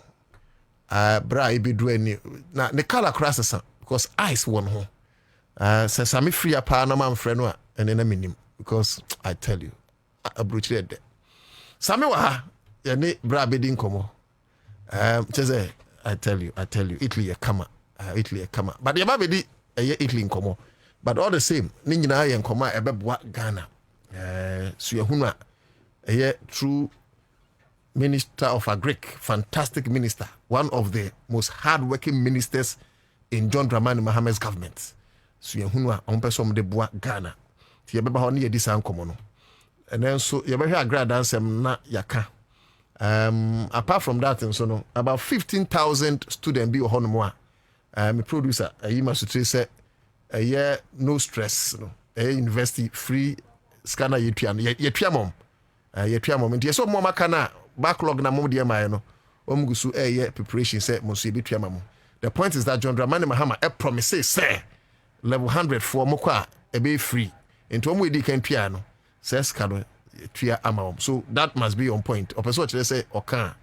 bra ibi do any na the color crosses because ice won ho since I'm free apa na man frɛ no a ene na minim because I tell you abrochire de same wa ha ye ne bra bedin komo cheze I tell you Italy kama but ye ba bedi Italy komo but all the same ni nyina ye nkoma ebeboa Ghana so ye hunu a true Minister of Agric, fantastic minister, one of the most hard-working ministers in John Dramani Mohammed's government. so yehunu a on person de boa Ghana ti ye beba ho ne ye di san komo no and then so ye behwe agrada ansem na yaka apart from that and so no about 15,000 students be ho no mo a me producer ayi masutre say no stress no university free scanner yetua mom yetua mom nti so mo maka na backlog na mom de mai no omgusu preparation say mo so yetua mom. The point is that John Dramani Mahama promises say level 100 for mokwa be free into omo edi kan tua no says kano tua amawom. So that must be on point. Opeso chile say oka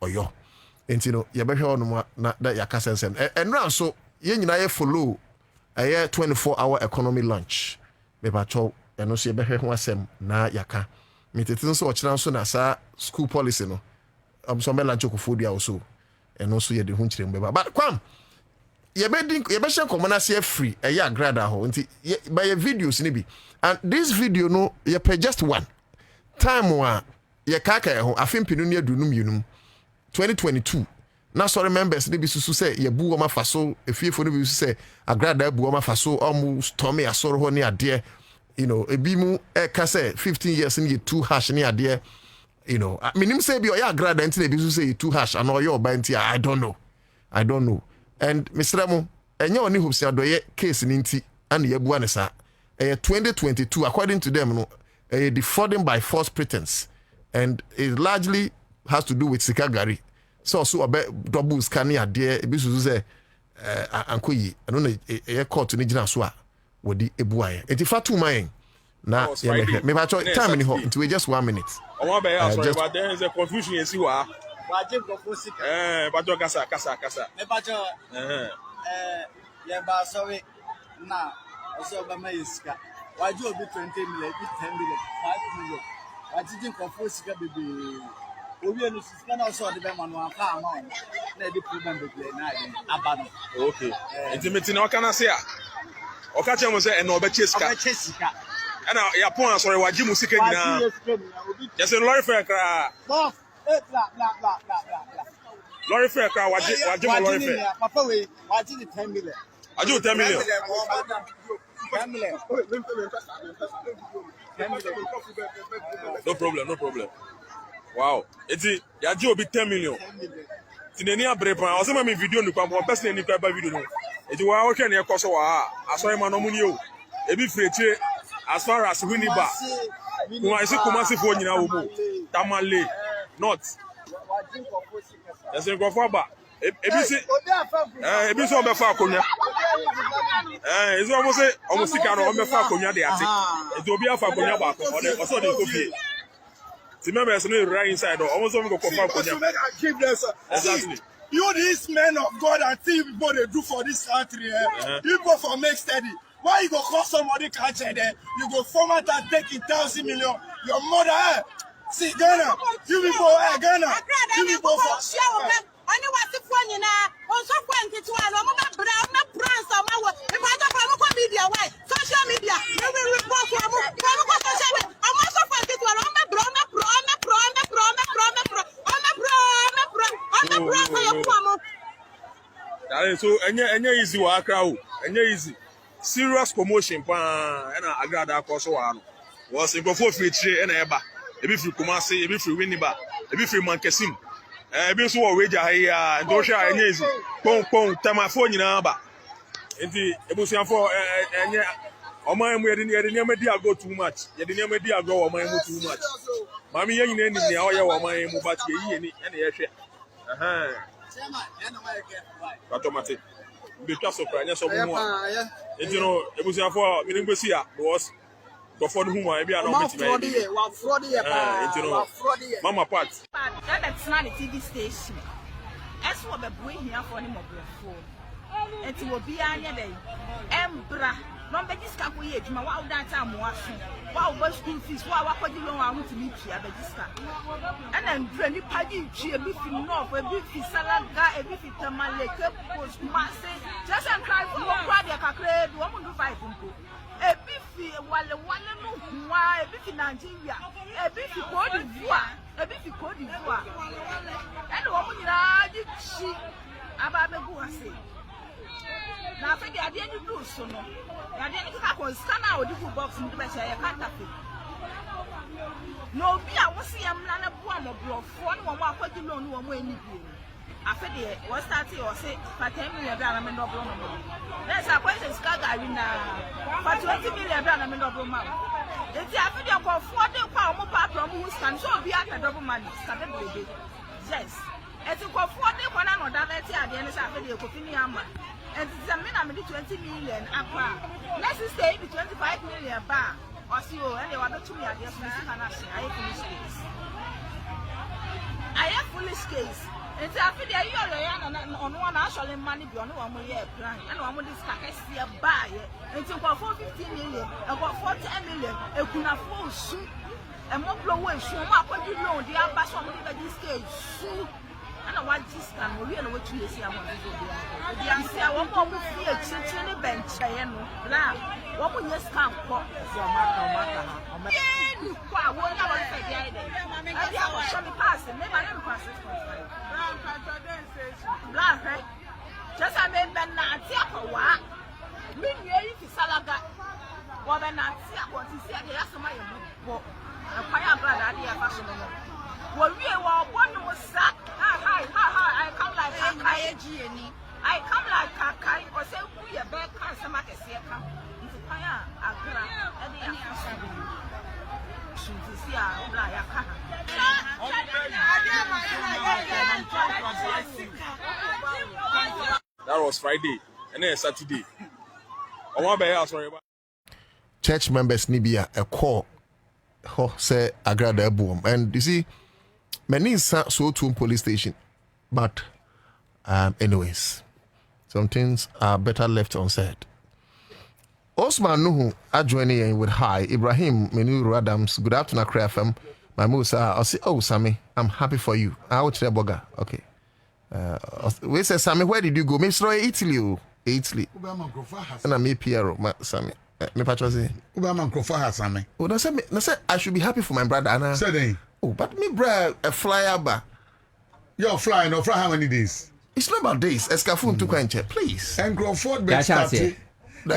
oyo enti no ye behwe ono na that yakasa nsem and now so ye nyina ye follow 24-hour economy lunch be ba cho eno so ye behwe ho asem na yaka mitetin so ochira so na sa school policy no so me lunch okofo dia also and also ye de ho nchire mbeba but kwam ye be shen komona se free agrada ho nti by your videos ni bi and this video no ye pay just one time wa ye kaka ho afempinu ne adunum yunum 2022 na sorry members ni bi susu say ye bu oma faso efiefo ni bi susu say agrada bu oma faso omu stormy asoro ho ne ade ebi mu ka say 15 years ni 2 hash ni ade minim say bi o ya agrada nti na bi susu say 2 hash and o yo ba nti I don't know and Mr. Mo enye oni hopes ya doye case ni nti and ye bu anesa 2022 according to them no defrauding by false pretense and it largely has to do with sikagari so double scanning ade ebi susu say ankoyi eno na court ni gina so a wodi ebuaye enti fatu man na me ba cho time ni ho nti we just 1 minute omo be ya sorry but there is a confusion yesi wa waje go sika ba to kasa me ba cho ye ba sorry na oso ba ma yesika waje obi 20 million 10 million 5 million waje go sika bebe obi enu sika na oso de be ma no afa ama na de problem bebe na aba no okay intimate na wakana se a okache mo se eno obeche sika ana ya pon sorry waji musika nyina yes lorry fare kra boss bla lorry fare kra waji mo lorry fare papa we waji ni 10 million waji 10 million 10 million no problem wow eti ya ji obi 10 million tineni abrepa o se ma mi video ni kwa person ni kwa ba video no eti wa o hwe ne ekoso wa asori ma no mu ni o ebi frechire as far as winiba kuma isi kuma si fo nyina wo mu tamale not ese go for ba ebi so be fa akonya ezi o mo se o mo sika no o me fa akonya de ate eti obi afa akonya ba ko o so de kofi ti members no right inside o mo so me go for akonya exactly you these men of God and see people they do for this country people for make steady. Why you go call somebody catcher there? You go format and take 1,000 million. Your mother, see Ghana. You people, Ghana. You people for share. Only what's the phone now? On so point to one. I'm not brown. So my work. If I don't have media, why? Social media. You will report to I'm also point to one. I'm not brown. So any easy work out. Any easy. Serious commotion pa na agrada akoso wa no was ngofo free na eba ebi free Kumasi ebi free Winiba ebi free Mankesim ebi so wo weja ya ndo hwa anyezi pon tamafo nyina ba enti ebusuafo enye oman mu yede ne medi ago too much yede ne medi ago oman mu too much mami ye nyina ni ne oye oman mu ba tie yi ni na ye hwe chema na ma ye ke automatic betwa so pra nya so mu ejino ebusuafo miningwesi a was go for the human be an opportunity wa fraud ye pa mama part that's not a TV station as what be boy here for ni mobile enti wo bia anya dey embra no be diska ko ye adwuma wa udan ta mo aso wa wo school fees wa kwaji loan wa hutimi pia be diska ana ndre ni pagi twi ebi fi north ebi fi salaga ebi fi tamale ke post mase just and cry for kwa dia kakre do mo do 5 nko ebi fi wale no huwa ebi fi Nigeria ebi fi Cote d'Ivoire and wo mo nyina di chi aba be gu ase na fe de ade ni do so no ade ni ka ko scanner odi fu box mu be sha ye katafe no bi a wo se yam na bo amobrofo no mo akwagi loan no mo ani bi afe de wo start o se for 10 million bra na me no bro no let's akwa se ska gari na for 20 million bra na me no bro ma enti afe de ko fo de kwa mo pa pro mo scan so bi ata double money start de yes eti ko fo de kwa na no da leti ade ni sa afe de ko fini ama enti me na me di 20 million akwa let's say be 25 million ba or see oh and they want to me ade so me sika na she aye foolish case enti afi de ayi ore ya na ono na actually money bi ono wa mo ye plan and wa mo dis kakesi e ba ye enti ko 15 million e ko 40 million e kuna fo su e mo blow we su mo akwadi loan di aba so mo di dis case su ana wa dis can mo wi na what you see am on video di am say wo mo fi e chichi ni bench ye no la wo mo yes can ko so mata ni kwa wo nya wo fe di ai de e dia wo show me pass me ba na me pass 6.5 Black, right? Just I made Benatia for what? Me, you salaga. What Benatia, what you see, I asked my a fire brother, the fashion. Well, we were one was sack. I come like I come like Kakai or say, we are back, some like a seca. It's a fire, and the That was Friday and then Saturday. I want to sorry. Church members Nibia a call say Accra boom. And you see, many so to police station. But anyways, some things are better left unsaid. Osman Nuhu adjoining with hi Ibrahim Menuru Adams. Good afternoon, Accra FM. My Musa, I'll say, oh Sammy, I'm happy for you. I will tell Boga. Okay. We say Sammy, where did you go? Maybe Italy. Italy. And I'm a Piero, Sammy. Me patron say. Ubama Krofa Sammy. Oh, no say I should be happy for my brother Anna. Say oh, but me brother a flyer bar. You're flying. No, fly how many days? It's not about days. Escafun to quench, please. And Crawford be started. Na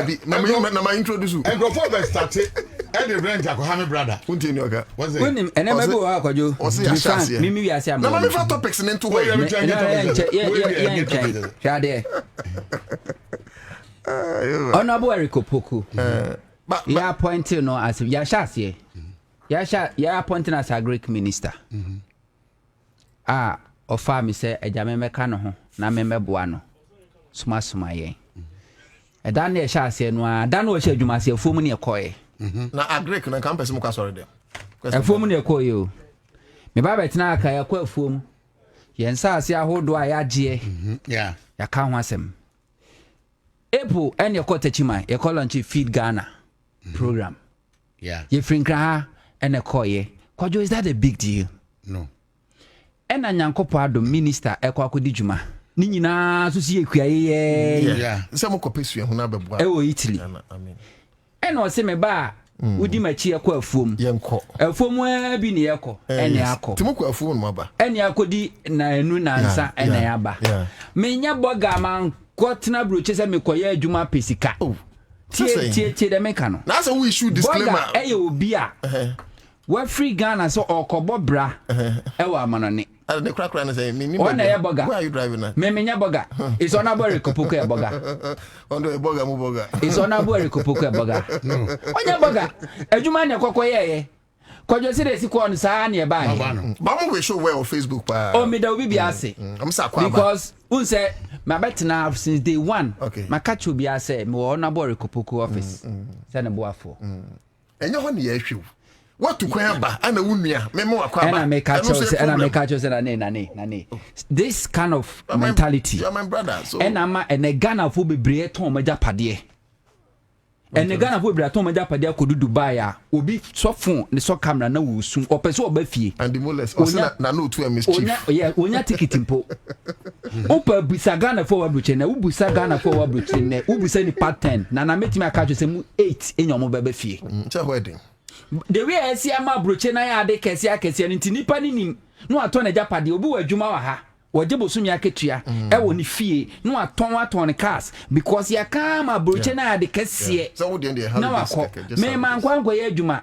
introduce you. And Crawford be started. And the branch ako ha me brother. Unti ni oga. What's it? When enema be wa kwajo. Mimi wi ase am. Na me fa topics into where. Yeah. Shade. Honorable Eric Opoku. Ya appointed no as ya shase. Ya appointed as a Greek minister. Ofa mi se ejame meka no ho na me meboa no. Suma ye. Eda na shase no ada na o hye adwuma se afuom ne ekoye. Na agrek na campus mu kwa sorry dem. Afuom ne ekoye o. Me ba betina aka ya kwa afuom. Ye nsa ase ahodo a ya gye. Yeah. Ya ka ho asem. April and your Kotachima, you call on Feed Ghana program. Yeah. You frinkra ha and a koye. Kwajo, is that a big deal? No. And a Yankopa, minister, a Kwakudijuma. Nina, to see a quay. Yeah. Some copy who never Italy. I mean. And was semi bar. Would you match a quail foam? Yanko. A foam where be near echo. And Yako. Tomoko a phone, mother. And Yakodi, Nansa, and Yaba. Menya Bogaman. Kotna bruches and Mekoya Juma Pesica. Oh, Tie the mecano. That's a we should disclaimer. Ayo Bia. We're free Ghana so or Cobobra. Ewa Manani. And the crack runners say, One boga. Where are you driving at? Memenya boga. It's on a boy Copuka boga. On the boga muboga. It's on a boy Copuka boga. On your boga. A Jumania Cocoye. Kwajo say si kwa nsa na ba he ba mo we show where on Facebook pa o me da obi bi ase because un say my betina since day one my catch obi ase me wo na bore Kopoku office say na bo afo enye ho ne ya hwew what to kwan ba ana wunua me mo akwa ba and I make catch say na ne this kind of mentality you are my brother so and ama and Ghana fo bebre ton maja pade. And the Ghana will be at home and Japadia could do Dubai. Will be so phone, the so camera no soon or person or Buffy and the molest. No, to a mischief. Yeah, when you're taking po. Opa Bisagana forward which and Ubusa Ghana forward which in Ubusani part 10. Nana met my catch 8 in your mobile fee. Wedding. The way I see a ma bruchena, they can see I can see an intinipani. No, I turn a Japadi, Ubu, a Jumaha. wɔgye bosom ya ketua ɛwɔ ne fie no atɔn ne cars because ya kama broche na ade kɛseɛ na wakɔ me mankwankɔ yɛ adwuma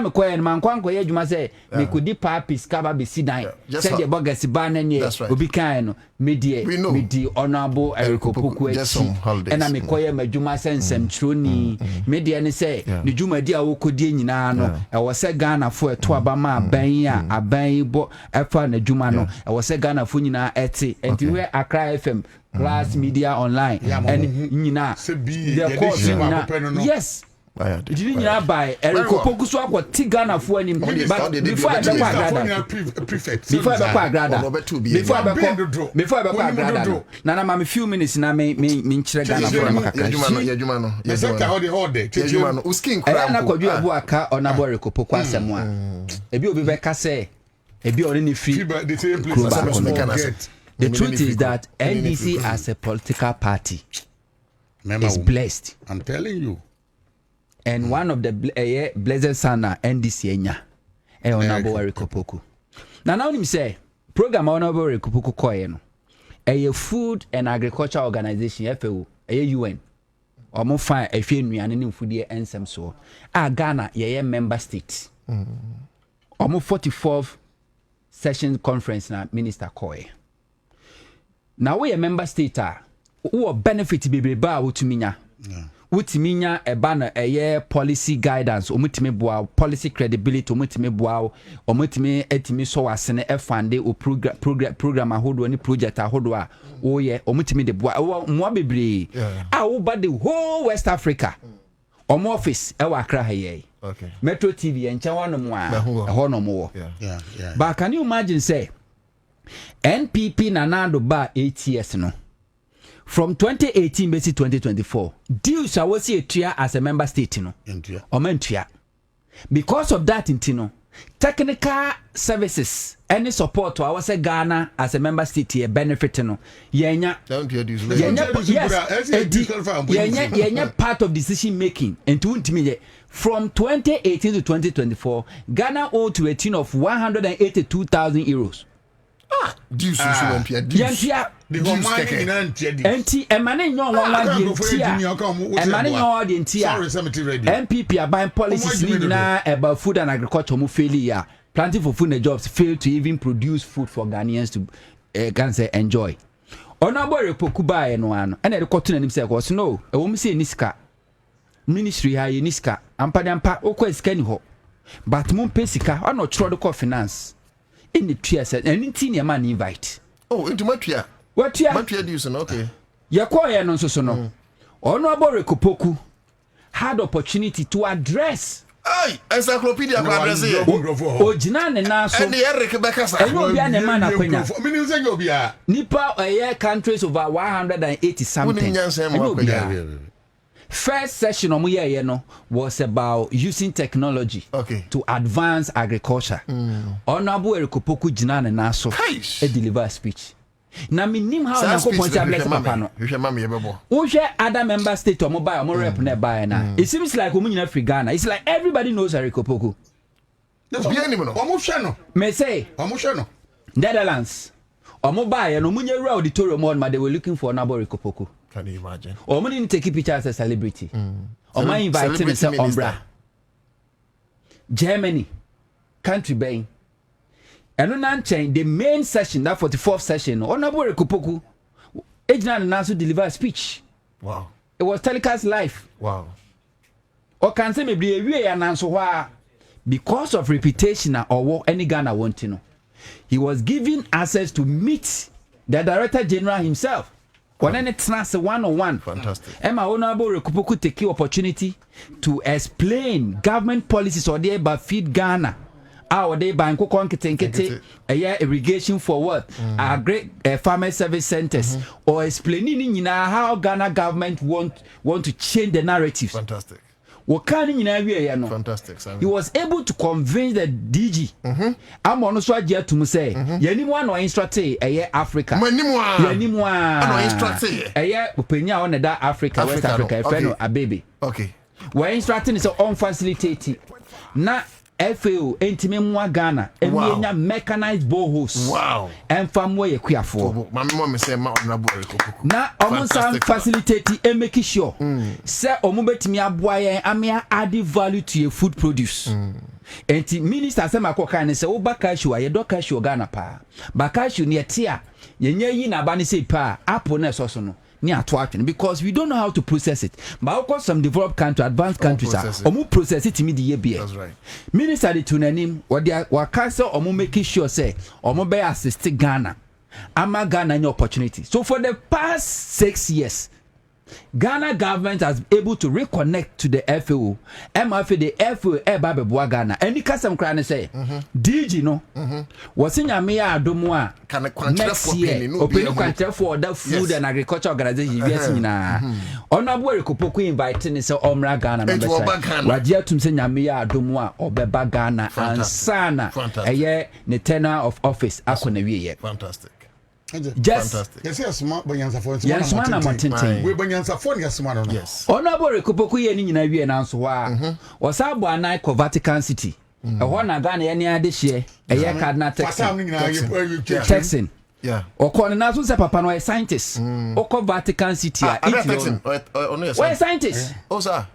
me kɔɛ no mankwankɔ yɛ adwuma sɛ me kodi papis kaba besi dan sɛ de bogus ba na ne obi kan no medi honorable Erikopoku akyi ɛna me kɔyɛ madwuma sɛ nsɛmtwerɛni media ne sɛ ne dwumadi a wɔkɔdie nyinaa no ɛwɔ sɛ Ghana fo ɛto aba ma aban a aban bɔ ɛfa na dwuma no ɛwɔ sɛ Ghana fo nyinaa ɛte ɛnti wɛ Accra FM Class Media Online and nyinaa the course nyinaa yes did you by Erikopoku so akɔ ti Ghana fo anim but before I be agrada na ma me few minutes na me nkyerɛ Ghana fo na makaka adwuma no adwuma no uskin kra na kɔdwu abu aka Honorable Erikopoku asɛm a ebi obi bɛka sɛ ebi ɔne ne free the truth is that NDC as a political party is blessed. I'm telling you. And one of the blessed son NDC enya Honorable Erikopoku. Now him say program Honorable Erikopoku koye no. A food and agriculture organization FAO, a UN. Omo fa ehwe nnuane ne mfudie ensem so. Ghana ye member state. Omo 44th session conference na minister koye. Now we a member state who benefit bebreba wotuminya. Wotiminya eba na policy guidance omutimi boa policy credibility omutimi boa omutimi etimi so wasene efande o program ahodo ni project ahodo a wo ye omutimi de boa mo bebre wo ba the whole West Africa omo office e wa Accra haye okay Metro TV encha wano mo a ho no mo yeah but can you imagine say NPP nanado ba 8 years no from 2018 to 2024 deals I was here as a member state no because of that intino technical services any support to our say Ghana as a member state here benefit no yenya part of decision making and to from 2018 to 2024 Ghana owed to a tune of 182,000 euros. Dues enti emane nyo wanwa di entia MPP aban policies ni na about food and agriculture mu fail ya planting for food and jobs fail to even produce food for Ghanaians to can say enjoy. Honorable Erikopoku ba no ano na de koto nanim say ko no e wo mse niska ministry ha ye niska ampa okwa sika ni ho but mu pesika ono chro de finance in the TSS and in Tinia man invite. Oh, into Matia. What ya? Matia do you okay? Yakoya no so no. Honorable Erikopoku had opportunity to address. Ay, encyclopedia ko address here. Ojina ne na so. And the Eric Bekasa. And you be an man akwenya. Mini say you be a. Nipa countries over 180 something. First session on we no was about using technology to advance agriculture. Honorable Erikopoku jina na naso e deliver speech. Na minim how na ko point bless papa no. Uhwe other member state or mobile or rep na buy na. It seems like we nyina free Ghana. It's like everybody knows Erikopoku. Me say Netherlands. Or mobile no munye auditorium on they were looking for Honorable Erikopoku. Can you imagine? Or we didn't take pictures as a celebrity. Or my invited Mr. Umbra. Germany, country bay. And on chain, the main session, that 44th session, Honorable Erikopoku, Ejna and Nasu deliver a speech. Wow. It was telecast live. Wow. Or can say maybe a way and answer why because of reputation or what any Ghana want to know. He was given access to meet the Director General himself. When it's not one-on-one. Fantastic. Emma Honorable Erikopoku take the opportunity to explain government policies or they about feed Ghana. Our day by irrigation for what? Our great farmer service centers or explaining how Ghana government want to change the narrative. Fantastic. Fantastic. He was able to convince the DG. I'm on so to say, anyone or instruct Africa. Anyone instruct Upenya on that Africa, West Africa, a baby. Okay. We're instructing is on facilitating. Now, FAO entime mwa Ghana enya mechanized boreholes. Wow. And famwe ye kuyafo. Mama say ma honorable Erikopoku. Na omunsa facilitate and make sure say omu betimi aboa yen amia add value to your food produce. Enti minister say makoka ne say wo bakashu aye do kashu Ghana pa. Bakashu ne tia yenye yi na ba ne say pa apple na so no. Because we don't know how to process it. But of course, some developed countries, advanced countries are process it immediately. That's right. Minister de tunanim what they are cancel or making sure say or be assist Ghana. Ama Ghana any opportunity. So for the past 6 years, Ghana government has been able to reconnect to the FAO. MFA the FAO eba beboa Ghana. Any custom cry say DG no was in Yamia Adomoa next year open country for the food and agriculture organization yes na Honorable Erikopoku inviting say Omra Ghana member Wadia tum say Yamia Adomoa obeba Ghana Ansah na eye ne tenure of office akona wiye. Fantastic. Just yes, smart banyansa for yes, man, we banyansa for yes, man. Yes. Honorable Erikopoku ye ni nyina wie na nso wa wasabo anai ko Vatican City. Ehọ na Ghana ye ni ade hye eye cardinal Texan. Yeah. Okọ na so se papa no scientist. Okọ Vatican City a Texan. Why scientist? Oh sir.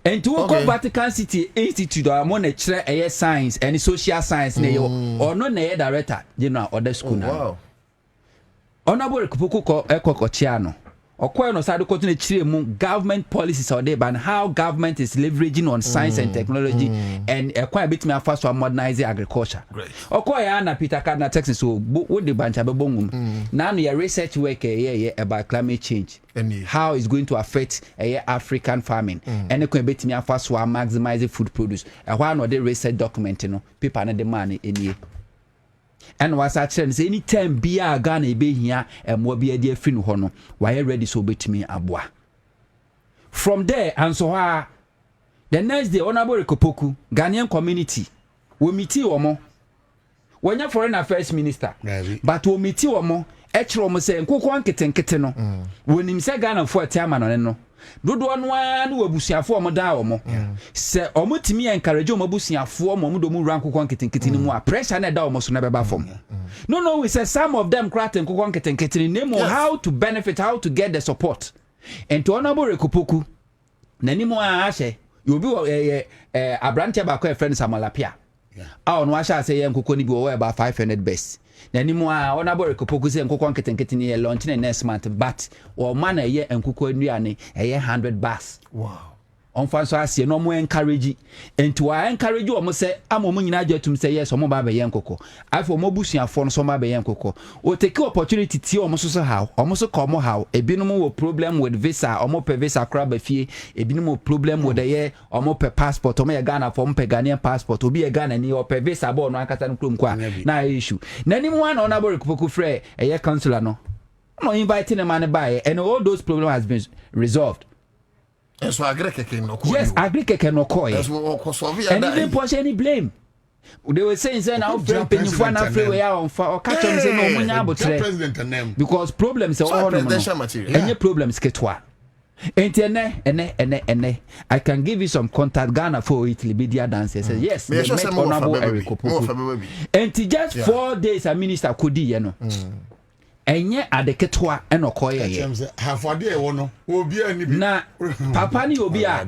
And to okay. Vatican City Institute or money chere science and social science na yo or no na director general or the school now. Wow. Honorable Erikopoku ko ekokochiano okoye no sade koto na chire mu government policies or dey ban how government is leveraging on science and technology and ekwa betimi afa so modernize agriculture. Okoye ana Peter Cardinal Texas so wo de bancha be bongum na no your research work about climate change and how it's going to affect African farming and ekwa betimi afa so maximize food produce e ho no the research document no paper na the man enie. And was actually say anytime be a Ghana be here and what be a dear fin hono, why ready so bet me abwa. From there, and so the next day, Honorable Erikopoku, Ghanaian community, we meet you omo. When you're foreign affairs minister, but we meet you omo, Echro say, Nkukwan keten no. When him say Ghana for a time and no. Dodo one we busiafo omo da omo se omo timi encourage omo busiafo omo do mu rank kokon keten mu a pressure na da omo so na beba form no we say some of them crack kokon keten name how to benefit, how to get the support. And to Honorable Erikopoku nanimo a ahye you be abrante ba ko friend Samalapia on wa sha say yen kokoni bi wo about 500 best nanimo a Honorable Erikopoku say kokon keten ye launch next month but o man ye enkuko anuane 100 bars. Wow. On fanso asie no mo encourage enti wa encourage o mo say amomo nyina ajatum say yes o mo ba be yen kokko afo mo busuafo no so ma be yen kokko o take opportunity ti o mo so how o mo so come how ebinom wo problem with visa o mo pe visa kra ba fie ebinom problem with the o mo pe passport o mo ye Ghana for mo pe Ghanaian passport obi ye Ghana ni o pe visa bo no akata no krom kwa na issue na ni mo na Honorable Erikopoku frɛ eye councillor no inviting a man by and all those problems has been resolved. So yes, agree no koi. And even push any blame. They were saying now jumping in front of freeway on or catch on say no munya but because problems are all any problems ketwa. Ene I can give you some contact Ghana for Italy media dancers. Yes, they met Honorable Erikopoku. And just 4 days a minister could you know. Enye adeketwa enokoye ye hafade e wono obi ani bi na papa ni obi a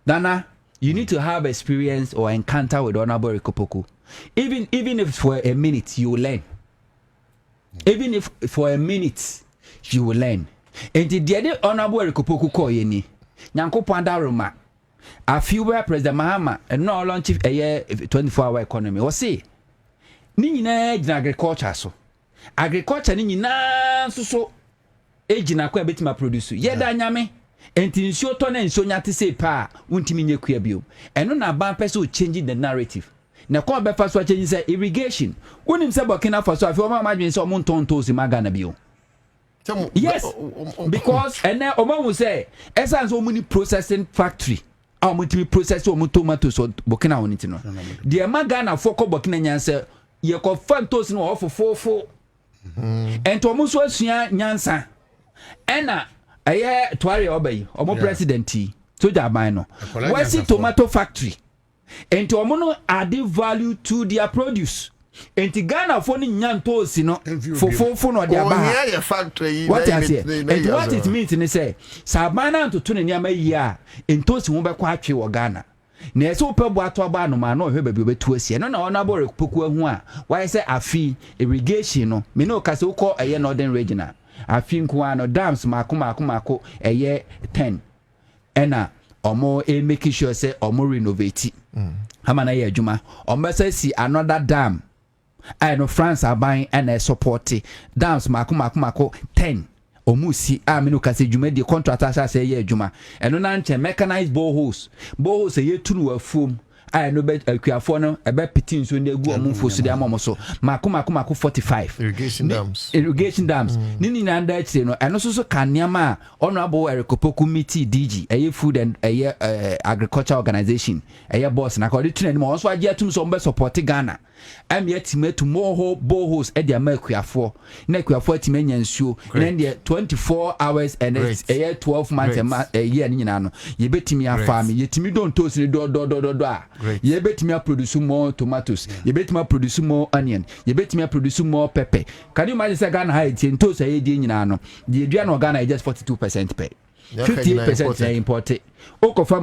Dana you need to have experience or encounter with Honorable Erikopoku even if for a minute you will learn even if for a minute you will learn and the Honorable Erikopoku ko ye ni nyankopon daroma afiwa President Mahama and no launch a year 24-hour economy o say ni nyina gina agriculture so agriculture ni nyina so ejina kwa betima produce yeda nyame enti nsuo to na nsuo nyate sei pa untimi nyekua bio eno na ban person change the narrative na kwa be fa so change say irrigation wonim se Burkina Faso afi o ma madwen se o montonto si magana bio yes because ene o ma wu say essence o muni processing factory a mo timi process o mo tomatoes so Burkina woniti no de magana foko Burkina nyanse ye ko fantos no ofofofo ento omo so asua nyansa ena aye tware obey omo president soja ban no wasi tomato factory enti omo no add value to their produce. Enti Ghana for ni nyanto si no for no dia ba. Oh, factory. What I say? And what it means ni say, sabana ntoto ne niam yi a entosi ho be kwa atwe wo Ghana. Na ese wo pebo ato aba no ma na ohwe ba bi obetu asie. No na ona bo repoku ahu a, why say afi irrigation no, me no ka se wo call eye northern regional. Afi nko ano dams mako eye 10. Ena omo make sure say omo renovate. Ama na ye adwuma. Omo say si another dam. I know France are buying and support dams mako 10. Omusi aminu kase dwuma di contractor say ye adwuma. Eno na nche mechanized boreholes. Boreholes ye tunu afum. I know be akuafo no ebe pitin so na egu omfo so dia momoso. Mako 45. Irrigation dams. Nini na nda chire no eno so kaniama honorable Erikopo committee DG food and agriculture organization boss na according to them also age atum so mbe support Ghana. Am yet to more boreholes e dia makuafo. Na akuafo atimanya nsuo. Na dia 24 hours and 12 months a year ni nyina no. Ye betimi afam ye timi don toast ni do a. Ye betimi produce more tomatoes. Ye betimi produce more onion. Ye betimi produce more pepper. Can you imagine say Ghana high toast e di nyina no. The aduan Ghana is just 42% pay. 58% imported. Okofa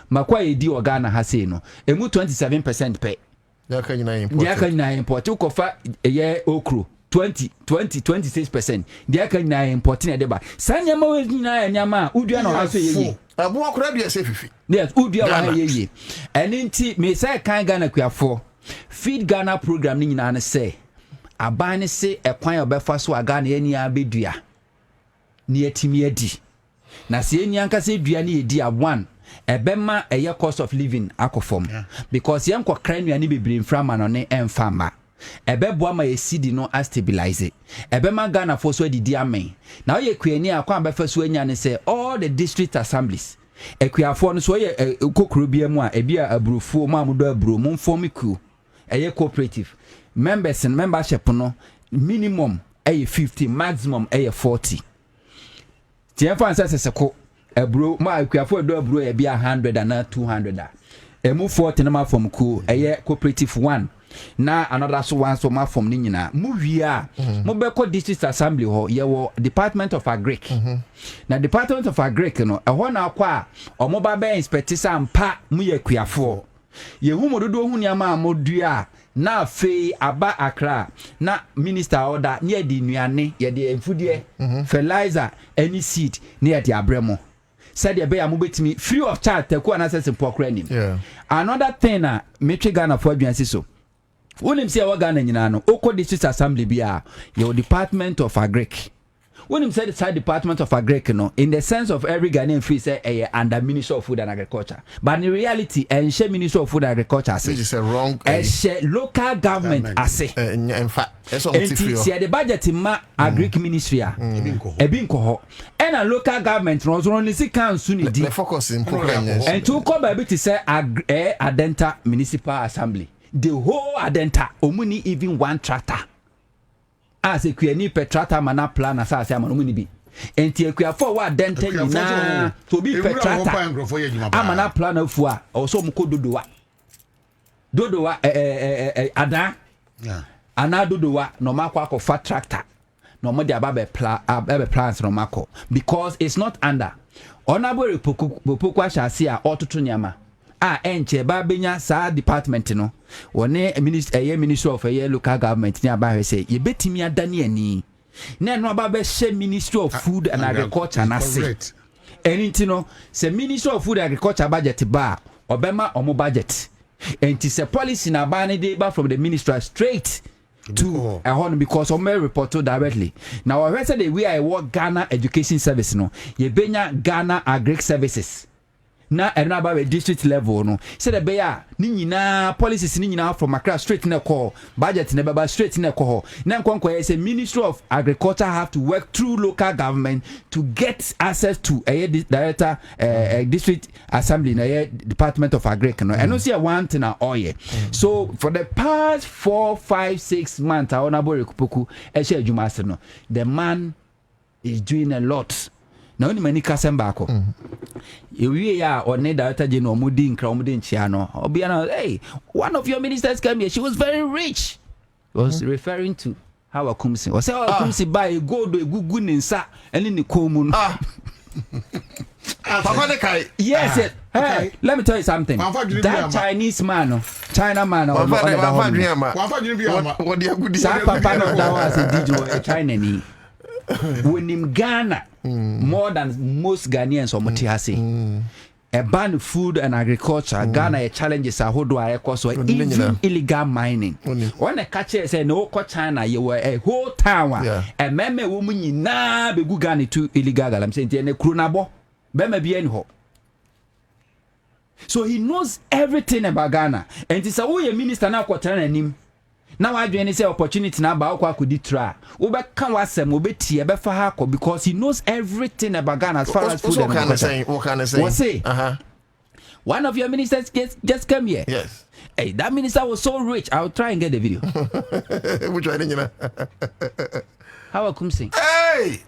mako e di Ghana ha say no. Emu 27% pay. Yaka nyina import. Okofa ye okro 26%. Yaka nyina import na deba. Sanyama we nyina nyama udua no ha so ye. Abo akura bia se fifi. Yes, udua wa ye. Eni nti me say kan Ghana kuafo. Feed Ghana program ni nyina na say aban ne se ekwan obefa so aga na eni abedua. Ni etimi adi. Na se eni anka se dua ni edi one. Ebema eye cost of living akofom because yen kwa kranua ni bebre mframa no ne emfama ebeboa ma esidi no a stabilize ebema Ghana for so didi amen na oye kuani akwa befa so anya ne say all the district assemblies ekuafo no so ye kokoro bia mu a ebia aburufuo ma amudo aburo mu form ku eye cooperative members and membership no minimum eye 50 maximum eye 40 tie fa ansa seseko ebro ma akuafo do ebro e bia 100 and 200 emu 40 na ma form ku eye cooperative 1 na another so one so ma form ni nyina mu wia mo be ko district assembly ho ye wo department of agric na department of agric no e ho na akwa omo ba be inspect sampa mu ye akuafo ye hu mododo hu ni ama modua na fe aba Accra na minister order ne di nuane ye de enfudie fertilizer any seed ne ye abremo said ye be amubetimi free of charge teku anasese pokra nim. Another thing na metwe Ghana for adwansi so wonim se wa Ghana nyina no oko district assembly bia your department of agric wonim say the side department of agric no in the sense of every Ghanaian free say under Ministry of Food and Agriculture but in reality share Ministry of Food and Agriculture say this is a wrong share local government say in fact eso see the budget ma agric ministry ebi nko ho and a local government no so only see council ni di focus in program and to come by to say Adenta municipal assembly the whole Adenta omuni even one tractor as a kuani per tractor mana plan as I say omuni bi enti akuafo wa Adenta nyina to be per tractor amana plan afu a also mko dodowa ada ana dodowa no makwa ko fa tractor no mo de ababe plans no mako because it's not under honorable Poku Ashasi a ototo nyama enche ba benya sa department no wone minister of local government ni aba say ye betimi adane ani na no aba be share Ministry of Food and Agriculture na say anything no say Ministry of Food and Agriculture budget ba obema omo budget enti say policy na ba ne dey ba from the ministry straight to a home because of my report directly now I said the way I work Ghana education service no ye benya Ghana agric services na enaba we district level no said the beya ni nyina policies ni nyina from Accra straight na call budget na baba straight na call na nkonko say Ministry of Agriculture have to work through local government to get access to a director district assembly na department of agric no and no see one thing na oye so for the past 4 5 6 months honorable Poku e share adwuma no the man is doing a lot na oni mani kasem baako ewie ya one director general omudi nkra omudi nchia no obia na hey one of your ministers came here, she was very rich. Was referring to how Akumsi was say Akumsi buy gold egugu ne nsa ene ne komu no yes hey let me tell you something, that Chinese man China man papa no that was a DJ China ni when in Ghana more than most Ghanaians or Motiasi a ban food and agriculture Ghana a challenges a whole do I cause even illegal mining when a catcher say no China you were a whole town and meme woman na be Ghana to illegal I'm saying a crunabo bema be any so he knows everything about Ghana and it's a way minister now quarter him. Now I join say opportunity na ba kwa kudi try. Ube kan wasem ube tie be fa ha because he knows everything about Ghana as far as food and agriculture. What can I say? What say? One of your ministers just came here. Yes. Hey, that minister was so rich. I'll try and get the video. Which one you know? How I come sing? Hey!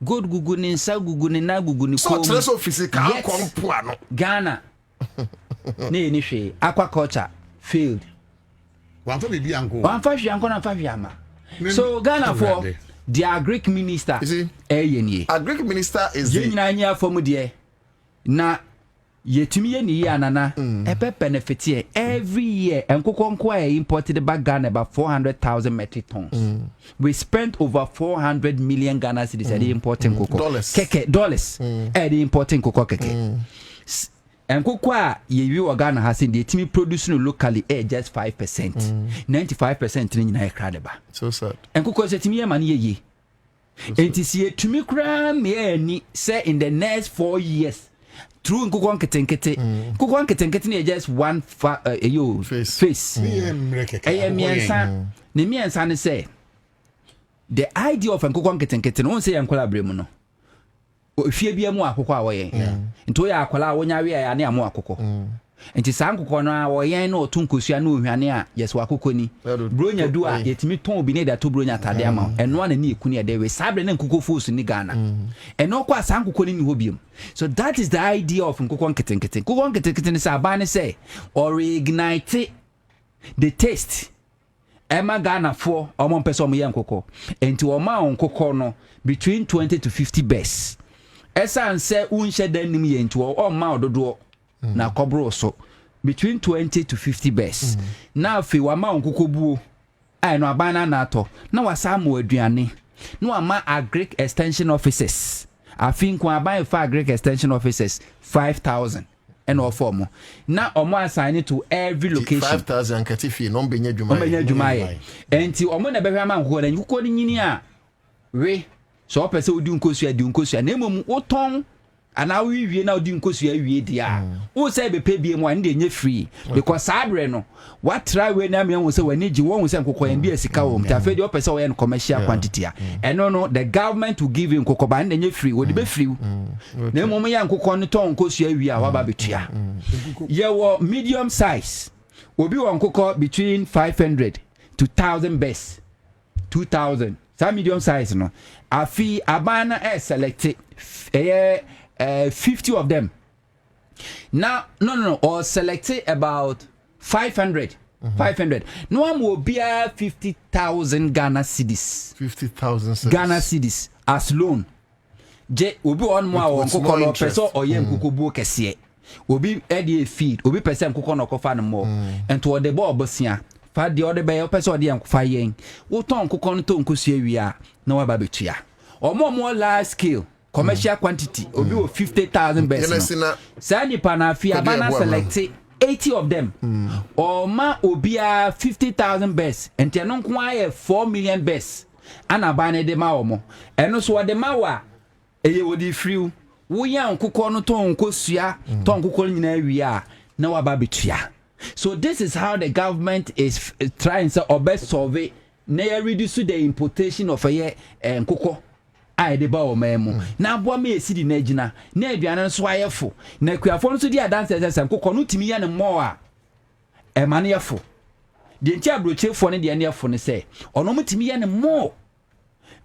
Good gugu ni nsa gugu ni na gugu ni so tres so physical kwampo no. Ghana. Ne ni hwe aquaculture field. One for baby uncle. One for yanko na for yama. So Ghana for the Greek minister. Is he? A Greek minister is the. Nyina for de na yetumi ye ni anana e be benefit every year enkoko nko a imported back Ghana about 400,000 metric tons. We spent over 400 million Ghana cedis at importing cocoa. Dollars. Keke dollars. At importing cocoa keke. Enkoko a ye wi Ghana has in the team producing locally just 5%. 95% ni nyina e kradeba. So sad. Enkoko se timi ye mani ye. Enti si tumi kra me ani say in the next 4 years through nkukwan ketenkete nkukwan ketenkete na just one face miensa ne miensa ne say the idea of nkukwan ketenkete no say yankola bremu no ofie bia mu akokɔ a wɔyɛ nto ya akola wonya we ya ne amu akokɔ enti sa nkukɔ no a wɔyɛ na otunkosua na ohwane a yes wakokɔ ni bronya du a yetimi ton obi ne da to bronya tade ama eno na ne ekunu de we sabre ne nkukɔ fosu ni Ghana eno kwa sa nkukɔ ni hobiem. So that is the idea of nkukɔ nketenkete. Nkukɔ nketenkete ne sa ba ne say or ignite the taste Emma Ghana for omo pese omo ye nkukɔ enti oma nkukɔ no between 20 to 50 best esa nse unhye dan nim ye enti o ma ododo na kobro so between 20 to 50 best na afi wa ma nkukɔ buo ai no abana na ato na wasa ma aduane no ama agric extension officers afi nko aban fa agric extension officers 5,000 and all form na omo assign to every location 5,000 katifi no benya dwuma ye enti omo na behwa ma nkukɔ na nkukɔ ni nyini a we so opese odi nkosua na emom woton ana wie na odi nkosua wie dia wo say be pebie mu an de nye free because sabre no what try we na me won say wani gi won say nkokɔ en bi asika wo mta fe de opese wo en commercial quantity a eno no the government will give you nkokɔ ba an de nye free wo de be free na emom ya nkokɔ no ton nkosua wie a wa ba betua ye wo medium size obi wo nkokɔ between 500 to 1,000 best 2,000 some medium size no afi abana select 50 of them now no or select about 500 no one will be 50,000 Ghana cedis 50,000 Ghana cedis as loan je obi on mo a nkokɔ no peso oyem nkokɔ bu kese obi e feed obi pese nkokɔ no kofa no mo ento de bo obosia fa de ode be pese ode yankofa yen wo ton nkokɔ no to nkosua wi a na wa ba betua omo large scale commercial quantity obi o 50,000 best no sani panafi abana select 80 of them or ma obia 50,000 best enti no nko aye 4 million best ana bana de ma omo eno so de ma wa eye wodi free wo ya nkokɔ no ton nkosua ton nkokɔ nyina wi a na wa ba betua. So this is how the government is trying to best solve na reduce the importation of nkokɔ ai de ba o memu na abo ma esidi na agina na aduane nso ayefo na kuafo nso di adanse sese nkokɔ no timi ya ne mo a e ma ne yefo de nti abrochefo ne de ne yefo ne se ono mo timi ya ne mo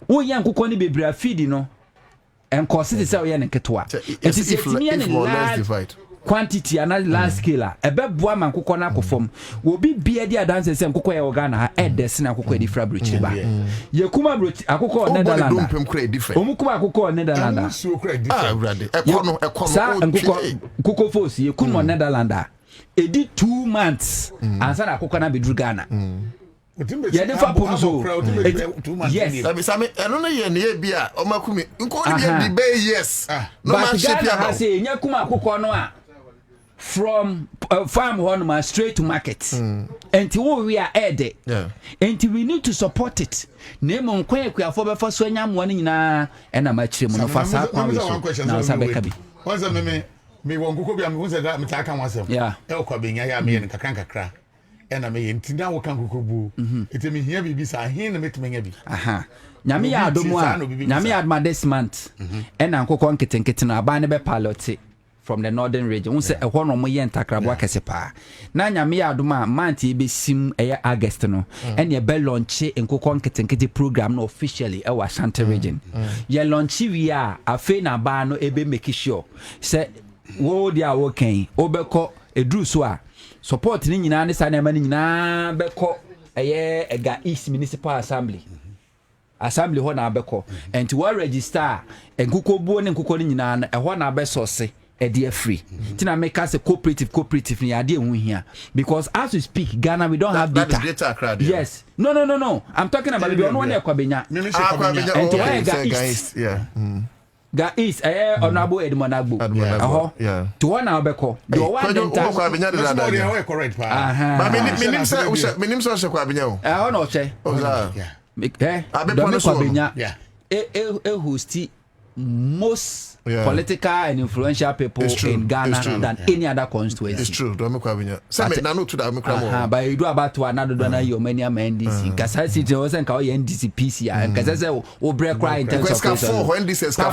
wo ya nkokɔ ne bebra feed no and cost it is our yen ketwa. It is if less divide. Quantity and large scale a bed boy man cook on a form will be beardy dances and cook organa at the sin cook di fabric. Yakuma brut a cook on Netherlands different. Omukuma cook on Netherlands. So credit and cook force you come on Netherlands. It did 2 months and son a cookana be drugana. Yeah, never put so. Yes, I don't know your near beer or Makumi. Yes, but Ghana has a Yakuma cook from farm one straight to market until we are added. Until we need to support it. Name on Quake, we are for Swanyam one in and a match him on Fasa. Once a me won't go be amused that Mitaka myself. Yeah, El Kwabena, me and Kakranka. And I may intina Wakankubu. It may here be beside him and make me heavy. Aha. Namia Domoa, Namia my this month, and Uncle Conket and Kitana Barnaby Palot from the northern region. Who said a one or more yen Takrabwa Casepa. Nanya Mia Duma, Manti be sim a Agestino, and your bell launch and Coconket and Kitty program officially our Shanty region. Ye launch via a fena bano ebe make sure. Say, wo dia working, Obeko, a drew swa. Support ni nyina ne sana mani nyina beko eye ega East Municipal Assembly ho na beko enti wa register enkuko buo ne enkuko ni nyina ho na besose e dey free tina make us a cooperative ni ade hu hia because as we speak Ghana we don't have data. That is data Accra. Yes, no, I'm talking about the one e Kwabena enti wa ega East. Yeah. Ga is honorable Edmond Agbo. Yeah. To one now beko. The one that correct pa. But minim so Kwabena o. No che. Yeah. Kwabena. Yeah. Host most political and influential people in Ghana than any other constituency. It's true. Don't Kwabena. Say me na no to that but you do about to another donor your many NDC. Kasa city was and call NDC PC and kasa say o break cry in terms of for when this is for.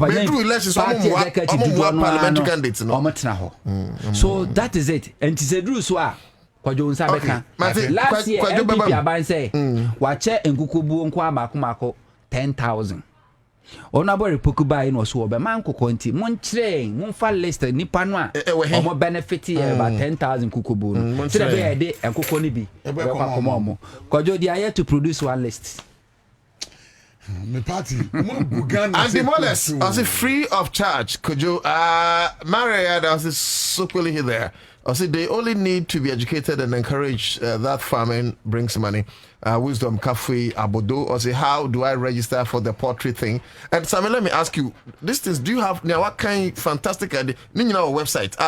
Me do elections parliamentary candidates no. So that is it. And it is a rule so Kwajo Nsabeka. Last year MPP aban say wache enkukubu nko amako 10,000. Onabori pokuba ino so be man kokonti mon train mon fa list nipa no a omo benefit about 10,000 kukubu no so be de enkoko ni bi komo Kwajo they are here to produce one list. Me party and the molest as free of charge Kwajo Maria that was so quickly there. I said they only need to be educated and encourage that farming brings money. Wisdom Cafe Abodo. Or say, how do I register for the poultry thing? And Samuel, let me ask you, this things, do you have now what kind of fantastic idea? Nini na website?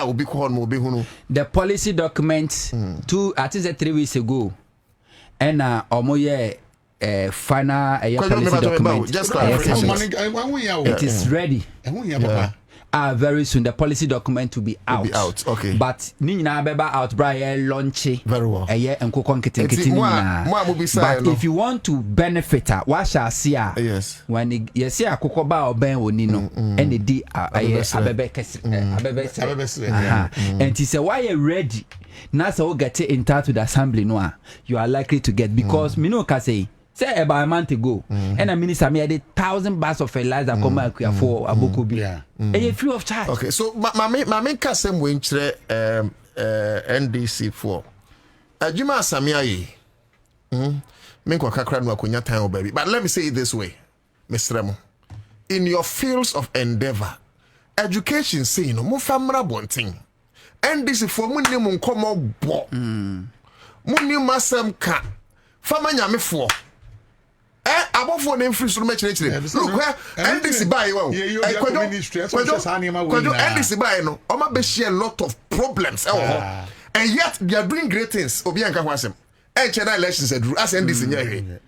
The policy document I think 3 weeks ago. And omoye final policy document. Just it is ready. Very soon the policy document will be out. Okay. But Nina Beba out Brian launchy very well. But if you want to benefit what shall see yes. When you see a cocoba or ben or Nino and the D and he said why you ready? Nasa will get in touch with the assembly noir. You are likely to get because Mino can say about a month ago, and a minister made 1,000 bags of fertilizer come out for Abokubi. And free of charge. Okay, so my main custom winch NDC for Ajima Samiaye. Minko Accra100 kunya time baby. But let me say it this way, Mr. Remo. In your fields of endeavor, education say no mo famra bonting. NDC for munni mun komo bo. Munni masam ka. Fama nyame for. Above one name free so much. Look where NDC buy you. NDC buy no. Oma be share a lot of problems. And yet they are doing great things. Obianka Wasem. And China elections as NDC here.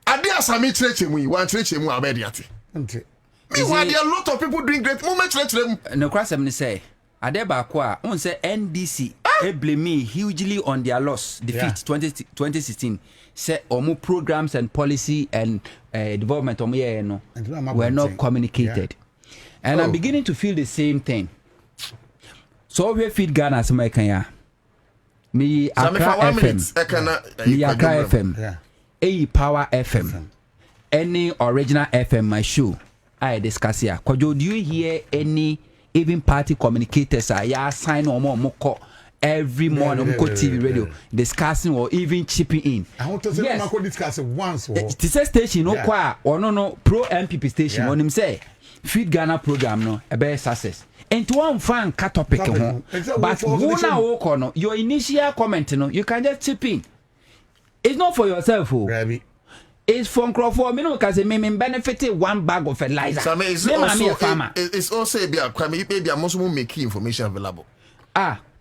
Ade asami church we one church mu abediate. Meanwhile there are a lot of people doing great. Moment church no kwasem ni say ade ba ko a on say NDC blame me hugely on their loss defeat 2016. Say omu programs and policy and development were not communicated. And I'm beginning to feel the same thing. So we feed Ghana as American. Me Accra FM. Me Accra FM. A Power FM. Any original FM my show. I discuss here. Kojo, do you hear any even party communicators sign on more every morning on TV radio discussing or even chipping in? I want to say yes. Discuss once. It is a station no kwa or no pro MPP station on him say Feed Ghana program no a better success. And to one fan cut topic but who your initial comment you can just chip in. It's not for yourself. It's from Crawford, because it may benefit one bag of fertilizer. So, it's also maybe a most making information available.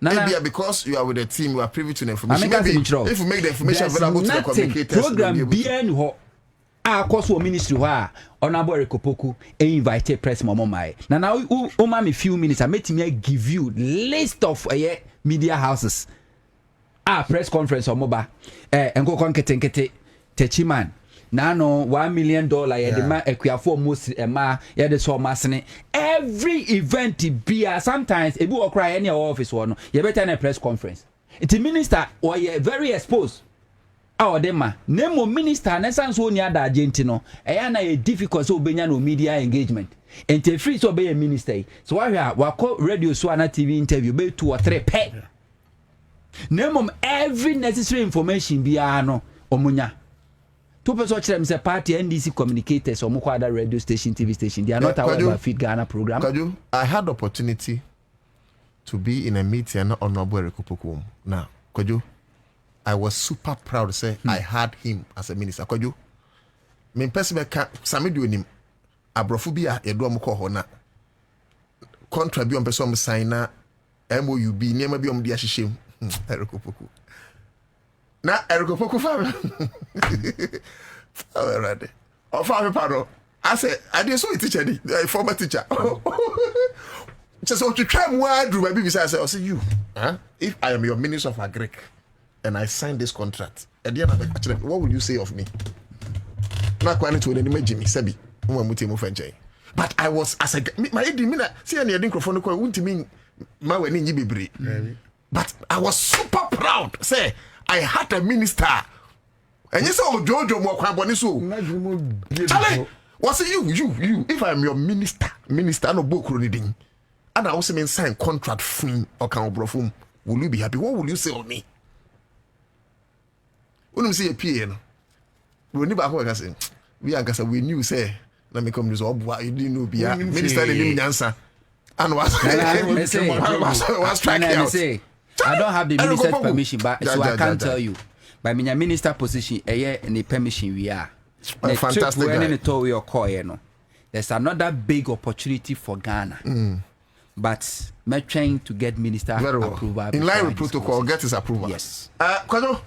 Maybe because you are with the team, you are privy to the information. Maybe if you make the information available to the communicators, program behind course ministry honorable Rekopoku invited press mama now me few minutes I made me give you list of media houses press conference or mobile and go nkete techiman now no $1 million the man equiafo most ma the so masne every event be sometimes e be cry any office one you better a press conference the minister or very exposed Dema nemo minister na sanso ni ada agenti no na e difficult so obenya no media engagement ente free so be minister so wako radio so na TV interview be 2 or 3 pe nemo every necessary information bia no omunya to person kire me say party NDC communicators or other radio station TV station they are not aware about Feed Ghana program. I had opportunity to be in a meeting on Honorable Rekopoku now Kojo I was super proud to say I had him as a minister. Kojo, me person be ka same do nim abrofo bi a yedo am ko ho na contract bi on person am sign na MOU bi niam bi on di ahyehyem Rekopoku. Na Rekopoku fa. Already. O fa me paro. I say I dey so teacher di former teacher. Just so to try more adru bi say I say you, if I am your minister of agric and I signed this contract, at the end of the day, what will you say of me? Not quite to any Jimmy Sebi, but I was as a my see any microphone wouldn't mean my wedding be. But I was super proud. Say I had a minister, and you saw Jojo Mokwabonisu. Charlie, what's you? If I'm your minister, no book reading, and I also mean sign contract free or can brofum, will you be happy? What will you say of me? When you see a PA, we never have we knew say, let me come to this. You didn't know, be a minister in Ansah. And was striking out. I don't have the minister's permission, but so I can't tell you. By my minister position, a year in the permission we are. Fantastic. There's another big opportunity for Ghana. But I'm trying to get minister approval. In line with protocol, get his approval. Yes. Kwado.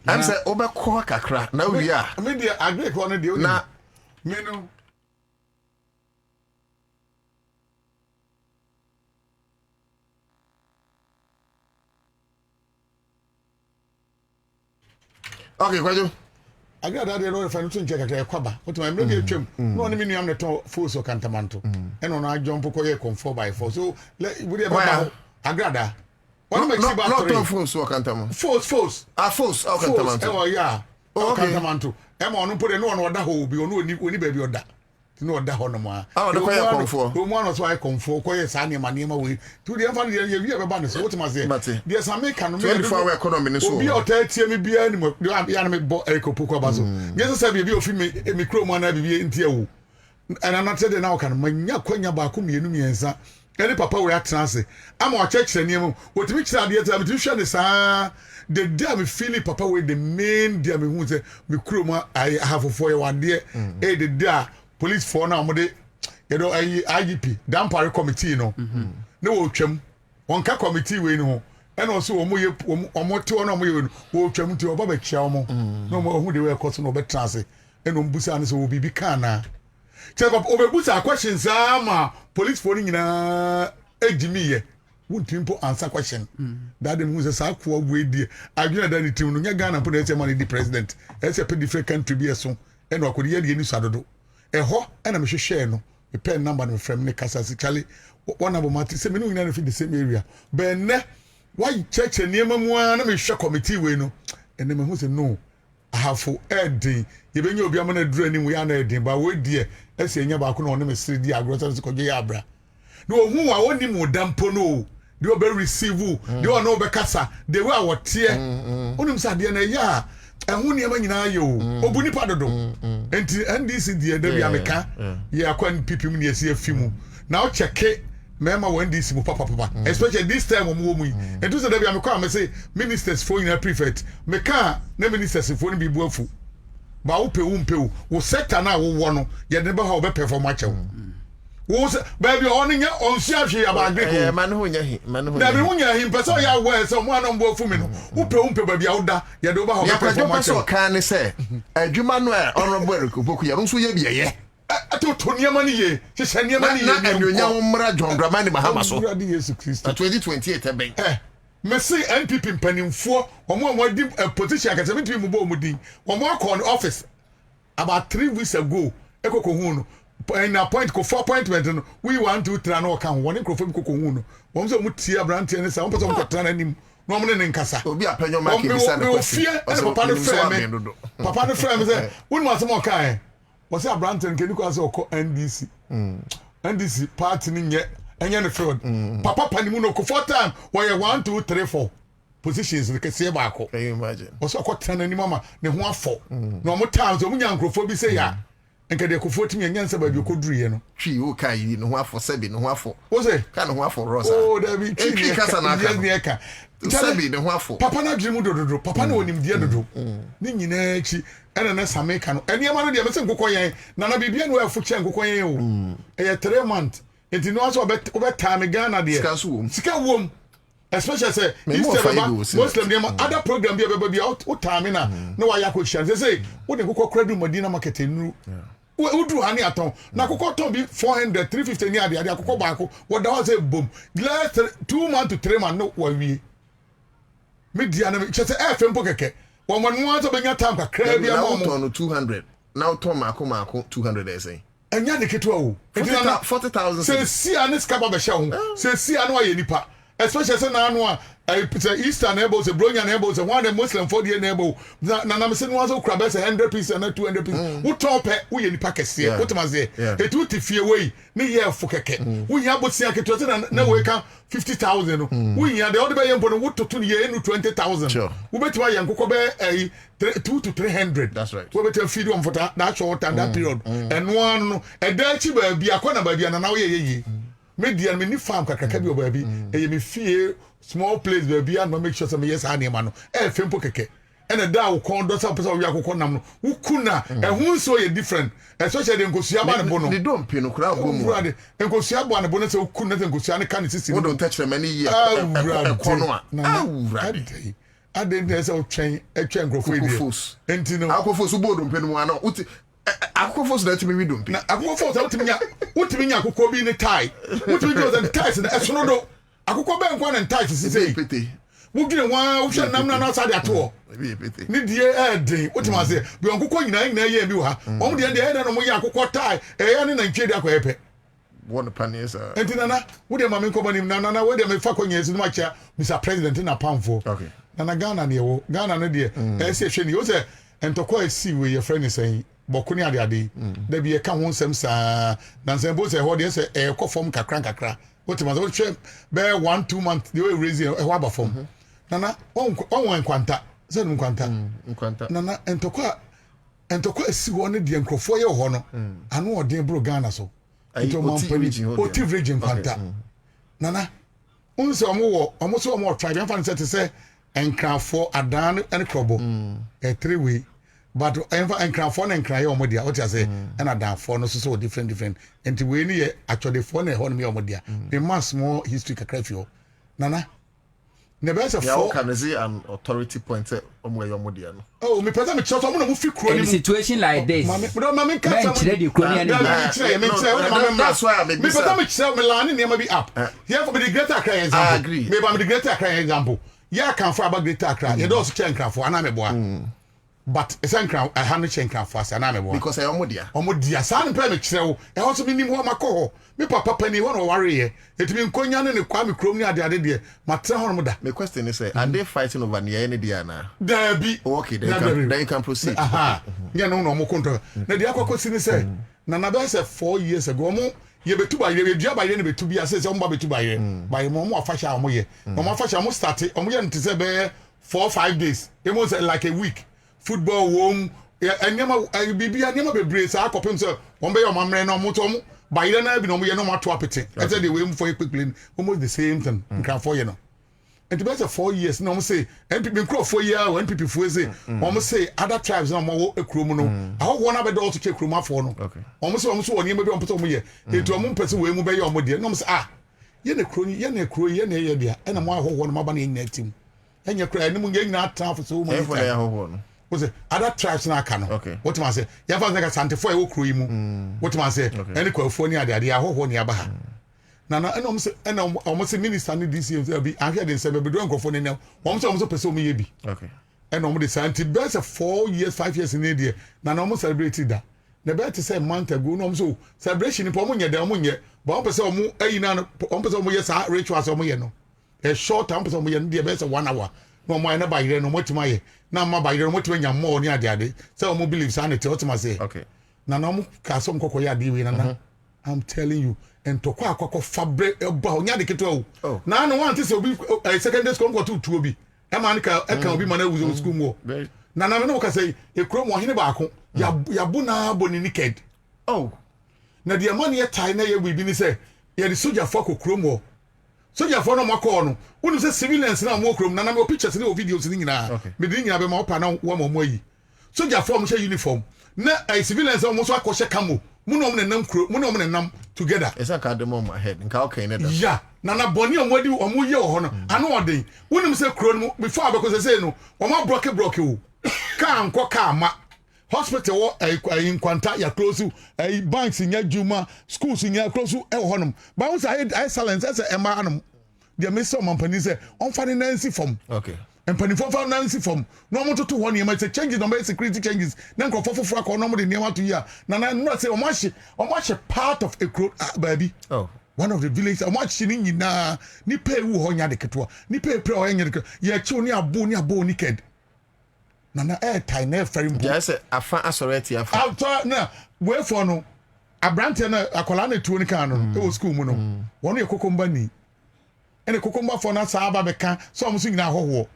I'm saying over Accra. Now we are. I mean, the agric one of the now. Okay, Kwado. I got that road for nothing check a Kwaba. What my maybe trim. No one mean I'm the force or Cantamanto. And on I jump for 4x4. So would you have Agrada? Not force or Cantamanto. Force. Force. Oh, yeah. Oh, Cantamanto. Emma on put a no one that will be only baby or that. No, that honor. Oh, the fire come for. One or so I come for Koya Sani, my name away. To the family, you have a banner. What must say? There's a make and 24-hour economy. So be or 30 me be animal. You have the animal bought Eco Puka Basso. Yes, I be of me a micro-man be in Tiu. And I'm not saying now can my Yakonya Bakumi and any papa we are transit. I'm our church and you. What which are the other tuition is the damn Philip papa with the main damn who say Mikroma I have for 1 year. Eh, the da police for now, you know, IGP, Dampare committee, no chum, one car committee, we know, and also more to chum to a Bobby Chamo, no more who they were causing over transit, and on Busan will be Bicana. Check up over Busa questions, police phoning in a Jimmy. Won't people answer question? That the Musa Sakwa way, I do not any team, no Ghana put their money the president, as a pretty different country be a song, and what could hear the Sado. A ho and I'm share no a pen number and from Necasa Charlie. One of my say me no in the same area. Ben why church and near one I'm a shock committee we no and then who say no. ahafo ɛɛden yɛbɛnya obi ama no aduru anim yɛ ana ɛden ba wei deɛ ɛsɛ ɛnya baako na ɔne me sere di agorɔ sɛ kɔdwe yɛ abra na ɔhu a wɔnim wo da mpo no o deɛ ɔbɛ receive deɛ ɔne wobɛkasa de wo a wɔteɛ wonim sɛ adeɛ no ɛyɛ a ɛho nneɛma nyinaa yɛ o ɔbu nipa dodo enti ndc deɛ da bi ameka yɛ akɔ npipim ne yɛsi afi mu na wokyɛke mɛma wɔ ndc mu papapapa especially this time ɔmo wɔ mu yi enti sɛ da bi amekɔ a mɛsɛ ministers fo nyinaa prefect meka na ministers fo no bi bu afu ba wo pe wo mpe wo sector na wo wɔ no yɛ de ba ha wo bɛ perform akyɛw wo sɛ baabi ɔno nyɛ ɔnhyia hwe aba agriko man ho nya hi man ho na bi ho nya hi mpɛ sɛ ɔyɛ awɔ sɛ ɔmo anam bo afu mi no wo pe baabi a wo da yɛ de ba ha wo bɛ perform akyɛw ya kan ne sɛ adwuma no a honorable Erikopoku yɛ nso yɛ biɛyɛ atoto nneɛma no yie hyehyɛ nneɛma no yie na anuonya wo mmra John Dramani Mahama so na 2028 ɛbɛn mesi NPP mpanimfoɔ ɔmo a wɔdi position akasɛ mi tumi mu bɔ ɔmo din ɔmo akɔ ne office about 3 weeks ago ekoko hu no in appoint ko 4 appointment no we 1 2 3 na ɔka ho wɔne nkrofo bi koko hu no wɔn sɛ ɔmo tie abrante ne sɛ wɔn pɛ sɛ ɔmo kɔtena n'anim na ɔmo ne nkasa obi apanyo ma ke bisa ne kwasi papa no frɛ me sɛ wɔn mu asɛm ɔka ɛ wɔsɛ abrante no kedi kwa sɛ ɔkɔ NDC party ne nyɛ ɛnyɛ ne field papa panimu no ko 4 time wɔyɛ 1 2 3 4 positions ne kɛseɛ baako can you imagine wɔsɛ ɔkɔtena n'anim ama ne ho afɔ na ɔmo times ɔmo nya nkrofo bi sɛ ya nka de kofo timi nya nsa ba bi koduru ye no twi wo kai yi ne ho afɔ sɛbi ne ho afɔ wo se ka ne ho afɔ rosa oh dabi twi kasa na aka sɛbi ne ho afɔ papa na dwimu dododo papa na onim die dodo ne nyinaa akyi ɛna na sameka no ɛniɛma no deɛ mɛsɛ nkokɔ yɛn na na bibia no afu kyɛ nkokɔ yɛn o ɛyɛ 3 months enti no aso obɛ time Ghana deɛ sika wom especially say Muslim dem other program bi be o time na wa ya ko hia say wo de kokɔ kradu Madina market enu wo dru ani aton na kokɔ ton bi 400 350 ni ade akokɔ baako wo da wa say bom last 2 months to 3 months no wa wie media na che say FM po keke wo mo no to benya time kakra bi am mo ton 200 now ton mako 200 ɛsɛn enya de keto o 40,000 say si ani skaba be hye ho say si ani wa ye nipa especially say na anu a Eastern neighbors a Bronya neighbors a one Muslim for the neighbor na me say no was okra be 100 pieces and 200 pieces wo top wo ye nipa kese wo tama say etu ti fie wei ne ye fo keke wo nya bosia keto say na we ka 50,000 wo nya de all the be yempo no wo toto ye enu 20,000 wo betima ye nkokɔ be 2 to 300 that's right wo betima feed on for that short and that period and one no e da chi ba bia kɔ ba bia na wo ye media me ni farm kakaka bi obabi e me fie small place baby and make sure some yes anima no fempo keke ene da wo kon do sa pesa wo yakokɔ nam no wo kuna ehun so ye different especially the nkosua ba ne bo no ni don pe no kura go mu nkosua ba ne bo no se wo kuna se nkosua ne kan sisi wo don touch them any year kono a ade ne se wo twɛn nkrofo bi enti no akofo so bo don pe no ana uti akofo so that me don pe na akofo so utimi nya akokɔ bi ne tie utimi do the ties na ɛsono do akokɔ bɛn kwa na ties sisi pete wo gire wa wo hwɛ nam na sa de ato ni die ɛden utimi ase bi akokɔ nyina yɛ bi wa ɔmo de ɛde no mo yɛ akokɔ tie ɛyɛ ne na ntwe de akɔ ɛpɛ one panisa enti nana wo de ma me nkɔbɔ nim nana wo de me fa kɔnya esi no ma kyia Mr President na pamfo okay nana Ghana ne wo Ghana no de ɛsɛ hwɛ ni wo sɛ entɔkɔ esi we yɛ friend sɛn bɔkuni ade da bi ɛka ho nsɛm saa na nsɛm bo sɛ hɔ de sɛ ɛkɔ fam kakra wotima sɛ wohwɛ bɛɛ 1-2 months de we raise ɛhɔ aba fam nana ɔnwɔ nkwanta sɛ no nkwanta nana entɔkɔ esi hɔ ne de nkrɔfoɔ yɛ hɔ no ano ɔden bro Ghana so oti region nkwanta nana unse ɔmo so ɔmo tribe amfa sɛ te sɛ nkrafoɔ adan ne krɔbɔ 3 way but nkrafoɔ na nkraye ɔmo dia what you say ɛna danfoɔ no so different enti we ni yɛ atwɔdefoɔ na ɛhɔ no me ɔmo dia me mass more history kakra fi hɔ nana ne bɛ sɛ for can say an authority point ɔmo yɛ ɔmo dia no oh me pɛsɛ me kyerɛ ɔmo na mo fi kuro ni in a situation like this mame kyerɛ di kuro ni ani that's why me pɛsɛ me kyerɛ me lane nneɛma bi up here for the greater Accra example me ba me the greater Accra example ya kan for about greater Accra ye do so kyerɛ nkrafo ana me boa but esankran I hand chenkan fast na me bo because I omodia san pe me kirewo e ho so minim ho makọ me papa pani ho no ware ye etimi nkonya ne Kwame krom ni ade dia matre ho no da. My question is are they fighting over near any dia na there be okay then you can proceed yeah no mo konto na dia akokosi ni say na na be say 4 years ago mo ye betu ba ye dua ba ye ne betu bia say mo ba betu ba ye ba ye mo afasha mo ye mo afasha mo start mo ye ntse be 4-5 days it was like a week football wom anyama bibia anyama bebre sa akopem say won be your mamre na mo to mo ba ye na bi no mo ye no ma to apete I said the way mo for quickly almost the same thing nkan for ye no and the 4 years no mo say NPP nko 4 year when NPP fu say mo say other tribes na mo ekrom no aho wona be do to che krom afo no mo say woni me bi on poto mo ye etu mo mpese we mu be ye mo de no mo say ye na kroni ye na kro ye na ye dia e na mo aho no ma ba na nya tim enya kra ni mo nya nya ata for so mo e for ya aho no was it other tribes na aka no what man say ya fa say ka santifo e wo kro yi mu what man say any kwafo ni ade aho ni aba ha na eno say eno say minister ni this year be ahwe den say be do nkofo ne ne so pese o me ye bi eno de santi be say 4 years 5 years in there na celebrate that na be to say month ago no so celebration po mo nye dem mo nye ba o pese o mo ayi na o pese o mo ye sa rituals o mo ye no a short time pese o mo ye no there be say 1 hour no mo na ba yire no mo tima ye na ma ba yire no mo tima nya mo ni ade say o mo believe sanity what ma say na mo ka so mkoko ya di we na I'm telling you and to kwa fabre ba onya de keto o na no wan say obi secondary school ko to obi e man ka obi man awuzo school mo na no ka say e kro mo hene ba ko ya bu na boni naked na de man ye tie na ye bibi ni say ye de soldier for ko kro mo soldier for no makọ no wonu say civilians na mo kro na me pictures ni o videos ni nyina me de nyina be ma opa na wo mo yi soldier for mo say uniform na civilians mo so akọ she camo munom ne nam kro munom ne nam together esa ka dem on my head nka okay ne da ya na boni omodi omuye ho no ano odin wonim se kro no before abeko say no oma broke o ka anko ka ma hospital wo ai nkwanta ya close ai banks nya juma schools nya close e ho no ba wo say ai silence as e ma anom dia me so mampani say on fa ne nancy form and penifo fa nancy form no mo to ho ne ma say changes no be security changes na nkrofo foforo akọ no mo de ne to ya na say o ma she part of a crowd baby one of the villages o ma she ni nyina ni pay wu ho nya de keto ni pay pre o nya de ye chi ni abo naked na tie na very important yes afa asoreti afa na we for no abrante na akola na tuo ni kan no e wo school mu no wonu ye kokomba ni ene kokomba for na saaba beka so omo so nyina hoho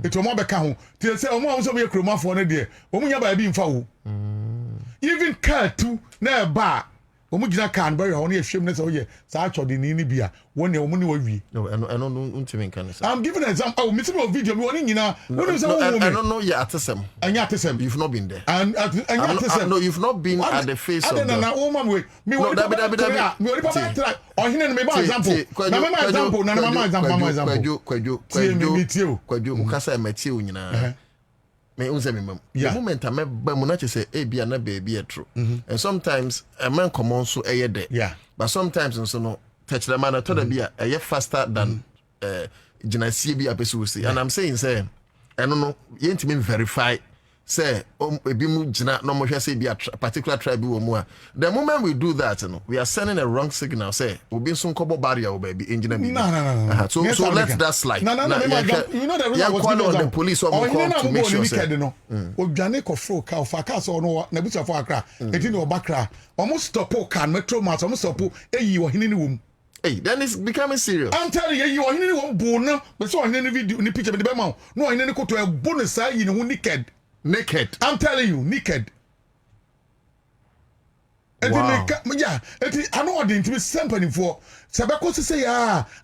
eto mo beka ho ti say omo so me kroma for na de omo nya ba bi mfa wo even car tu na ba omo gina kan ba yo ono ye hwem na say oye sa achode ni bia woni omo ni wawie no eno untimi kan say I'm giving an example me see no video me woni nyina woni say wo I don't know ya atesem anya atesem you've not been there and anya atesem no you've not been at the face of na wo ma me woni me woni papa try ohine no me ba example na me ma example na ma example kwadwo ukasa emati o nyina me unse me mam the moment I ba mu na che say e bia na ba bia true and sometimes a man common so e there but sometimes so no touch the man to the bia e faster than jinasie bia person say and I'm saying say no yentimi verify say ebi mu jina no mo hwe say bia particular tribe wo mu a the moment we do that we are sending a wrong signal say obi nso nkobo barrier wo baby engineer me no. So let that slide no you know the reason was the police or call to make sure say odwane ko fro ka of aka so no na busa for Accra enti no bakra almost stop can metro mass almost stop eyi wo hini ni wo. Hey, then it's becoming serious. I'm telling you are hini wo bo no but so hini video ni picture be the ma no hini ko to e bonus say yi ni wo naked. I'm telling you, naked. Wow. I know what the intimate company for. Sabako say,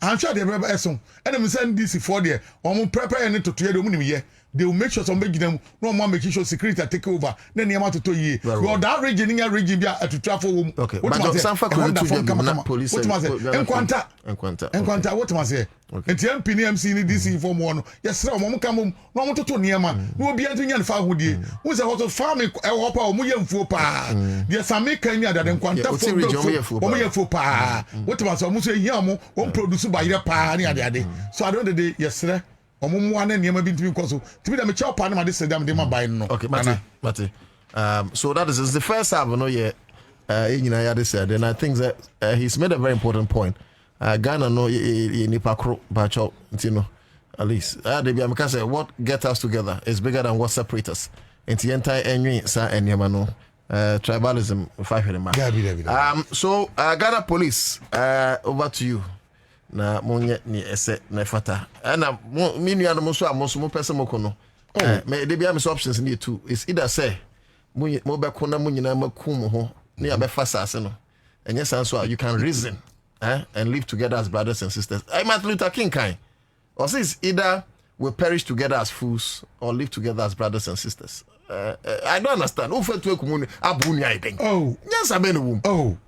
I'm sure they remember Esson. And I'm sending this for there. Or prepare any to the money. They will make sure somebody them no more making sure security take over. Then the amount to ye. Well, that region in your region to travel. Okay, but some for police. What was it? Enquanta. What was it? And the MPNMC in this inform one. Yes, sir. Mom come no to Niama. No be ante yan fa hodi. Who say what farming e hopa o mu yemfuo pa. There some Kenya that enquanta for o mu yemfuo pa. What was so mu say yam o produce by your pa ni ade. So I don't the day yes sir. omo ane niam bi ntimi koso timi da me chow pa na ma de sedam de ma buy no. Okay, Mate. So that is the first half, you know, yeah, said, and I think that he's made a very important point. Ghana no nipa kro bacho, you know, at least. They be say what get us together is bigger than what separates us. Into the entire enemy, sir, and Yamano. Tribalism, so Ghana police, over to you. Na monye ni ese na fata. Na me nua no so amoso mo pese mo kono. Me de bia me options ni two. Is either say mo be kona mo nyina makum ho na ya be fa sase no. Enye san so you can reason and live together as brothers and sisters. I Martin Luther King kind. Or says either we perish together as fools or live together as brothers and sisters. I don't understand. Who felt to a abunia, I think. Oh, yes, I mean, oh,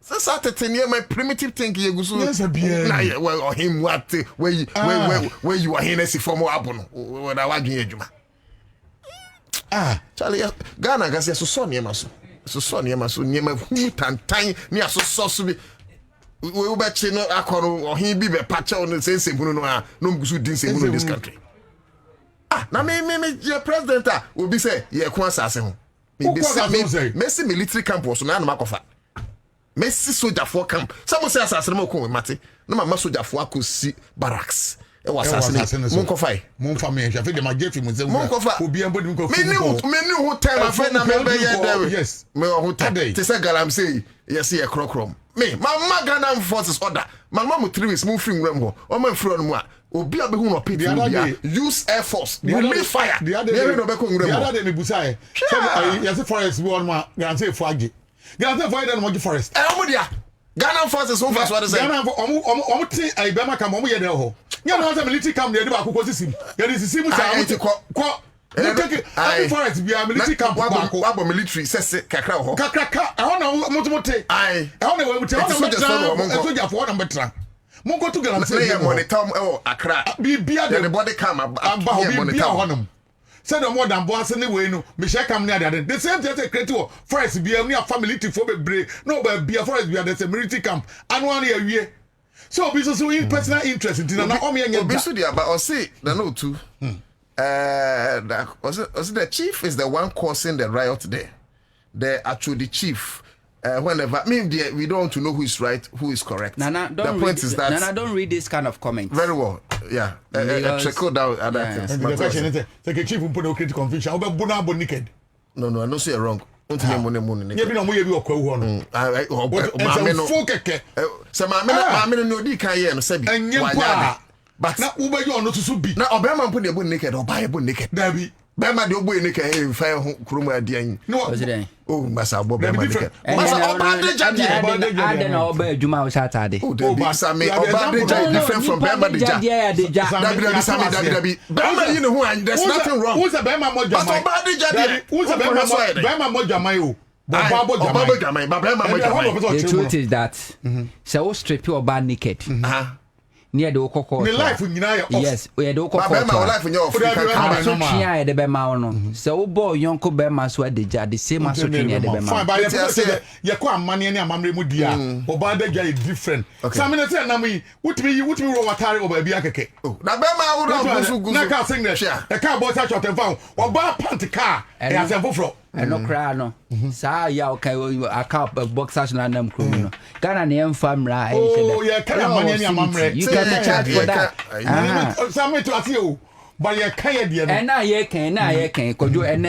so Saturday near my primitive thinking. You go so yes, well, or him what where you are here for more abon when I was doing Juma. Charlie, Ghana gas so son yemaso, near my hoot and time near so be. We bet you know, or he be a patch on the same no good in this country. Na me your president will be say ye kwa asase ho. Messi military camp was na makofa. Messi soldier for camp. Some say asase mo ko mate. Na mama soldier for akosi barracks. E was asase mo kofa. Mo fa me hwa fe de magefi mo ze mo kofa. Obi an bodi mo kofa. Me ni ho time afẹ na me be ye there. Yes. Me ho time. Te say galam say yes ye krokrom. Me mama Ghana forces order. Mama mo 3 weeks mo fi nwram ho. O ma firi on mo a obi abehu no pit use air force release fire the other day me busa yes forest we on ma gan say foage gan say foage na mo forest omo dia Ghana forces so fast what say Ghana omo tin ai be maka omo ye dey ho nya no say military camp dey ba akoko sisim there is sisim say ko every forest be a military camp abo military say kakra ho kakra I want mo te ai I want we te soldier for na betra Mongo to Galam say monitor Accra. Be the body cam about monitor honum. Said no more than boss anyway no. Me share come near the the same thing creative forest be a family to for be no be a forest be a military camp and 1 year. So be so in personal interest in na o me anya be so dia but o say na no too. The chief is the one causing the riot there. The actually chief whenever we don't want to know who is right, who is correct. Nana, don't read this kind of comment. Very well, yeah. Check out other things. The question is, the chief will put no critical confusion. How about Bonabo naked? No, I don't say wrong. Don't tell me money. You know, we will call one. Mamma no di kan ye no sabi. But now Uber you not to be. Now Obama put the bone naked or buy a bone naked. Dabi. Bema de obo ene kan fire kroma adian. No. Oh, masa bob bema de. Masa obadeja de. Ade na oba adwuma o satade. Oh, Sami obadeja is different from bema deja. Dabi. Bema you know who there's nothing wrong. Who's a bema moja? But obadeja de. Who's a bema moja mayo? The truth is that so we strip you oba naked. Near the Okoko. Yes, we had Okoko. My life in your Africa. The Bema. So, boy, Yonko Bema, so the same as near the Bema. Fine, but you can't money and Mamre Mudia. Obadeja is different. Some minutes, Nami, what me Rowatari over Biake. Now, Bema would not go sing the a car bought such a phone or bar Pantica and as a buffalo. And no cry, no. Sa ya okay, a cup of boxers and them crew. Ghana name famra. Oh, yeah, can money and Mamre. You can charge for that. Some way to ask you. But you can't, and I can, could you and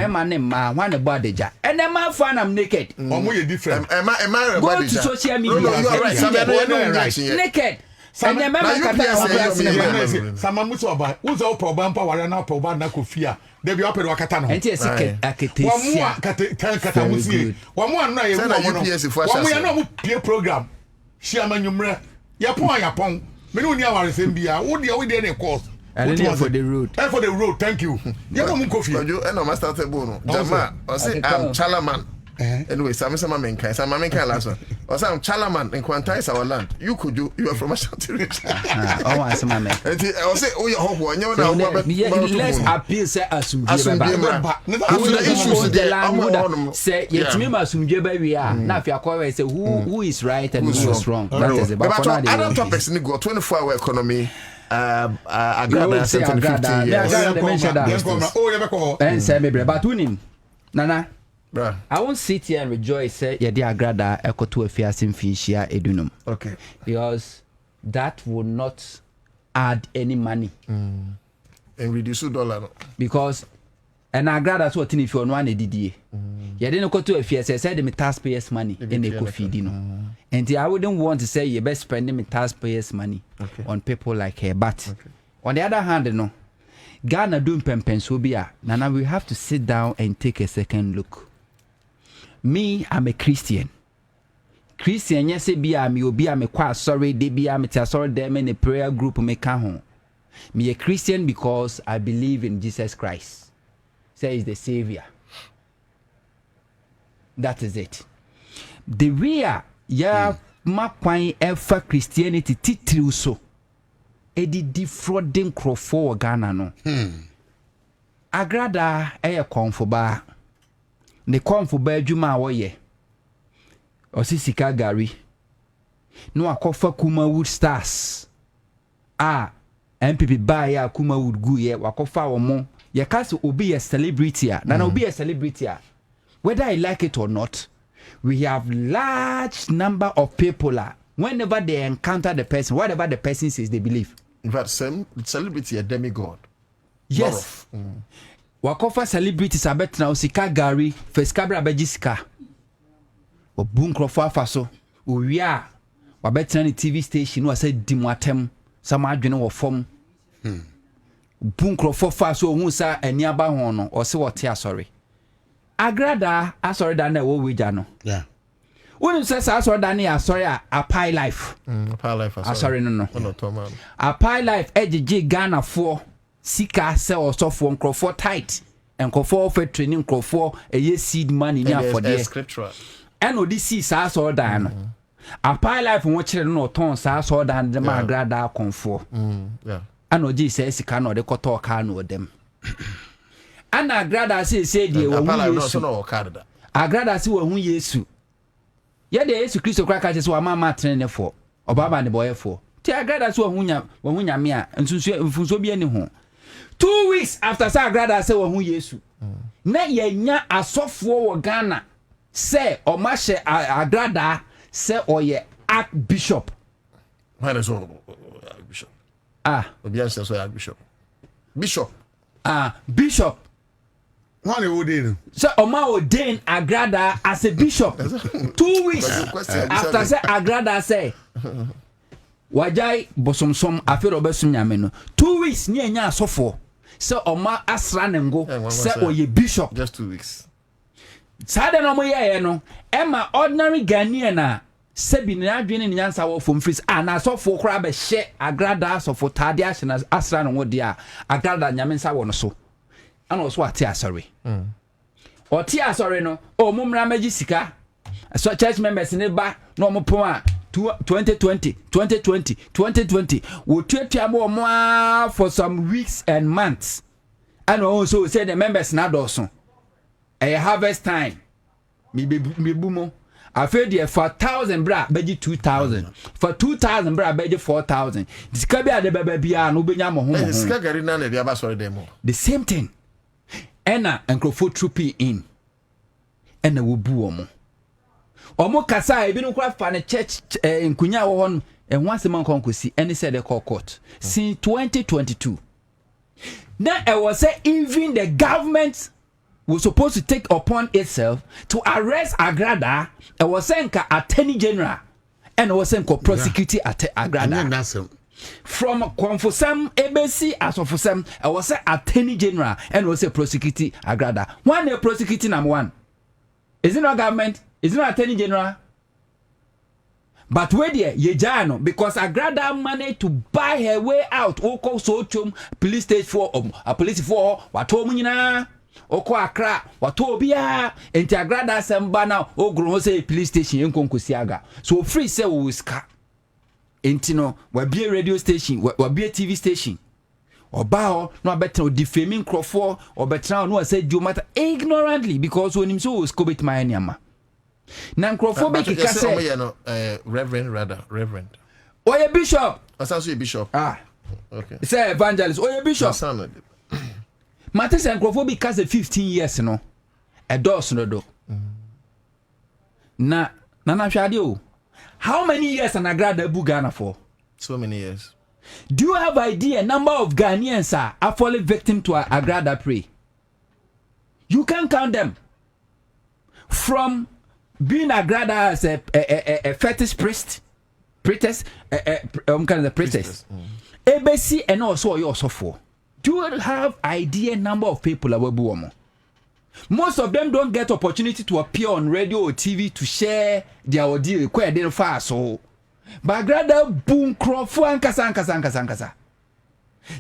my name, one about the jar. And then my fan, I'm naked. Or different. Am I go to social media? You are right. Naked. Some Muso about who's all program power and now Probana Kufia. They be opera Catano. And yes, one more night, one we are not peer program. Shaman Yumre, Yapon, Menunia was Mbia, what do you did a course? And for the road. And for the road, thank you. You know, Mukofi. You and Master Bono. Jama, I say I'm Chalaman. Anyway, some mankind last one. Or some Chalaman and quantize our land. You are from Ashanti region. Oh, as my man. And I say, oh, your hope one. You know, let's appeal say assume the issues the land say yet me assume we are. Now if you are say who is right and who is wrong. That is about other topics in the 24-hour economy. Agrada 750. And say me but unim. Nana. Bruh. I won't sit here and rejoice say yeah the agrada ekoto afiasim finchia edunum. Okay. Because that will not add any money. And reduce $1. Because an agrada so if you one edidie. Yeah didn't go to afiase said the taxpayers money in the feeding. And I wouldn't want to say you best spending my taxpayers money on people like her. But on the other hand, no, Ghana doing pensobia. Nana, we have to sit down and take a second look. Me, I'm a Christian. Christian, yes, be I'm a quite sorry, they be I'm a sorry them in a prayer group make home. Me a Christian because I believe in Jesus Christ. Say is the Savior. That is it. The way ma kwan efa Christianity titiri so edi defrauding crofo Ghana no. Agrada eye konfoba. Ne konfoba adwuma wo ye. Osisika gari. No akofa Kuma Wood Stars. MPP buy ya Kuma Wood gu ye wakofa wo mo. Ye kasi obi a celebrity a. Na obi a celebrity a. Whether I like it or not, we have large number of people whenever they encounter the person, whatever the person says, they believe. In fact, celebrity a demigod. Yes. Wakofa celebrities are better now. Sika Gary, Feskabra Bejisika. Or Bunkrofa Faso. We are. Wabetter any TV station who said Dimwatem, some adrenaline or form. Bunkrofa Faso, who sa a nearby one or so what tear sorry. Agrada, I sorry than the we jano. Yeah. When says I saw Danny, sorry, a pie life. A pie life, sorry, no. A pie life, edgy Ghana for Sika sell or soft one crow for tight and crow for training crow for a year seed money near for the scripture. And no, this is I saw Dan. A pie life and watching no tons, I saw than the Magrada comfort. Yeah. And no, G says he cannot the koto can with them. And Agrada say the Agrada see who Yesu. Yeah, the Yesu Christo crackers were mamma trainer for, or Baba and the boy for. Tia Agrada saw Hunya mea, and so be any home. 2 weeks after Sagrada say who Yesu. Na ye nya a soft war Ghana, say or Mashe Agrada, say or ye Archbishop. Why is Archbishop? Archbishop. Bishop. Bishop. One ordained. So Oma ordained Agrada as a bishop. 2 weeks after say Agrada say Wajai bosomsom afero besum nyameno. 2 weeks ni enya asofo. So Oma asra nengo say oye bishop. Just 2 weeks. Sada no mo ye no. Emma ordinary Ghanaian na sebi na adwene ni nyansa wo from freeze na asofo kra be hye Agrada asofo tade ahye na asra no dia Agrada nyamensa wo no so. And also what tear sorry. Or tear sorry no. Oh mumra majisika. So church members in ba no mo pon 2020 we treat more for some weeks and months. And also say the members na doson. A harvest time. Me bumo. I feel there for 1,000 bra beji 2,000. For 2,000 bra beji 4,000. This can be a de baby no be nyamo ho. The same thing. Ena enkrofo trooping in. Ena wo bu omo. Omo kasa ebi no kwa fa ne church nkunya wo hon and once a man konkosi any said the court since 2022. Now I was say even the government was supposed to take upon itself to arrest Agrada. I was saying ka attorney general and I was saying ko prosecute Agrada. From Confosam ABC as of Sam, I was say attorney general and was a prosecute Agrada. One they prosecuting number one. Is it not government? Is it not attorney general? But where there, Yejano, because Agrada managed to buy her way out. Oko Sochum, police stage 4, a police 4, what told me now? oko Accra wato obia enti agrada asɛmba na ogro say police station enkonkosi aga so free say we ska enti no wabie radio station wabie TV station obao no abetena defaming crofo obetena no say do matter ignorantly because when him so was cobit my anyama na crofo be kika say reverend oye bishop asaso bishop okay say evangelist oye bishop Matters and crofo be cast 15 years no a dos no do na hwade o how many years an agrada Ghana for so many years. Do you have idea number of Ghanaians are falling victim to agrada prey? You can count them. From being agrada as a fetish priest, priestess, kind of the priestess, ABC and also you also for. Do you have idea number of people are most of them don't get opportunity to appear on radio or TV to share their audio quite then fast so. But grada boom crofo ankasa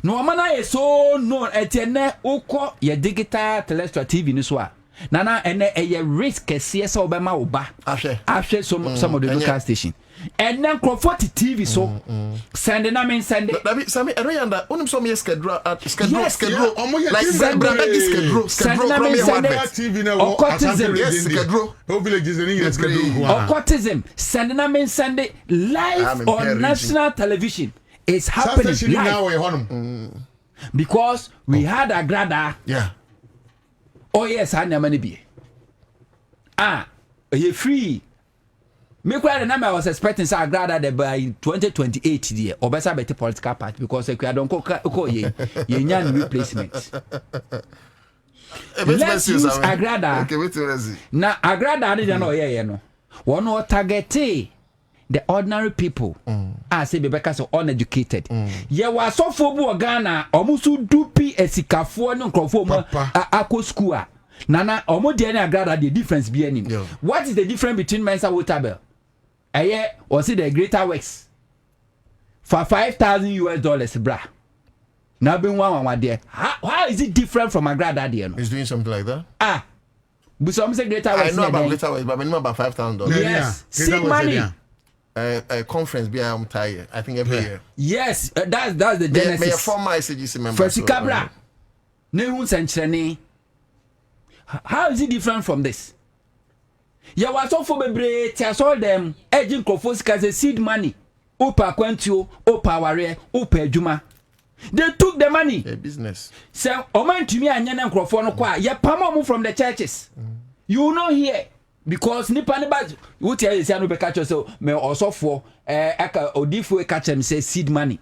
no amana is so known etene ukọ ye digital terrestrial TV ni so a nana ene eye risk kese so obema oba ahwe some of the local station and then crofo TV so send na me send Dabi sami ereyanda onim so me schedule like schedule TV na wo schedule no villages in schedule occultism send na me send live on national television is happening live because we had a grada oh yes I never be you free. Me quite the I was expecting say agrada that by 2028 there or better better political party because I don't go ye nyan replacement. Let's use agrada. Okay, wait till see. Na agrada dey no ye no. One no target the ordinary people. Say because so uneducated. Ye was so for Ghana omusu dupi esikafo no nkrofo mo akọ school a. Nana omo dey na agrada the difference be any. What is the difference between Mensa Waterbell? Was it the greater works for $5,000 bra? Now being one there. How is it different from agrada there? He's doing something like that. But some say greater works. I know about greater works, but I know about $5,000. Yes, seed money. A conference be I'm tired. I think every year. Yes, that's the genesis. May a former ICGC member. First cabra. Nehun senchene. How is it different from this? Ya was so for bebre tia all them aging crofos as seed money. Opa kwentio, opa ware, opa adwuma. They took the money. A business. So oman to me anyana crofo no kwa ya pama from the churches. You know here because nipa ne ba what you say no be catch so me also for aka odifo catch them say seed money.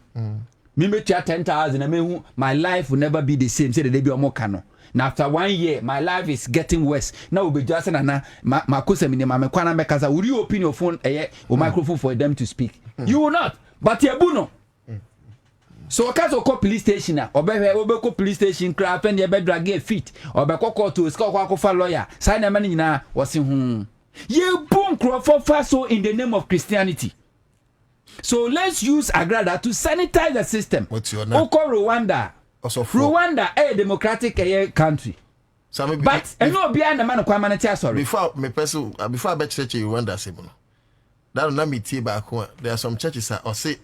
Me me 10,000 and me my life will never be the same say the dey be omo no. Now after 1 year, my life is getting worse. Now we'll be just na kwana mekaza. Will you open your phone or microphone for them to speak? You will not. But yabuno. So okazo ko police station na obe ko police station craft and ye be drag a feet or be ko to score ko fa lawyer. Sign na mani nyina wose ye boom crofo faso in the name of Christianity. So let's use agrada to sanitize the system. What's your name? Oko Rwanda. Rwanda a democratic country. So but no be an man kwa manati sorry. Before I bet church you Rwanda sebono. That na me tie back one. There are some churches that or say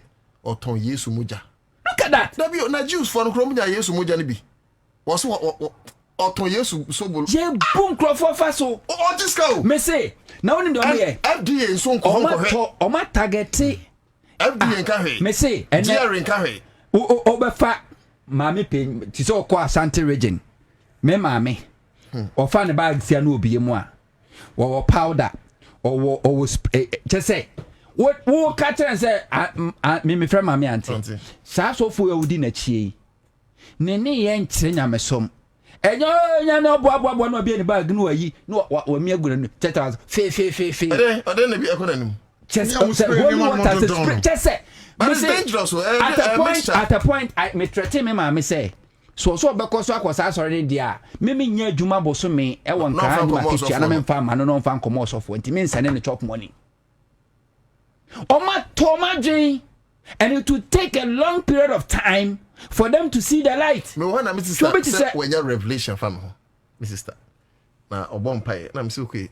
or ton Yesu muja. Look at that. That be na Jews for no muja Yesu muja ni bi. Was or ton Yesu so bolo. Je boom crofo faso. Oh this go. Me say na woni do me FDA so nko o ma target FDA nka hwe. Me say GR nka hwe. O be fa Mami pe ti so kwa Asante region. Me mami. O fa ne bag sia no obiye mu a. Wo powder. O just say wo catch and say me friend mami auntie. Sa so fu e udi na chie. Ne ye nkyere nyamesom. Enyo nya no boabo no obiye ne bag no ayi. No wa mi aguna no. Chetas fe. Ode na bi ekonanim. Just say but it's dangerous. At a point, I me threaten me, mama say. So because I was sorry, dear. Mimi nya juma boso me. I want to my kitchen. I'm farm. I don't farm commerce of 20 minutes and then the chop money. Oma Toma J, and it will take a long period of time for them to see the light. No one, I'm say when your revelation from my sister. Na obon pai na me say okay.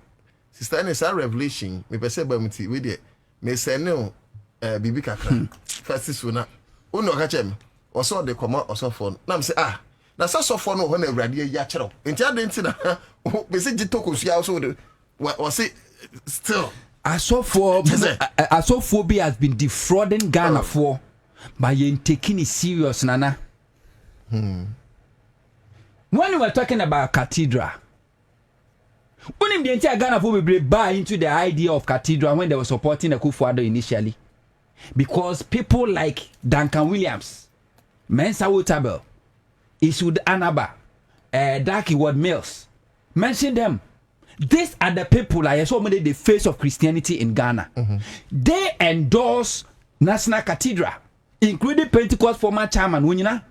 Sister any say revelation me pese ba muti we dey me say no bibi kakra. First so na onu ka chem. Oso de koma oso phone. Na me say na so phone no ho na awurade ya kyerɛw. Enti ade enti na me say gitoko so ya so de was say still Asophobia has been defrauding Ghana for by taking it serious, Nana. When we were talking about cathedral, when the entire Ghana for we buy into the idea of cathedral when they were supporting Akufo-Addo initially, because people like Duncan Williams, Mensa Wotabel, Isud Anaba, Darky Ward Mills, mention them. These are the people like so many the face of Christianity in Ghana. They endorse National Cathedral, including Pentecost former chairman Wunyina.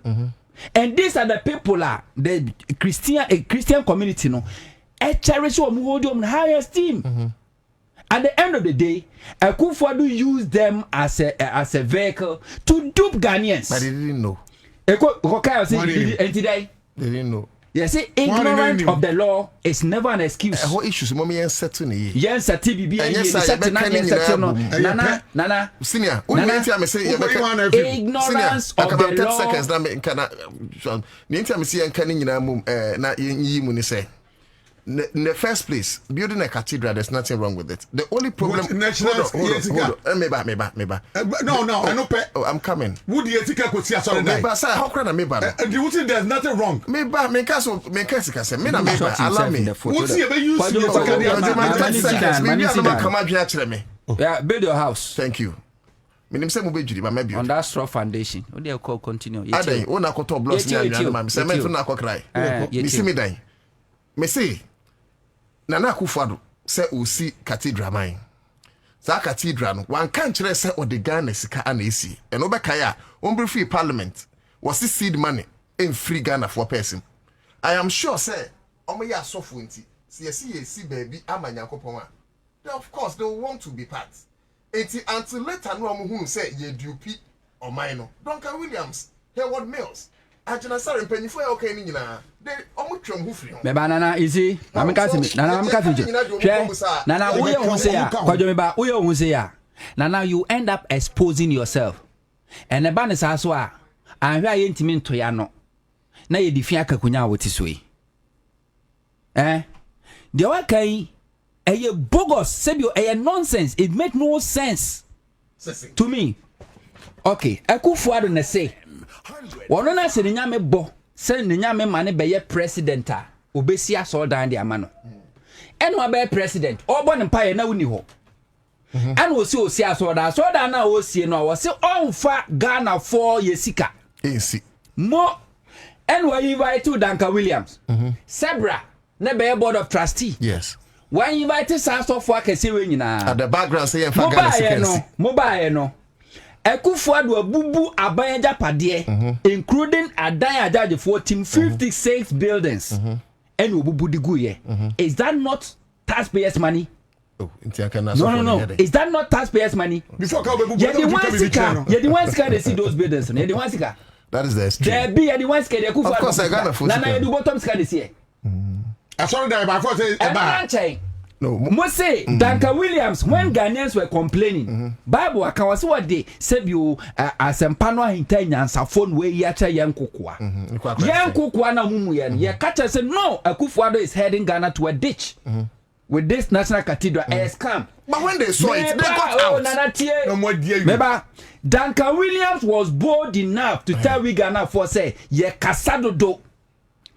And these are the people the Christian community no. A cherish or hold on high esteem. At the end of the day, Akufo-Addo used them as a vehicle to dupe Ghanaians. But they didn't know. They didn't know. Yes, ignorance of the law is never an excuse. What issues mommy and setting ye? Yes, a TBB Nana. Senior, ignorance of the law. Seconds na say. In the first place, building a cathedral, there's nothing wrong with it. The only problem. Hold on. Maybe. No. Oh, I'm coming. Would the ethical could see us on maybe, sir, how can I maybe? There's nothing wrong. Maybe, allow me. Yeah, build your house. Thank you. On that straw foundation. What do you call continue? Ade, ona koto blocks ni anwa say me na akokrai. Me see me dan. Me say Nana Akufo-Addo say osi cathedral man. Za cathedral no wan kan kire say o de Ghana sika ana esi. Eno be kai a on be free parliament. Was the seed money in free Ghana for person. I am sure say omo ya asofo nti. See baby amanyankopon a. Of course they will want to be part. Until later no omo say ye dupi or mine. Duncan Williams, Hayward Mills. Ajina sare mpanyifo ya okay ni nyina. They omo twam hu firi ho. Meba nana isi, ameka mi. Nana ameka fi. Nana uye hu say ya. Kwajo meba uye hu say ya. Nana you end up exposing yourself. And eba ne sa so a anhwe aye ntimi nto ya no. Na ye difi akakunya woti so yi. The wa kai eye bogus, sebio eye nonsense. It make no sense to me. Okay, Akufo-Addo na say wono na se nyame bo se nyame mane be ye president a obesi aso dan de ama no eno abe president obo ne paye na wuni ho eno osi aso dan na osi no wo se onfa Ghana for yesika ensi mo eno invite to Duncan Williams Sebra na be board of trustee. Yes, when invite so for akese we nyina at the background say enfa Ghana sika mobile no Akufo-Addo abubu aban japade including adan ajaje for team 56 buildings and obubu digu ye. Is that not taxpayers money? No. Is that not taxpayers money? Before the one sika they see those buildings. The one sika. That is the street. There be the one sika the Akufo-Addo. Of course I got a foot. Nana you bottom sika this year. I saw that by force say no. Mose Duncan Williams when Ghanaians were complaining Bible akawase what they said you asempano ahinta nyansa phone we yacha yankokwa na mumu ye ye catch say no Akufo-Addo is heading Ghana to a ditch with this national cathedral as scam. But when they saw it they got out. No more dear. Duncan Williams was bold enough to tell we Ghana for say ye kasado do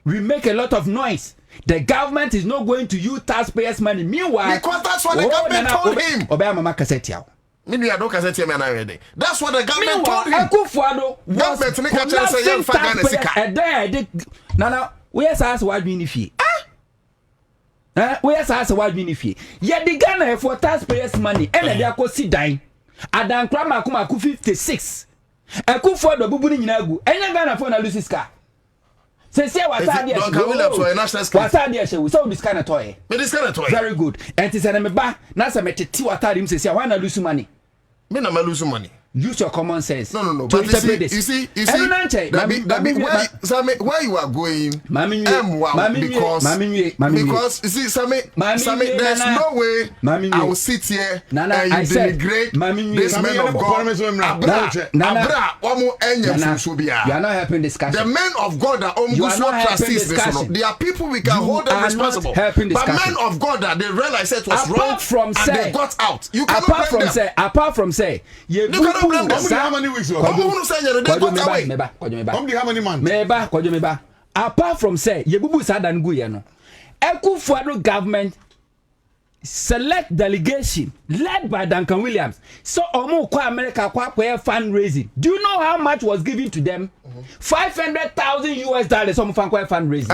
we make a lot of noise. The government is not going to use taxpayers' money. Meanwhile, because that's what the government told him. Obey mama cassette yao. That's what the government told him. Akufo-Addo was collapsing taxpayers. Nana, where's us what we need fee? Where's us what we need fee? Yet the Ghana for taxpayers' money and they are sit down. Adan Krama kuma 56. Akufo-Addo bubu ni nyinagu. Enya Ghana for na lose car. Say what I did. So this kind of toy. Very good. And it's an meba. Nasa meteti what I say I wanna lose money. Me na lose money. use your common sense. No. To But interpret you see, where you are going, because you see, Sammy, there's no way I will sit here and you denigrate this man of God. You are not helping discussion. The men of God are almost not trustees. There are people we can hold them responsible. But men of God that they realize it was wrong and they got out. You cannot blame them. Apart from say, you cannot blame them. How many weeks ago? How many months? Meba. Apart from say, Yebubu Sadan Guyano, Ekufuado government select delegation led by Duncan Williams. So Omo kwa America kwa fundraising. Do you know how much was given to them? $500,000 some fundraising.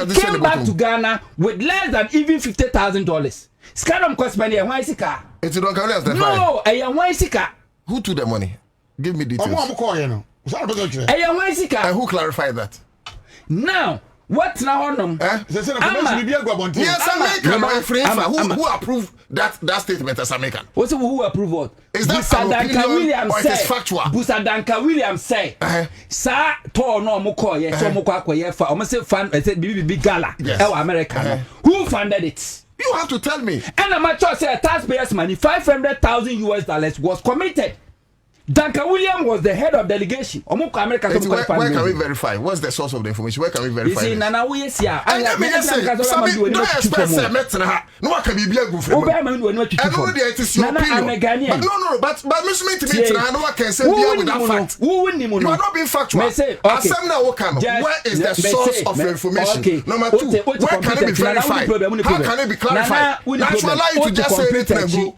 They came back to Ghana with less than even $50,000. Scanum cost money and why sika? It's Duncan Williams. No, why sika? Who took the money? Give me details. And who clarified that? Now, what now? Yes, American. Who approved that statement as American? Who approved what? Is that an opinion or it is factual? Busadanka Williams say, Sir, to no moko ye, so moko ye for almost fan, I said, big gala, American. Who funded it? You have to tell me. And I'm sure say taxpayers' money, $500,000 was committed. Duncan Williams was the head of delegation. Where can we verify? What's the source of the information? Where can we verify? You see, Nana, we see. No can be a good friend. It is your opinion. No, but Miss Minty, I can say with that fact. You are not being factual. Where is the source of the information? Number two, where can it be verified? How can it be clarified? That's why I like to just say anything.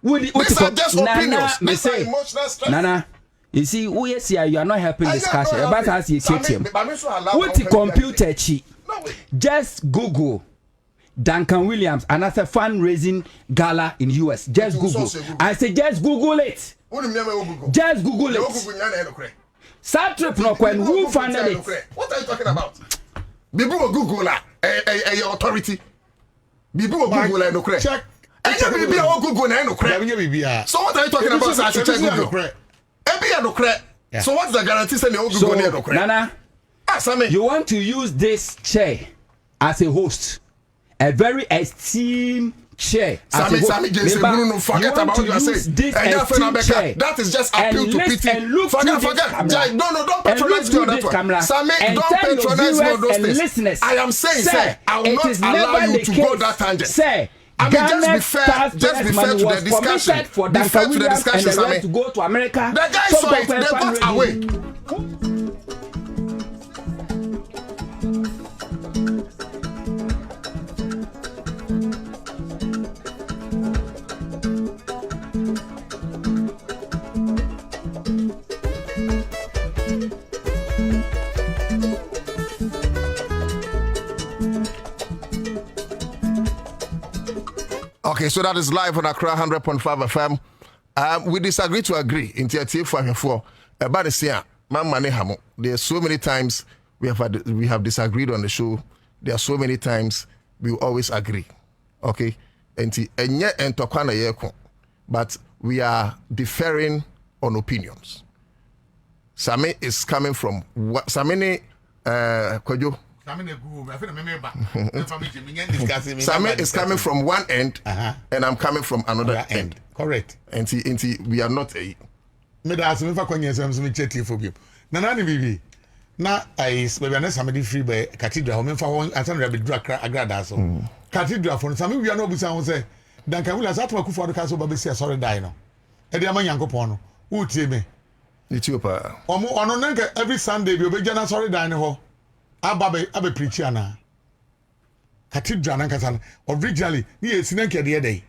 These are just opinions. These are emotional stress. Nana, you see, you are not helping discussion. About us, you check him. What the computer cheat? Just Google Duncan Williams, another fundraising gala in US. Just Google. I say just Google it. Just Google it. Sad trip no when who funded it? What are you talking about? People will Google authority. People will Google no correct. Check. So what are you talking about? I should check Google. So what's the guarantee saying you Google no correct? Nana, you want to use this chair as a host, a very esteemed chair. Sammy, forget about what you are saying. That is just appeal to pity. Forget. No, don't patronize me on that one. Sammy, don't patronize me on those things. I am saying, I will not allow you to go that tangent. I mean, just be fair to the discussion. Be fair to the discussion, Sammy. To go to America. The guy saw it, they got away. Okay, so that is live on Accra100.5 FM. We disagree to agree in TRT 5 about the same. There's so many times we have disagreed on the show. There are so many times we always agree. Okay, but we are differing on opinions. Sammy is coming from what? Sammy, Kojo. Sammy is coming from one end, and I'm coming from another end. Correct. And we are not a. Na I maybe na somebody free by cathedral. Me fa won asan rabi dura agrada so. Cathedral for some we are no busa won say Duncan Williams atuma kufu ado so ba be sorry die no. E dey man yankopon no. Who tie me? Ethiopia. Ono nanka every Sunday bi obeja na sorry die ne ho. Abe preach ana cathedral nan kasa originally ni esina nkede dey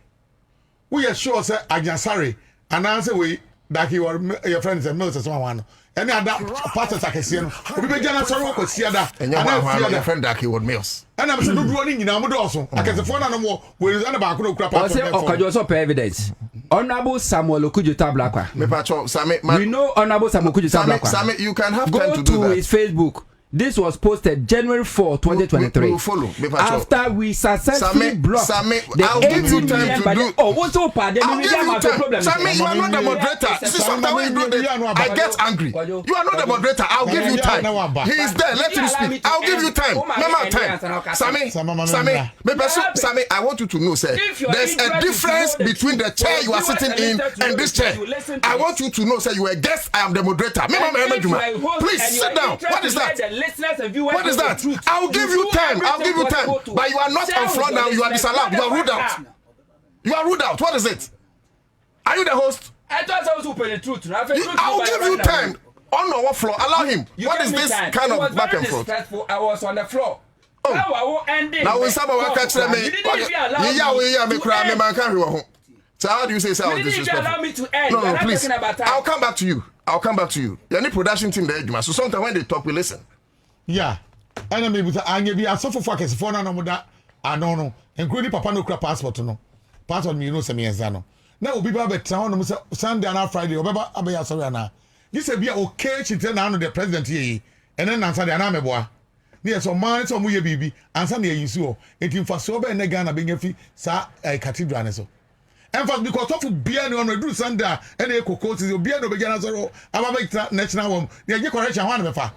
we are sure say Ajansare ananse we that he were your friends and Mills as one any other pastors akese no obi be jana sorry ko sia da and your friend that he would Mills and I'm saying do ni nyina mo do so akese for na no mo we na ba ko no kura pastor say okajo so per evidence Honorable Samuel Okuju Tablakwa me pacho Sammy we know Honorable Samuel Okuju Tablakwa Sammy you can have time to do that. Go to his Facebook. This was posted January 4, 2023. We will follow. After we successfully blocked I'll give you time to do. Oh, what's up? I'll give you time. Sammy, you are not the moderator. See, sometimes when you do this, I get angry. You are not the moderator. I'll give you time. He is there. Let him speak. I'll give you time. Remember time. Sammy, I want you to know, sir. There's a difference between the chair you are sitting in and this chair. I want you to know, sir. You are a guest. I am the moderator. Please sit down. What is that? What is that? I'll give you time. I'll give you time. But you are not on floor now. You are disallowed. You are ruled out. You are ruled out. What is it? Are you the host? I thought I was open the truth. I'll give you time. On what floor? Allow him. What is this kind of back and forth? I was on the floor. Oh. Now when someone catch me, so how do you say so disrespectful? No, please. I'll come back to you. You're any production team there, so sometimes when they talk, we listen. Yeah, and I mean, I suffer for case for no more I don't know, including Papa no crap passport no. Passport me no semi exano. Now be babe town no Sunday and Friday or baba abaya sorry na. This be okay chite na no the president here. And then answer the na meboa. Near some man some ye bibi answer na yin so. Enti mfa so be na Ghana be nyafi sa cathedral ne so. En fact because of bia no do Sunday and e kokoti bia no be Ghana so ababa national one. Dey get correction one be fa.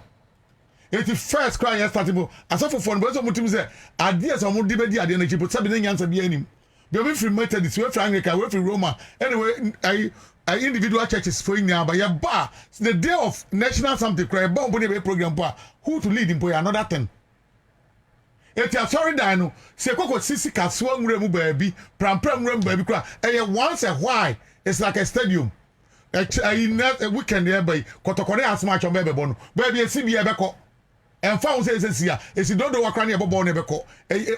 It is first cry yesterday. As of for no mutim say ideas on mudi bedi ade na chipo sabi na nyansa bia nim. Be we free Methodist, we free Anglican, we free Roma. Anyway, I individual churches for now but ya ba the day of national something cry ba obo be program pa who to lead in boy another thing. It is sorry that no say koko sisi kaso nwura mu baabi pram nwura mu baabi kra once a while it's like a stadium. A weekend there by kotokore asma chom be bono baabi esi bia be ko and found says here, if you don't know what kind of born ever call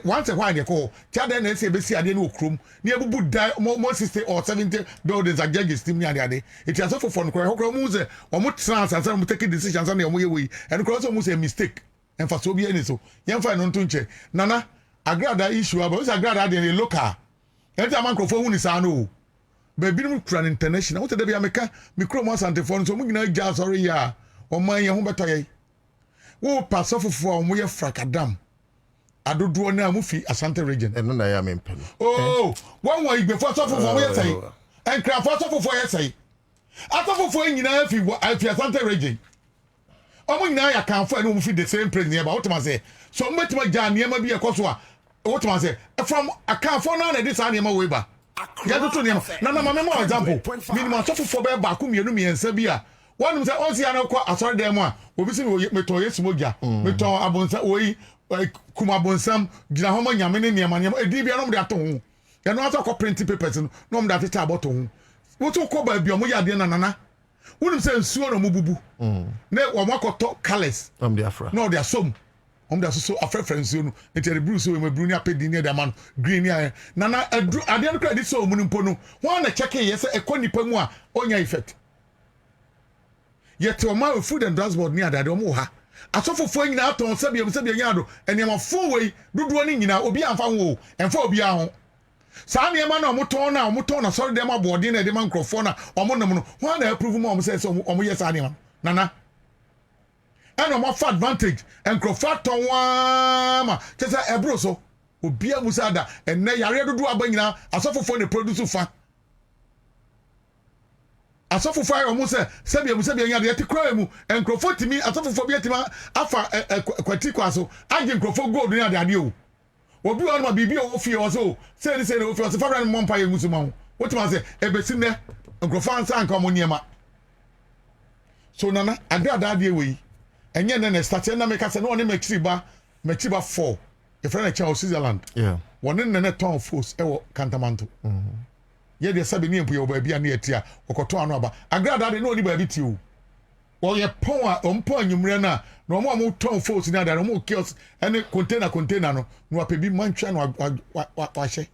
once a while, you call Chad and say, Bessie, I didn't room near Bubu die more 60 or 70 buildings are judges still near the day. It is also for Muse or more trans and some taking decisions on the way and cross almost a mistake. And for so be any so, young fine on Tunche. Nana, I grab that issue about I grab that in a local. Every time microphone is I know. Baby, Ukraine International, what did they make? Micro and the phone, so we know jazz or ya or my home better. Wo pass off for we fracadam. I do na mufi Asante region. And no I am in pen. Oh, one way before suffer for we say. And craft for we say. After for nyina fi Asante region. Omo nyina ya kan for no mufi the same place near what say. So metima ja niam bi ekoso a what man say from account for na this niam we ba. Ya to niam. Na mama me example. Minimum suffer for be ba ku mienu miensa bi a. One say on see an kwa asori dem a obi se me to yes moja me to abonsa oyi kuma bonsam gina ho ma nyame ne niam edi bia no de ato ho ya no ato ko print papers no mo de ateta aboto ho wo to ko ba bia mo ya de na nana wonu se nsuo no mo bubu ne wo makoto colors am de afra no de asom de so afra nsuo no enti de blue so we blue ni apedi ni de man green ni nana ade no credit so mu mpo no ho na check yes e ko nipa mu a onya effect. Yet your man food and transport near that omoha. Asofo fo nyina aton sabi nyado enema fo we dudu ni nyina obi amfa wo emfa obi aho. Sa niema na omoton na sorry dem abode na dem microphone na omonom no ho na approve mo say omo yes niema nana. And omo fa advantage and crofat ton wa ma tesa ebro so obi amusa da enne yare dudu aba nyina asofo fo ne produce fa. Asofo fire omo se sebia nya de ti kra mu enkrofo timi asofo bi atima afa kwati kwaso age enkrofo gold ni ade ade o obi won ma bibi o fi o so say ni o fi o se fa mo mpa ye ngusu ma ho wotima se ebesi ne enkrofo ansa anka mo niema so nana ada ade we enye ne start na make say no ne mechiba 4 e friend na cha Switzerland yeah one ne ton force e wo Kantamanto ye de sabe ni empu ye oba na etia okoto anu aba agrada de no ni ba bi ti o wo ye pon a ompo anyumre na no mo ton force ni ada no mo kios ene container no no apebi mantwa no wa hye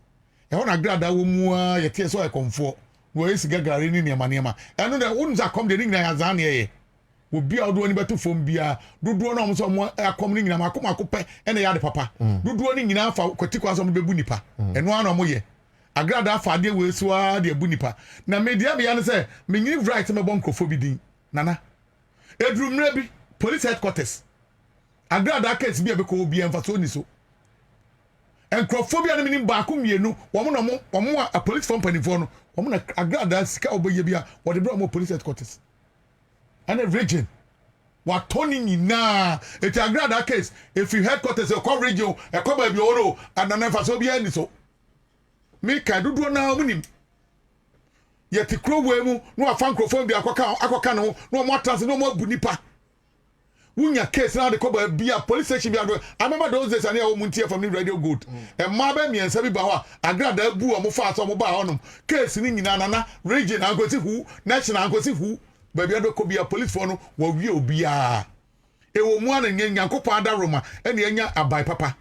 e ho na agrada wo mu a ye tie so e komfo no esi gagare ni niema eno de wonu za kom de ni nyina ya za na ye wo bia odo ni beto fom bia dodo na so mo akom ni nyina makope ene ya de papa dodo ni nyina fa kwati kwa so mo bebu nipa eno ana mo ye agrada afade we so a de abunipa na media me yan say me nyini right me bon krofo bi din nana edru mra bi police headquarters agrada case bi abeko obi emfaso ni so enkrofobia na minim ba ko mienu wo a police company for no wo na agrada sika oboye bia wo de bra mo police headquarters and a region wa toni nyina it agrada case if you headquarters e ko region e ko ba bi oro anana emfaso bia ni so me ka dudu na munim yeti kro wemu no afa nkrofobia akoka no no mo trans no mo bu nipa wunya case na de ko ba bia police station bia do I remember those days ani a wo muntie from the radio good e ma ba miensa bi ba ho agrada bu o mo fa so mo ba honom case ni nyina nana region angosi hu national angosi hu ba bia do ko bia police for no wo wie obia e wo mu ana nya nyankopon adaroma e na nya abai papa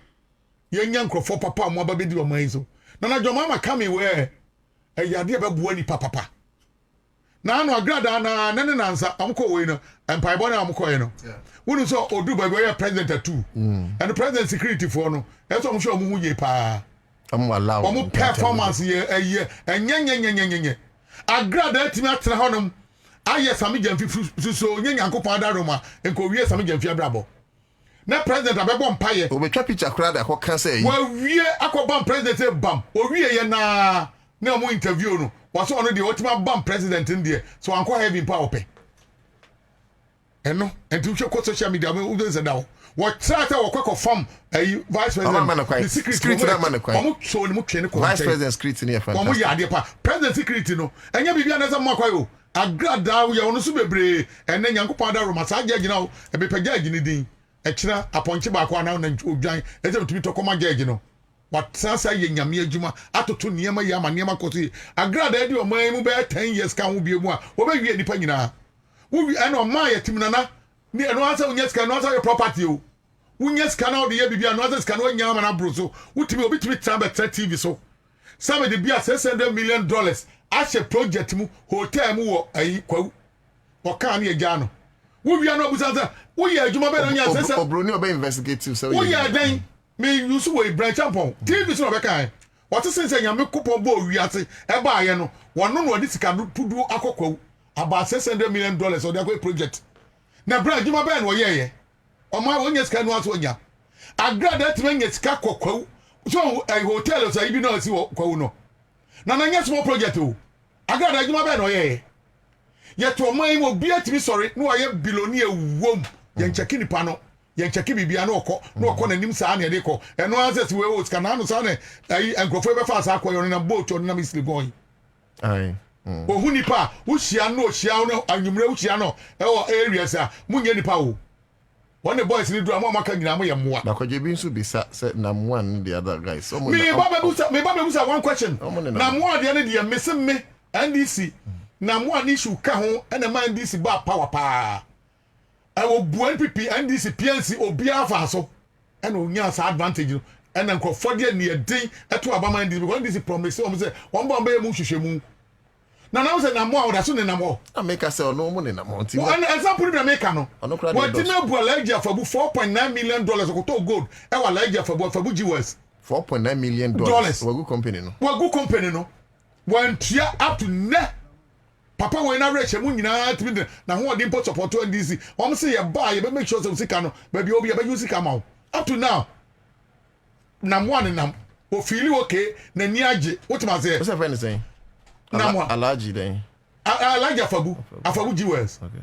ye nya nkrofo papa mo ba be di o man so nana jomama come we e yade be bu ani papa na no agrada na nene nansa amko we no empire boy na amko ye no wonu so odu ba we president too and the president security for no e so mo sure mo hu ye pa am allow mo performance ye enyenyenyenyenyenye agrada timi atra honom aye sami jamfi so nyanyankopon adaroma enko wie sami jamfi abrabo na president abebo mpaye obetwa picture krada ko kan say wa wie akobam president e bam o wie ye na mo interview no was on the ultimate bam president in there so anko heavy power pay eno enti uche ko social media me udo ze dawo what try to work farm vice president the secret na man kwai omo so ni mo twene ko vice president secret ni e fan omo ya de pa president secret no enya bibia na za mo kwai o agrada wo ya ono so bebre ene nyankopon da roma sa judge na e be pagya agi ni din e kira aponche ba ko na odwan e se bitumi to koma judge no but sasa ye nyame adwuma atoto niema ya ma niema kosi agrada edi o man mu be 10 years kan wo bie mu a wo be wie nipa nyina wo wi ana o man ya timnana ni eno asa unya ska no asa your property o unya ska na o de ye bibia no asa ska no nya ma na bro so wutimi obitimi trambe TV so some de bia $600 million ashe project mu hotel mu wo ayi kwawu o kan ye gya no wo wi ana obusanza wo ye adwuma be no nya sese obro ni obe investigative so wo ye dan me use we branch upon TV so be kan what is say nyame kupon bo wiase e ba ye no wono no odi sika tudu akokwawu about $600 million or the project na branch ma be no ye o ma wonya sika no aso nya agrada tmenye sika kokwawu so a hotel so ibi no si kwawu no na nya small project o agrada juma be no ye to man mo bia timi sorry no ye billionaire wom ye ncheki nipa no ye ncheki bibia no okọ na nim saa na de ko eno access we o sika na no saa na enkrofo be fa saa koyo na boat on na misli boy ai ohu nipa wo hia no anwumre wo hia no e o areas a munye nipa wo one boys ni do amaka nyina mo ye moa na kwaje bi nso bisa say number one the other guys so me baba busa one question na mo ade ne de me se me NDC na mo ani shu ka ho na man NDC ba power pa I will bu NPP NDC PNC obi afa so and onya sa advantage no and nko for there near din eto abama NDC because NDC promise o say won ba mba mu hwehwemu na na say na mo awda so ne na mo na make us say no mo ne na mo nti an example na make no what did na bu alaji afabu $4.9 million ko to gold e wa alaji afabu GWS $4.9 million wagu company no one tia up to ne papa we na reche mu nyina timi na ho odi import support NDC o say ye buy ye make sure say sika no baby obi ye be use sika ma up to now na mo an nam o feel okay na ni age what ma say what's that friend saying alaji then alaji afabu GWS okay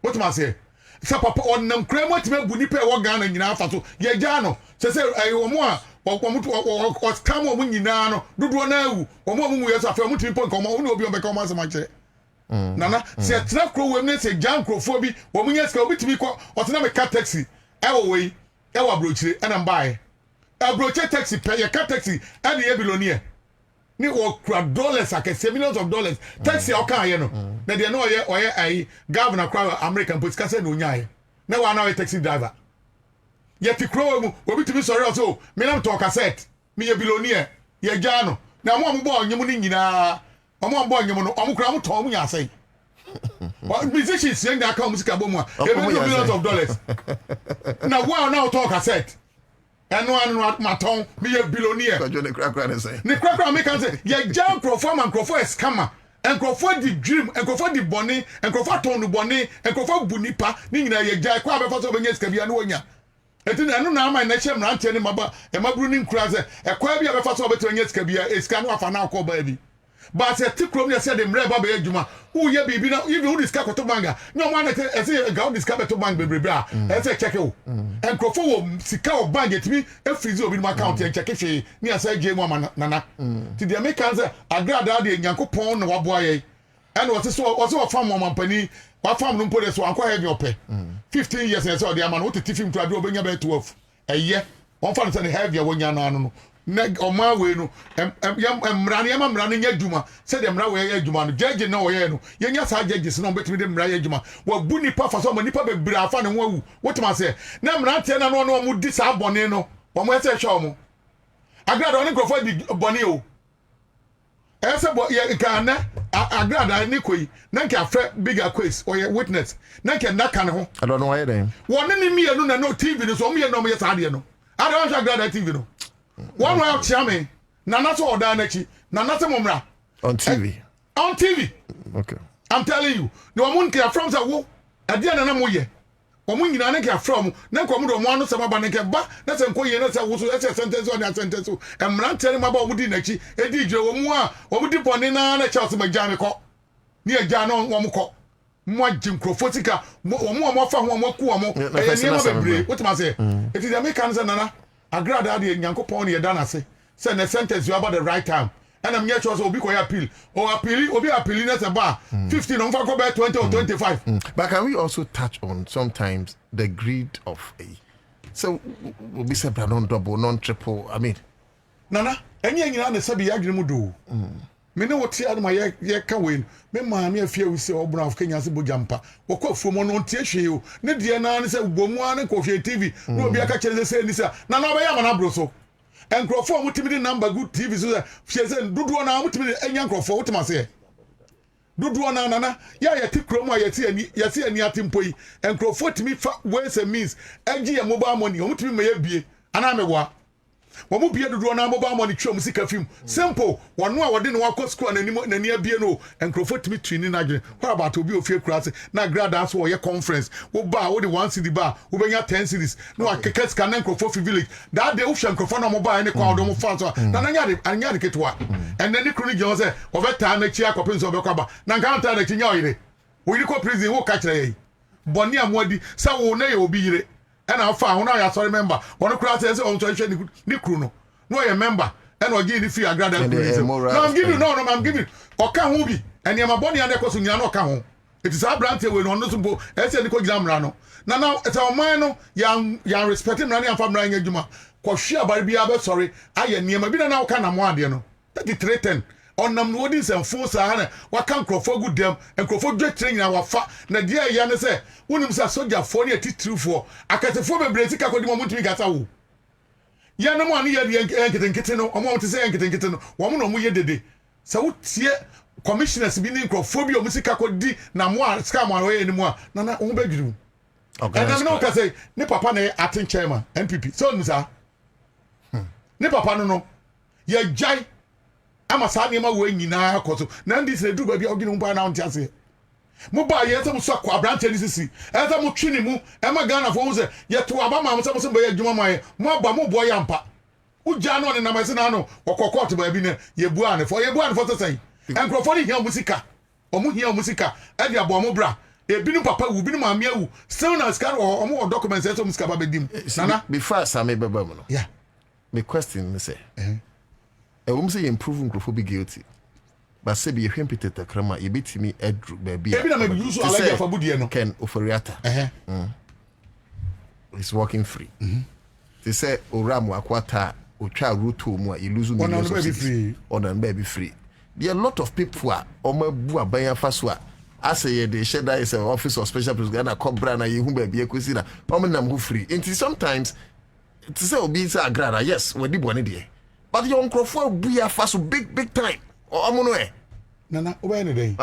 what ma say sa papa on nam kremo timi bu nipa e wo Ghana nyina afa so ye gya no say o mo a o scam o mu nyina no dodo na awu o mo mu ye so afa mu timi pon ko mo uni obi o be ko ma se ma kire nana se tra kro wem ne se jan krofo bi wo mu nye ska obi timi ko o tena me car taxi e wo we e wa brochire e na mbae e brochire taxi pay ye car taxi e de ye billionaire ni wo kra dollars akese millions of dollars taxi o kan ye no na de no oye ai governor kwa American police ka se no nya ye na wa na we taxi driver ye ti kro mu obi timi sorry o so me na to cassette me ye billionaire ye jano na mo bo onyum ni nyina omo bo onyum no omo kra mo to mo nya sei musicians sing that come music album millions of dollars na wa na to cassette eno anu maton me ye billionaire ko ne kra say ni kra me kan say ye jam crofo scammer enkofo di dream enkofo di boni enkofo ton boni enkofo bunipa ni nyina ye jai kwa be fa so be nya ska bia no nya Eti enu na ama na che mrante ni maba e mabru ni nkura se e kwa bia be fa so obeto nya sika bia e sika no afa na akọ ba bi ba se ti krom ne se de mre ba be adwuma wo ye bibi na even wo diska ko to banga no mo na e se ga wo diska be to bang bebrebe a e se check wo enkrofo wo sika o bang etimi e freeze obi no account en check hwe ni asa gye mu ama nana ti de make kan se agrada de nyankopon na wabo aye and what so farm mama pani wa farm no pole so anko heavy ope 15 years na so the man what tifim to ade obenya be 12 eye won fa no say heavy wonya no ano no neg oma we no mrane nya djuma say de mra we ya djuma no judge na wo ye no ye nya sa judges no betimi de mra ya djuma wa bu nipa fa so ma nipa be bra fa ne ho awu wotima say na mra tie na no mo di sa bone no wo mo say hwe mo agrada oni grofo di bone o ese bo ye kana agrada ni koi na nke afre bigger quiz or ye witness na nke naka ne ho I don't know why then won ni mi enu na no TV no so mo ye no mo ye sa de no I don't want agrada TV no one way chairman nana so oda na chi nana se momra on TV on TV okay I'm telling you the woman care from say wo ade na mo ye omo nyina ne care from na nko mo do mo anu se ba ne ke ba na se nko ye na se wo so e se sentence on sentence so emran tere ma ba wo di na chi e di jire wo mu a wo di bone na Charles Majame ko ni eja no wo mo ko mo agin krofotika mo fa ho mo ku mo e ni mo bebre what ma say it is American say nana agrada de nyankopon ne yeda na se say na sentence you about the right time and I'm here to obi ko appeal or obi appeal na se ba 15 on fa go be 20 or 25 but can we also touch on sometimes the greed of a so we be say non double non triple I mean nana enye nyina na sabi yadwene mu do me ne wote adama ye ka we me ma me afia wi se obuna of Kenya se bojampa wokọ fumo no ntie hwe o ne de na ne se bomu ane ko hwe TV no obi aka kire se ni se na na obaya mana bro so enkrofo mutimi di number good TV so hwe se dudu na mutimi enya enkrofo wotima se dudu na nana ya ye ti kromo ya ti ani atimpoi enkrofo timi fa ways and means engi ya mobile money mutimi me ye bie ana mewa wo mu bie dodo na mobile money twom sika film simple wonu a wode ne wakọ school na ni abie no enkrofo timi twini na agene kwa about obi ofie kurase na grada so wo ye conference wo ba wo de 1 city ba wo benya 10 cities no akeka sika na enkrofo fi village that day wo hwe enkrofo na mobile ne kwa do fa so na anya de ketwa and then the chronic john say wo beta na chi akopin so be kwa ba na nkanta na chi nya oyire wo yiri ko prison wo ka kire yi boni amodi sa wo na ye obi yire and I found now ya sorry member one class say on to ni kru no ye member and o give the fee agrada no I'm giving no I'm giving o ka ho bi and my body and ko so nyina no ka ho it is abrante we no no so bo e say ni ko gira mra no na it's our man no ya respect mra ni amfa mra nya djuma ko hwe abare bia be sorry aye niema bi na o ka na mo ade no 3310 onam no wodi sem fo sa na waka nkrofo gu dem nkrofo dwetire nyina wafa na dia ya ne se wonim sa soja fo ne atitirifo akatefo bebre sika ko di mo mutumi gata wo ya na mo ani ya enketenkete no omo te se enketenkete no wo mo no mo ye dede sa wotie commissioners bi ni nkrofo bi o musika ko di na mo a scam a we ni mo a na na wo badwuru okay na no ka say ne papa na atin chairman NPP so nsa ne papa no ye jai ama sa ne ma wo nyina akoso na ndi se du ba bia ogine mpa na onti ase mo ba ye se mo so akwa branche ni sisi e se mo twini mu e ma Ghana fo se ye to aba ma mo se mo se ba ye djuma ma ye mo aba mo bo ya mpa uja no ne na ma se na no kokokot ba bi ne ye bua ne fo se sai enkrofo ni hia musika o mu hia musika e dia bo mo bra e binu papa wu binu ma mia wu still na scan o mo documents e so musika ba bedim nana before Sami beba mo no yeah me question me say say improving growth be guilty but say be hwem petete krama e betimi edru ba bia e bi na me use alaga fa budie no ken oforiata it's working free they say oram akwata otwa route mu a iluzu millions on and baby free there are a lot of people are omabu aban afa so a ase the sheda is an office of special president na cobra na yehu ba bia kwesi na omnam go free until sometimes to say obi say agrada yes we di bone de but your uncle buya faso big time or amono e nana oba ne dey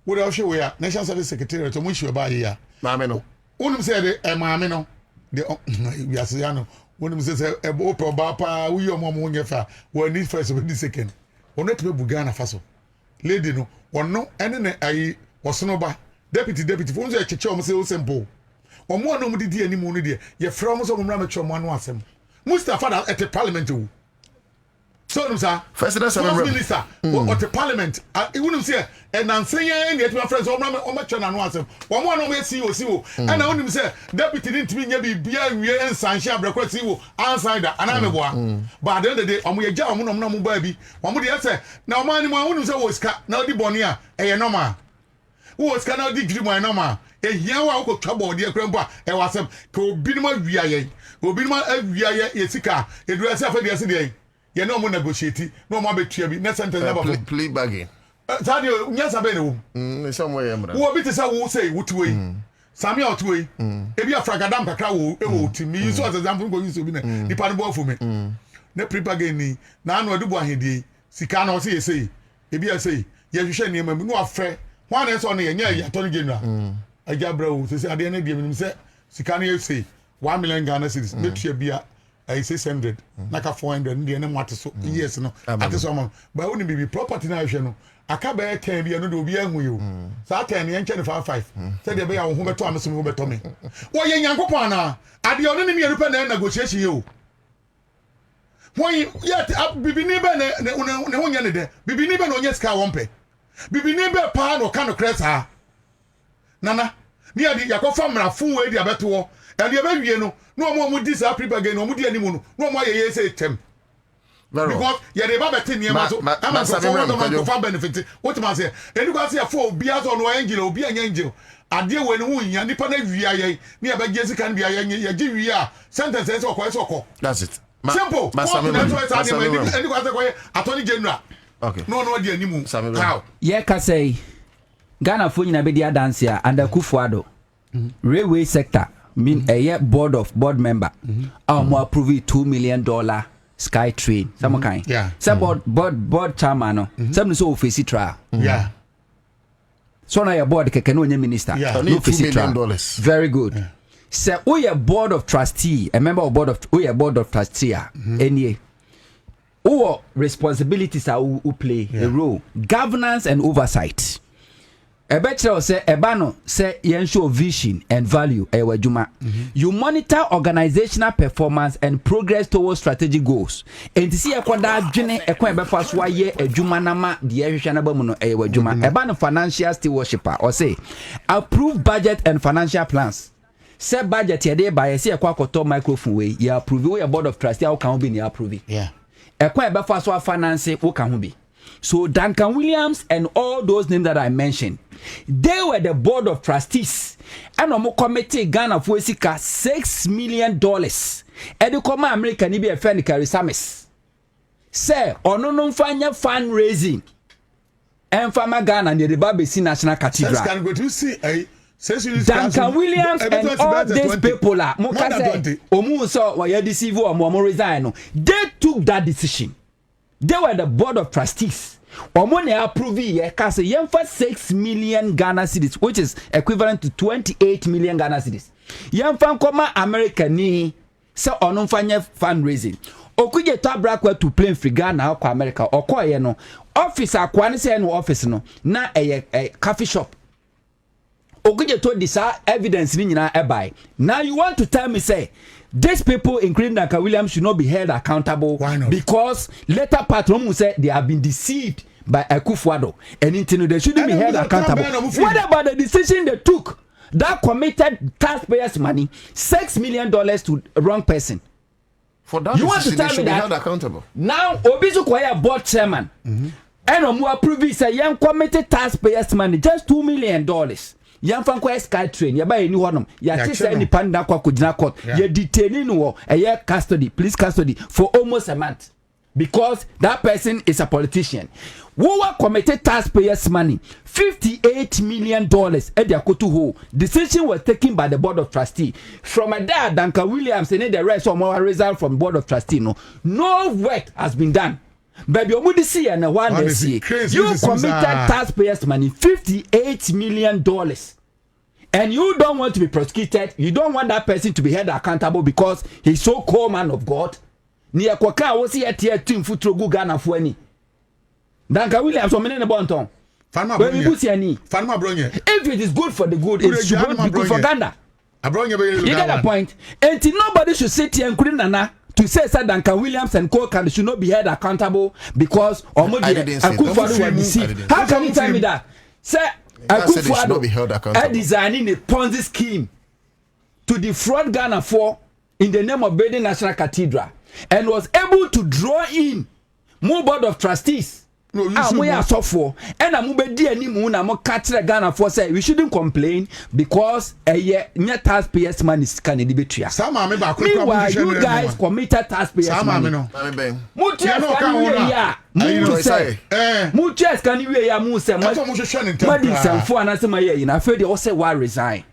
wo da hwe we ya national service secretary to mo hwe ba ya maame no wonum say de maame no de we ase ya no wonum say opa ba pa we yo mo nye fa we need first we need second ono to bu Ghana faso lady no ono ene ne ayi wosono ba deputy fo nso e cheche o mo say o simple omo no mu didi animu no de ye frɛ mo so mo mra me twɛ mo anu asɛm Mustafa da at the parliament wo so no sir first minister at the parliament wouldn't say and Ansah and yet my friends o ma twɛ na anu asɛm omo no me CEO and I wouldn't say deputy didn't mean be bia wie Ansah abrekwa CEO Ansah da ana me boa but at the end of the day omo ye gya omo no mo ba bi omo de say na omo ani mo wouldn't say wo ska na odi boni a eye normal wo ska na odi dwiri mo normal ehia wa ko twabo de akran bo e wasem ka obi no ma wia ye obi no ma awia ye yesika edura se afa de ase de ye no mo negotiate no mo abetua bi na sentence never plea bargain tadi nya sabe ne wo somewhere mra wo bi te sa wo say wutuwe sami otuwe ebi afragadam kakra wo e wo timi so as example go use obi na nipa no bo afu me na plea bargain ni na anu adubu ahedie sika na o se yesei ebi asei ye hwehwe ne ma mi no afre ho na so ne ye nya ya toni general ajabra wo se ade na die mi se sika na yesei 1 million Ghana cedis metua bia 600 naka 400 ndie ne mwate so yes no ate so am ba woni bibi property na hwe no aka ba 10 bia no de obi ahu yo sa 10 ne nche ne 55 se de be ya wo ho beto am so ho beto me wo ye nyankopon ana ade ono ne me rupa na negotiation yo wo yet bibi ni be ne ho nya ne de bibi ni be no nya ska wompe bibi ni be pa no ka no kresa nana ni ade yakofa mrafo we di abeto and you ever you know no more this prepare again no more animu no more ye say tem because you dey baba tin niam so am so for benefit what man say and you go say for obi aso no angel obi anya angel ade we ne hu nya nipa na wia ye na ye ba je sika bia ye gi wia sentence say okọ that's it simple and you go say ko attorney general okay no dey animu how ye ka say Ghana fo nyina be dia dance ya under Kufuado railway sector mean a board member mo approve $2 million sky train some kind some board chairman no some so face trial so now your board keke no nye minister no face trial very good so we a board of trustee a member of board of trustee any who responsibilities are who play a role governance and oversight. Ebetre say ebano say yen show vision and value ewajuma. You monitor organizational performance and progress towards strategic goals. And to see akwada adwene ekwan ebefa so aye adwuma na ma de ehwehwe na ba mu no ewajuma. Ebano financial stewardship or say approve budget and financial plans. Say budget ye dey by say ekwa akoto microphone we you approve we board of trustees how can be approve. Yeah. Ekwan ebefa so finance wo kan ho bi. So Duncan Williams and all those names that I mentioned, they were the board of trustees. And omo committee Ghana for $6 million. And the common American ni be a friend carry samis. Say, ono no fanya fundraising. And fama Ghana near the Babesi National Cathedral. Can go to see Duncan Williams and all these people are omu so wa deceive omo resign. They took that decision. They were the board of trustees. Omone approve ye ka say yemfa 6 million Ghana cedis, which is equivalent to 28 million Ghana cedis. Yemfa nkoma America ni say ono mfanye fundraising. Okuje tabra kwa to plane free Ghana akwa America. Okoye no office akwa ne say no office no na a coffee shop. Okuje to this evidence ni nyina ebai. Now you want to tell me say these people, including Duncan Williams, should not be held accountable. Why not? Because later part Romu said they have been deceived by Akufo-Addo, and they shouldn't be held accountable. What about the decision they took that committed taxpayers' money, $6 million to a wrong person? For that, you want to tell me that held accountable. Now Obisu Kwaya board chairman, and Omu approve say young committed taxpayers' money, just $2 million. Yan fan kwa sky train ya ba eni honom ya ti say ni panda kwa kujina court ya detaining wo custody police custody for almost a month because that person is a politician who were committed taxpayers money $58 million at their kotu ho. Decision was taken by the board of trustee from a dad Duncan Williams and the rest of our result from board of trustee no work has been done. Baby, you see and one day see you committed taxpayers money $58 million, and you don't want to be prosecuted. You don't want that person to be held accountable because he's so called man of God. Niya kwa ka wosi etie team futrogu Ghana for any. Duncan Williams o menene bonton. If it is good for the good, it should be good for Ghana. You get the point? And nobody should sit here including Nana to say that Duncan Williams and Co should not be held accountable because Akufo-Addo were deceived. How can you tell me that? Say Akufo-Addo designing a Ponzi scheme to defraud Ghana in the name of building National Cathedral and was able to draw in more board of trustees. We are so for and I'm Ghana for say we shouldn't complain because a taxpayers money is can be meanwhile you guys committed taxpayers money. Muchas can you hear Musa for an I feel they also will resign.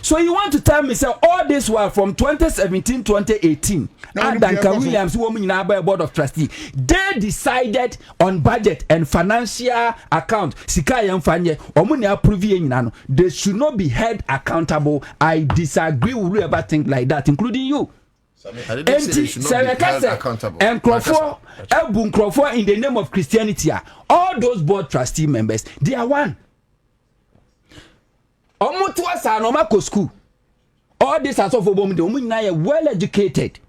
So you want to tell me, say, all this while from 2017, 2018, and Duncan Williams, woman in our board of trustees, they decided on budget and financial account. They should not be held accountable. I disagree with you about things like that, including you. I didn't say they should not be held accountable. And Crawford, in the name of Christianity, all those board trustee members, they are one. School. All this as of Obom, well educated.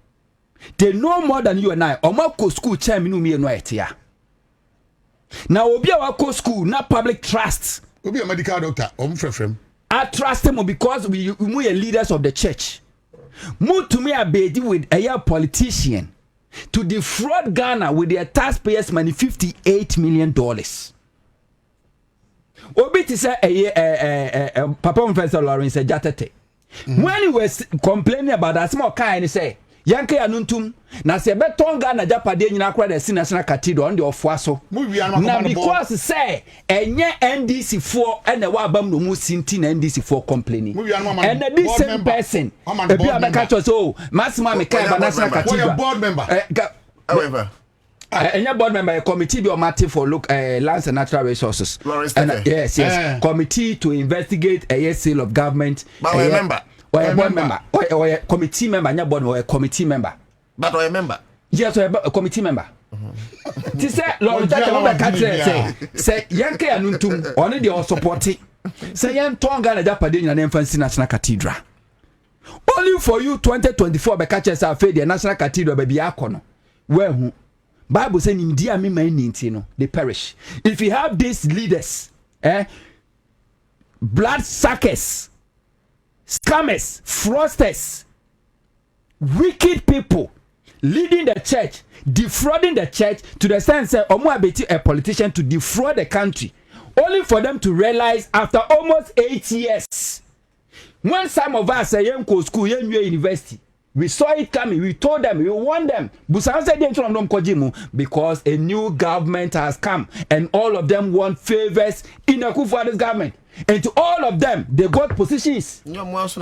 They know more than you and I. Omako school chairman me no etia. Now obi awako school na public trust. Obi a medical doctor. I trust him because we are leaders of the church. Move to me a baby with a politician to defraud Ghana with their taxpayers money $58 million. Obi ti say Papa Professor Lawrence Jatete. When he was complaining about that small kind, he say Yanke Anuntum na se beton Ghana Japade nyina kra the National Cathedral on the ofuaso. Na because say enye NDC for and wa bam no mu sinti na NDC for complaining. And this same person ebi abeka cho so maximum me kai National Cathedral board member. However and your board member committee be on for lands and natural resources. Yes. Committee to investigate a sale of government. But a member. Or a board member. Or a committee member. Your board or a committee member. But or a member. Yes, or a committee member. She said, Lord, say Yanke Anuntum only the all supporting. Say Yan Tonga and Japadin and Infancy National Cathedral. Only for you 2024 by catches are fed the National Cathedral baby Akono. Where Bible saying in dear me they perish. If you have these leaders, blood suckers, scammers, fraudsters, wicked people leading the church, defrauding the church to the sense that a politician to defraud the country, only for them to realize after almost 8 years, when some of us say young school, young university. We saw it coming. We told them. We warned them. Because a new government has come and all of them want favors in the Akufo-Addo's government. And to all of them, they got positions. Lawrence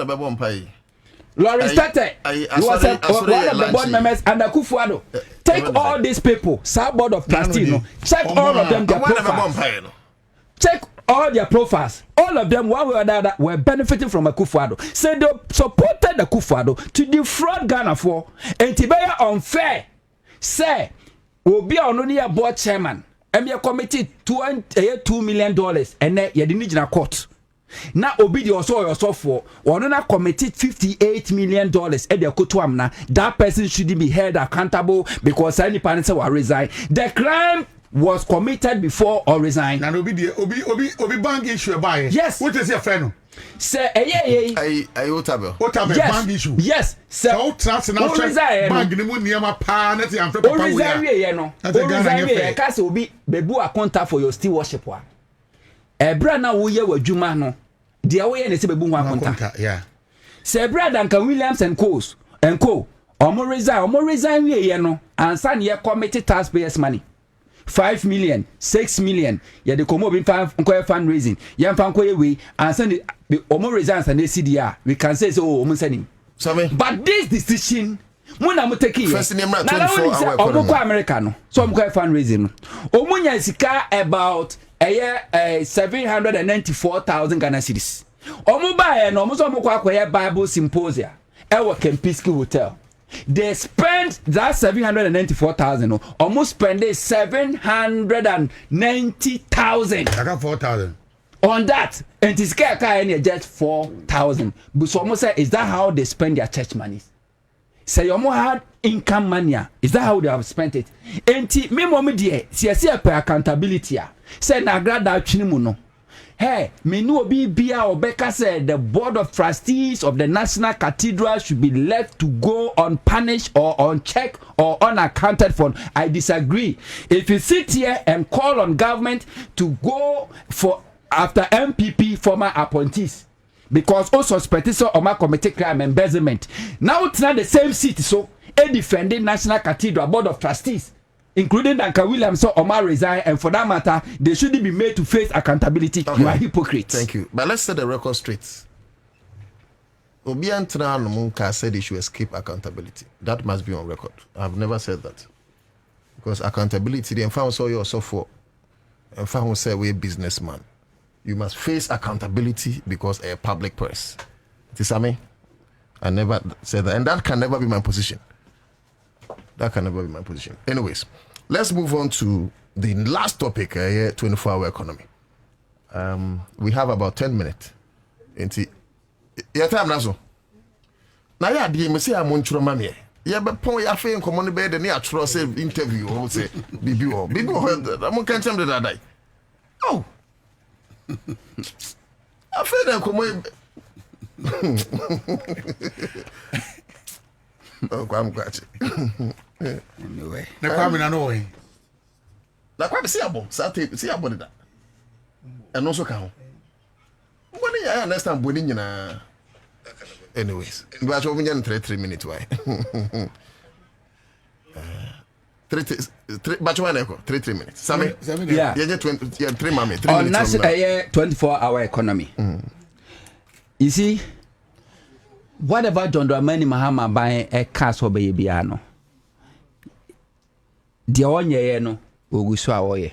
Tete, he was one of the board members and Akufo-Addo. Take all these people, board of trustees, check all of them, their profiles. Check all their profiles. All of them, one way or another, were benefiting from Akufo-Addo. So they supported Akufo-Addo to defraud Ghana for, and to be unfair. Say, will be only a board chairman, and we are committed to $2 million, and then you didn't in court. Now, Obi also for, or not committed $58 million at the Kotuamna. That person shouldn't be held accountable because any parents will resign. The crime was committed before or resigned. And Obi bank issue by. Yes. What is your friend? Say Otabe yes. Bank issue. Yes. So transnational bank ni mu niama pa na ti amfe papa we ya. Resign we ka se obi bebu account for your still worship wa. Ebra na wo ye wadwuma no. Dia wo ye ne se bebu ho account. Yeah. Say brother Duncan Williams and Co. Omo resign we ye no. Ansah ne committee taxpayers money. 5 million, 6 million. Yeah, the come up in fundraising. Yeah, we and send it. Omo resigns and CDR. We can say so. Omo sending. But this decision, when I'm taking first name 24 hour. Omo ko Americano. So I'm going fundraising. Omo nya sika about a year 794,000 Ghana cedis. Omo buy no. Omo so omo ko akoye Bible symposia. Ewa Kempinski Hotel. They spent that 794,000. Almost spent 790,000. I got 4,000. On that, and this car just 4,000. But so almost say, is that how they spend their church money? Say you more had income mania. Is that how they have spent it? And me mommy dear, see accountability. Say na grada chinimuno. Hey, me no be bia or Becca said the board of trustees of the National Cathedral should be left to go unpunished or unchecked or unaccounted for. I disagree. If you sit here and call on government to go for after MPP former appointees, because also suspected so Oma committed crime embezzlement. Now it's not the same seat, so a defending National Cathedral board of trustees, including Duncan Williams, so Omar resign, and for that matter, they shouldn't be made to face accountability. Okay. You are hypocrites. Thank you. But let's set the record straight. Obian Tran Munka said they should escape accountability. That must be on record. I've never said that. Because accountability, the found so you for and found say we're a businessman. You must face accountability because a public press. It is me. I never said that. And that can never be my position. That can never be my position. Anyways, let's move on to the last topic, 24-hour economy. We have about 10 minutes. Yeah, time now. Now, yeah, the say I'm on Churomami. Yeah, but point your face in common bed and near say interview or say, Bibi, I'm can't tell me that I. Oh. I feel that come oh, I'm glad. Anyway, the Kwabena no way. La Kwabena see about that. And also can. When I understand boning na. Anyways, but we need 3 minutes why. 3 minutes. Sammy, yeah, 3 minutes. On national 24-hour economy. You see, whatever John Dramani Mahama buy a car for baby ano. The onye no ogusu awoye.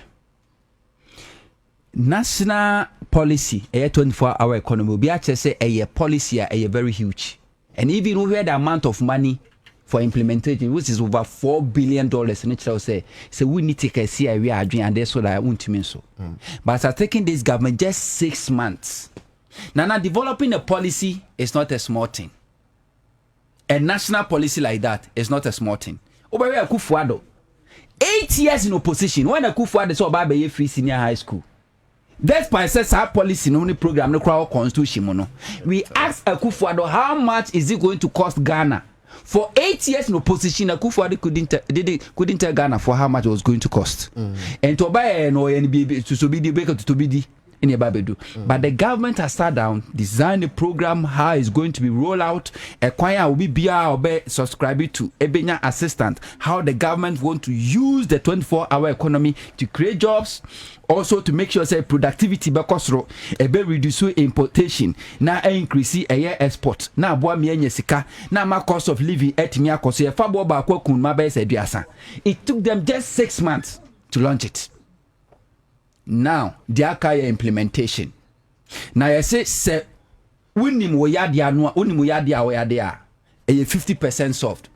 National policy 24-hour economy be actually say a policy a very huge. And even we had the amount of money for implementation, which is over $4 billion, and it shall say we need to take a see we are doing, and that's what I want to mean so. But I taking this government just 6 months. Now developing a policy is not a small thing. A national policy like that is not a small thing. Over here, Akufo-Addo, 8 years in opposition. When Akufo-Addo saw Bobie free senior high school, that's why I said our policy no program no crowd constitution. We asked Akufo-Addo how much is it going to cost Ghana. For 8 years in opposition, Akufo-Addo couldn't tell Ghana for how much it was going to cost. And to buy no NB to be the baker to be the in Babedu. But the government has sat down, designed a program, how it's going to be rolled out, a choir will be subscribed to Ebenya assistant, how the government want to use the 24-hour economy to create jobs, also to make sure say productivity because reduce importation, now increase export, now boa me sika, now my cost of living etimi akoso e fa bo ba kwa kun ma be se duasa. It took them just 6 months to launch it. Now the akaya implementation. Now you say unim wo yade anu unim wo yade a wo yade a 50% solved.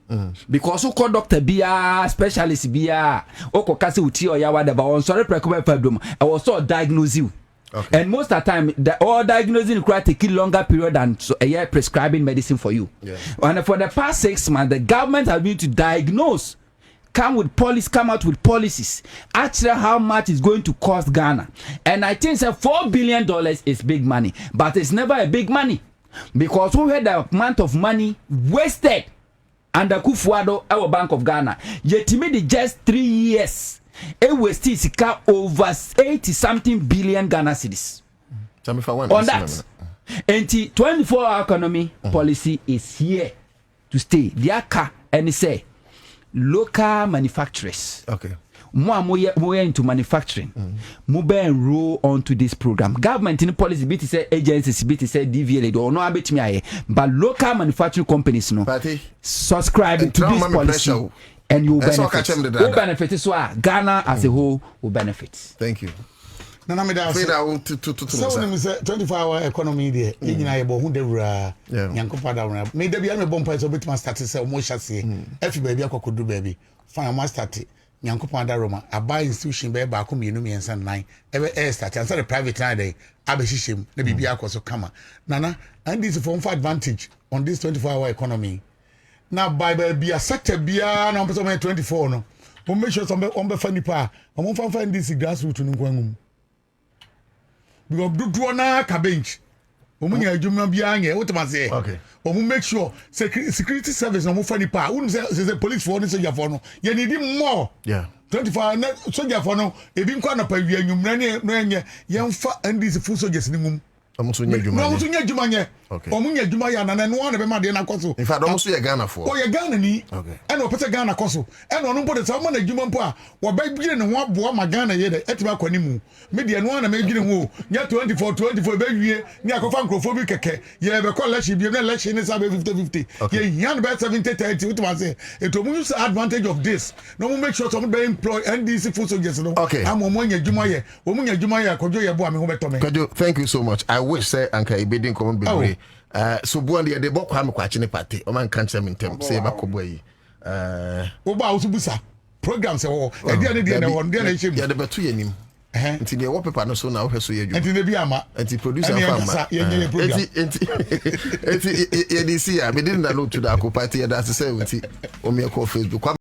Because who call doctor bia specialist bia oko kase uti or yawa de ba on sorry precomer problem I was so diagnose you. Okay. And most of the time all diagnosing require take a longer period than a year prescribing medicine for you. Yeah. And for the past 6 months the government has been to diagnose, come out with policies actually how much is going to cost Ghana. And I think $4 billion is big money, but it's never a big money because we had the amount of money wasted under Akufo-Addo our Bank of Ghana. Yet made just 3 years it wasted sika over 80-something billion Ghana cedis. On that, and the 24-hour economy policy is here to stay. The aka and say local manufacturers. Okay. More into manufacturing. Move and roll onto this program. Government in the policy, BT say agencies, BT say DVLA, or no abit me, but local manufacturing companies no subscribe to this policy, and you benefit. Who benefit is why Ghana as a whole will benefit. Thank you. No, me that. So when we say 24-hour economy there, you know about who they were. Yanko father, maybe be a bomb price of bit man start to say more shall say. Every baby I could do baby. Fine, I must start. nyankopɔn da Roma aba institution be ba ko mienu miensa nine ebe start and the private na dey abehihiem na bibia akoso kama nana and this for advantage on this 24-hour economy na by be a sector bia na person 24 no we make sure some on be fani pa on find this grassroots no kwangum because do na ka bench omunya adwuma bia anye what am say okay we make sure security service no fani pa we say police for no soldier for no you need more 24 na soldier for no ebi nkwa na pa wi anwumra ne no enye yemfa and these full soldiers ni mum omuso nya adwuma omuso nya adwuma nye omunya adwuma ya na no na be ma de na koso in fact omuso ye Ghana for o ye Ghana ni and o pese Ghana koso and ono mpo de sa mo na adwuma mpo a wo ba bigire ne ho aboa ma Ghana ye de etiba kwani mu media no na me bigire ho nya 24 be wie ni akofa nkrofo bi keke ye be call election bi na election ni sa be 50-50 ye yan be 70-30 what was say it will use advantage of this no mo make sure some be employ NDC full soldiers no am mo nya adwuma ye o mo nya adwuma ye kojo ye bo am ho beto me kojo thank you so much I wish say anka ibedin come be so buan de bokwa me kwache ne party o man kan chame ntem say ba kobo yi wo ba usubusa program say wo e dia ne dia na won dia na hye ya de betu yanim nti de wallpaper no so na wo hweso ye nti ne bi ama nti producer fa nti ye di see ya me din na no to da ko party ya da say nti o me call Facebook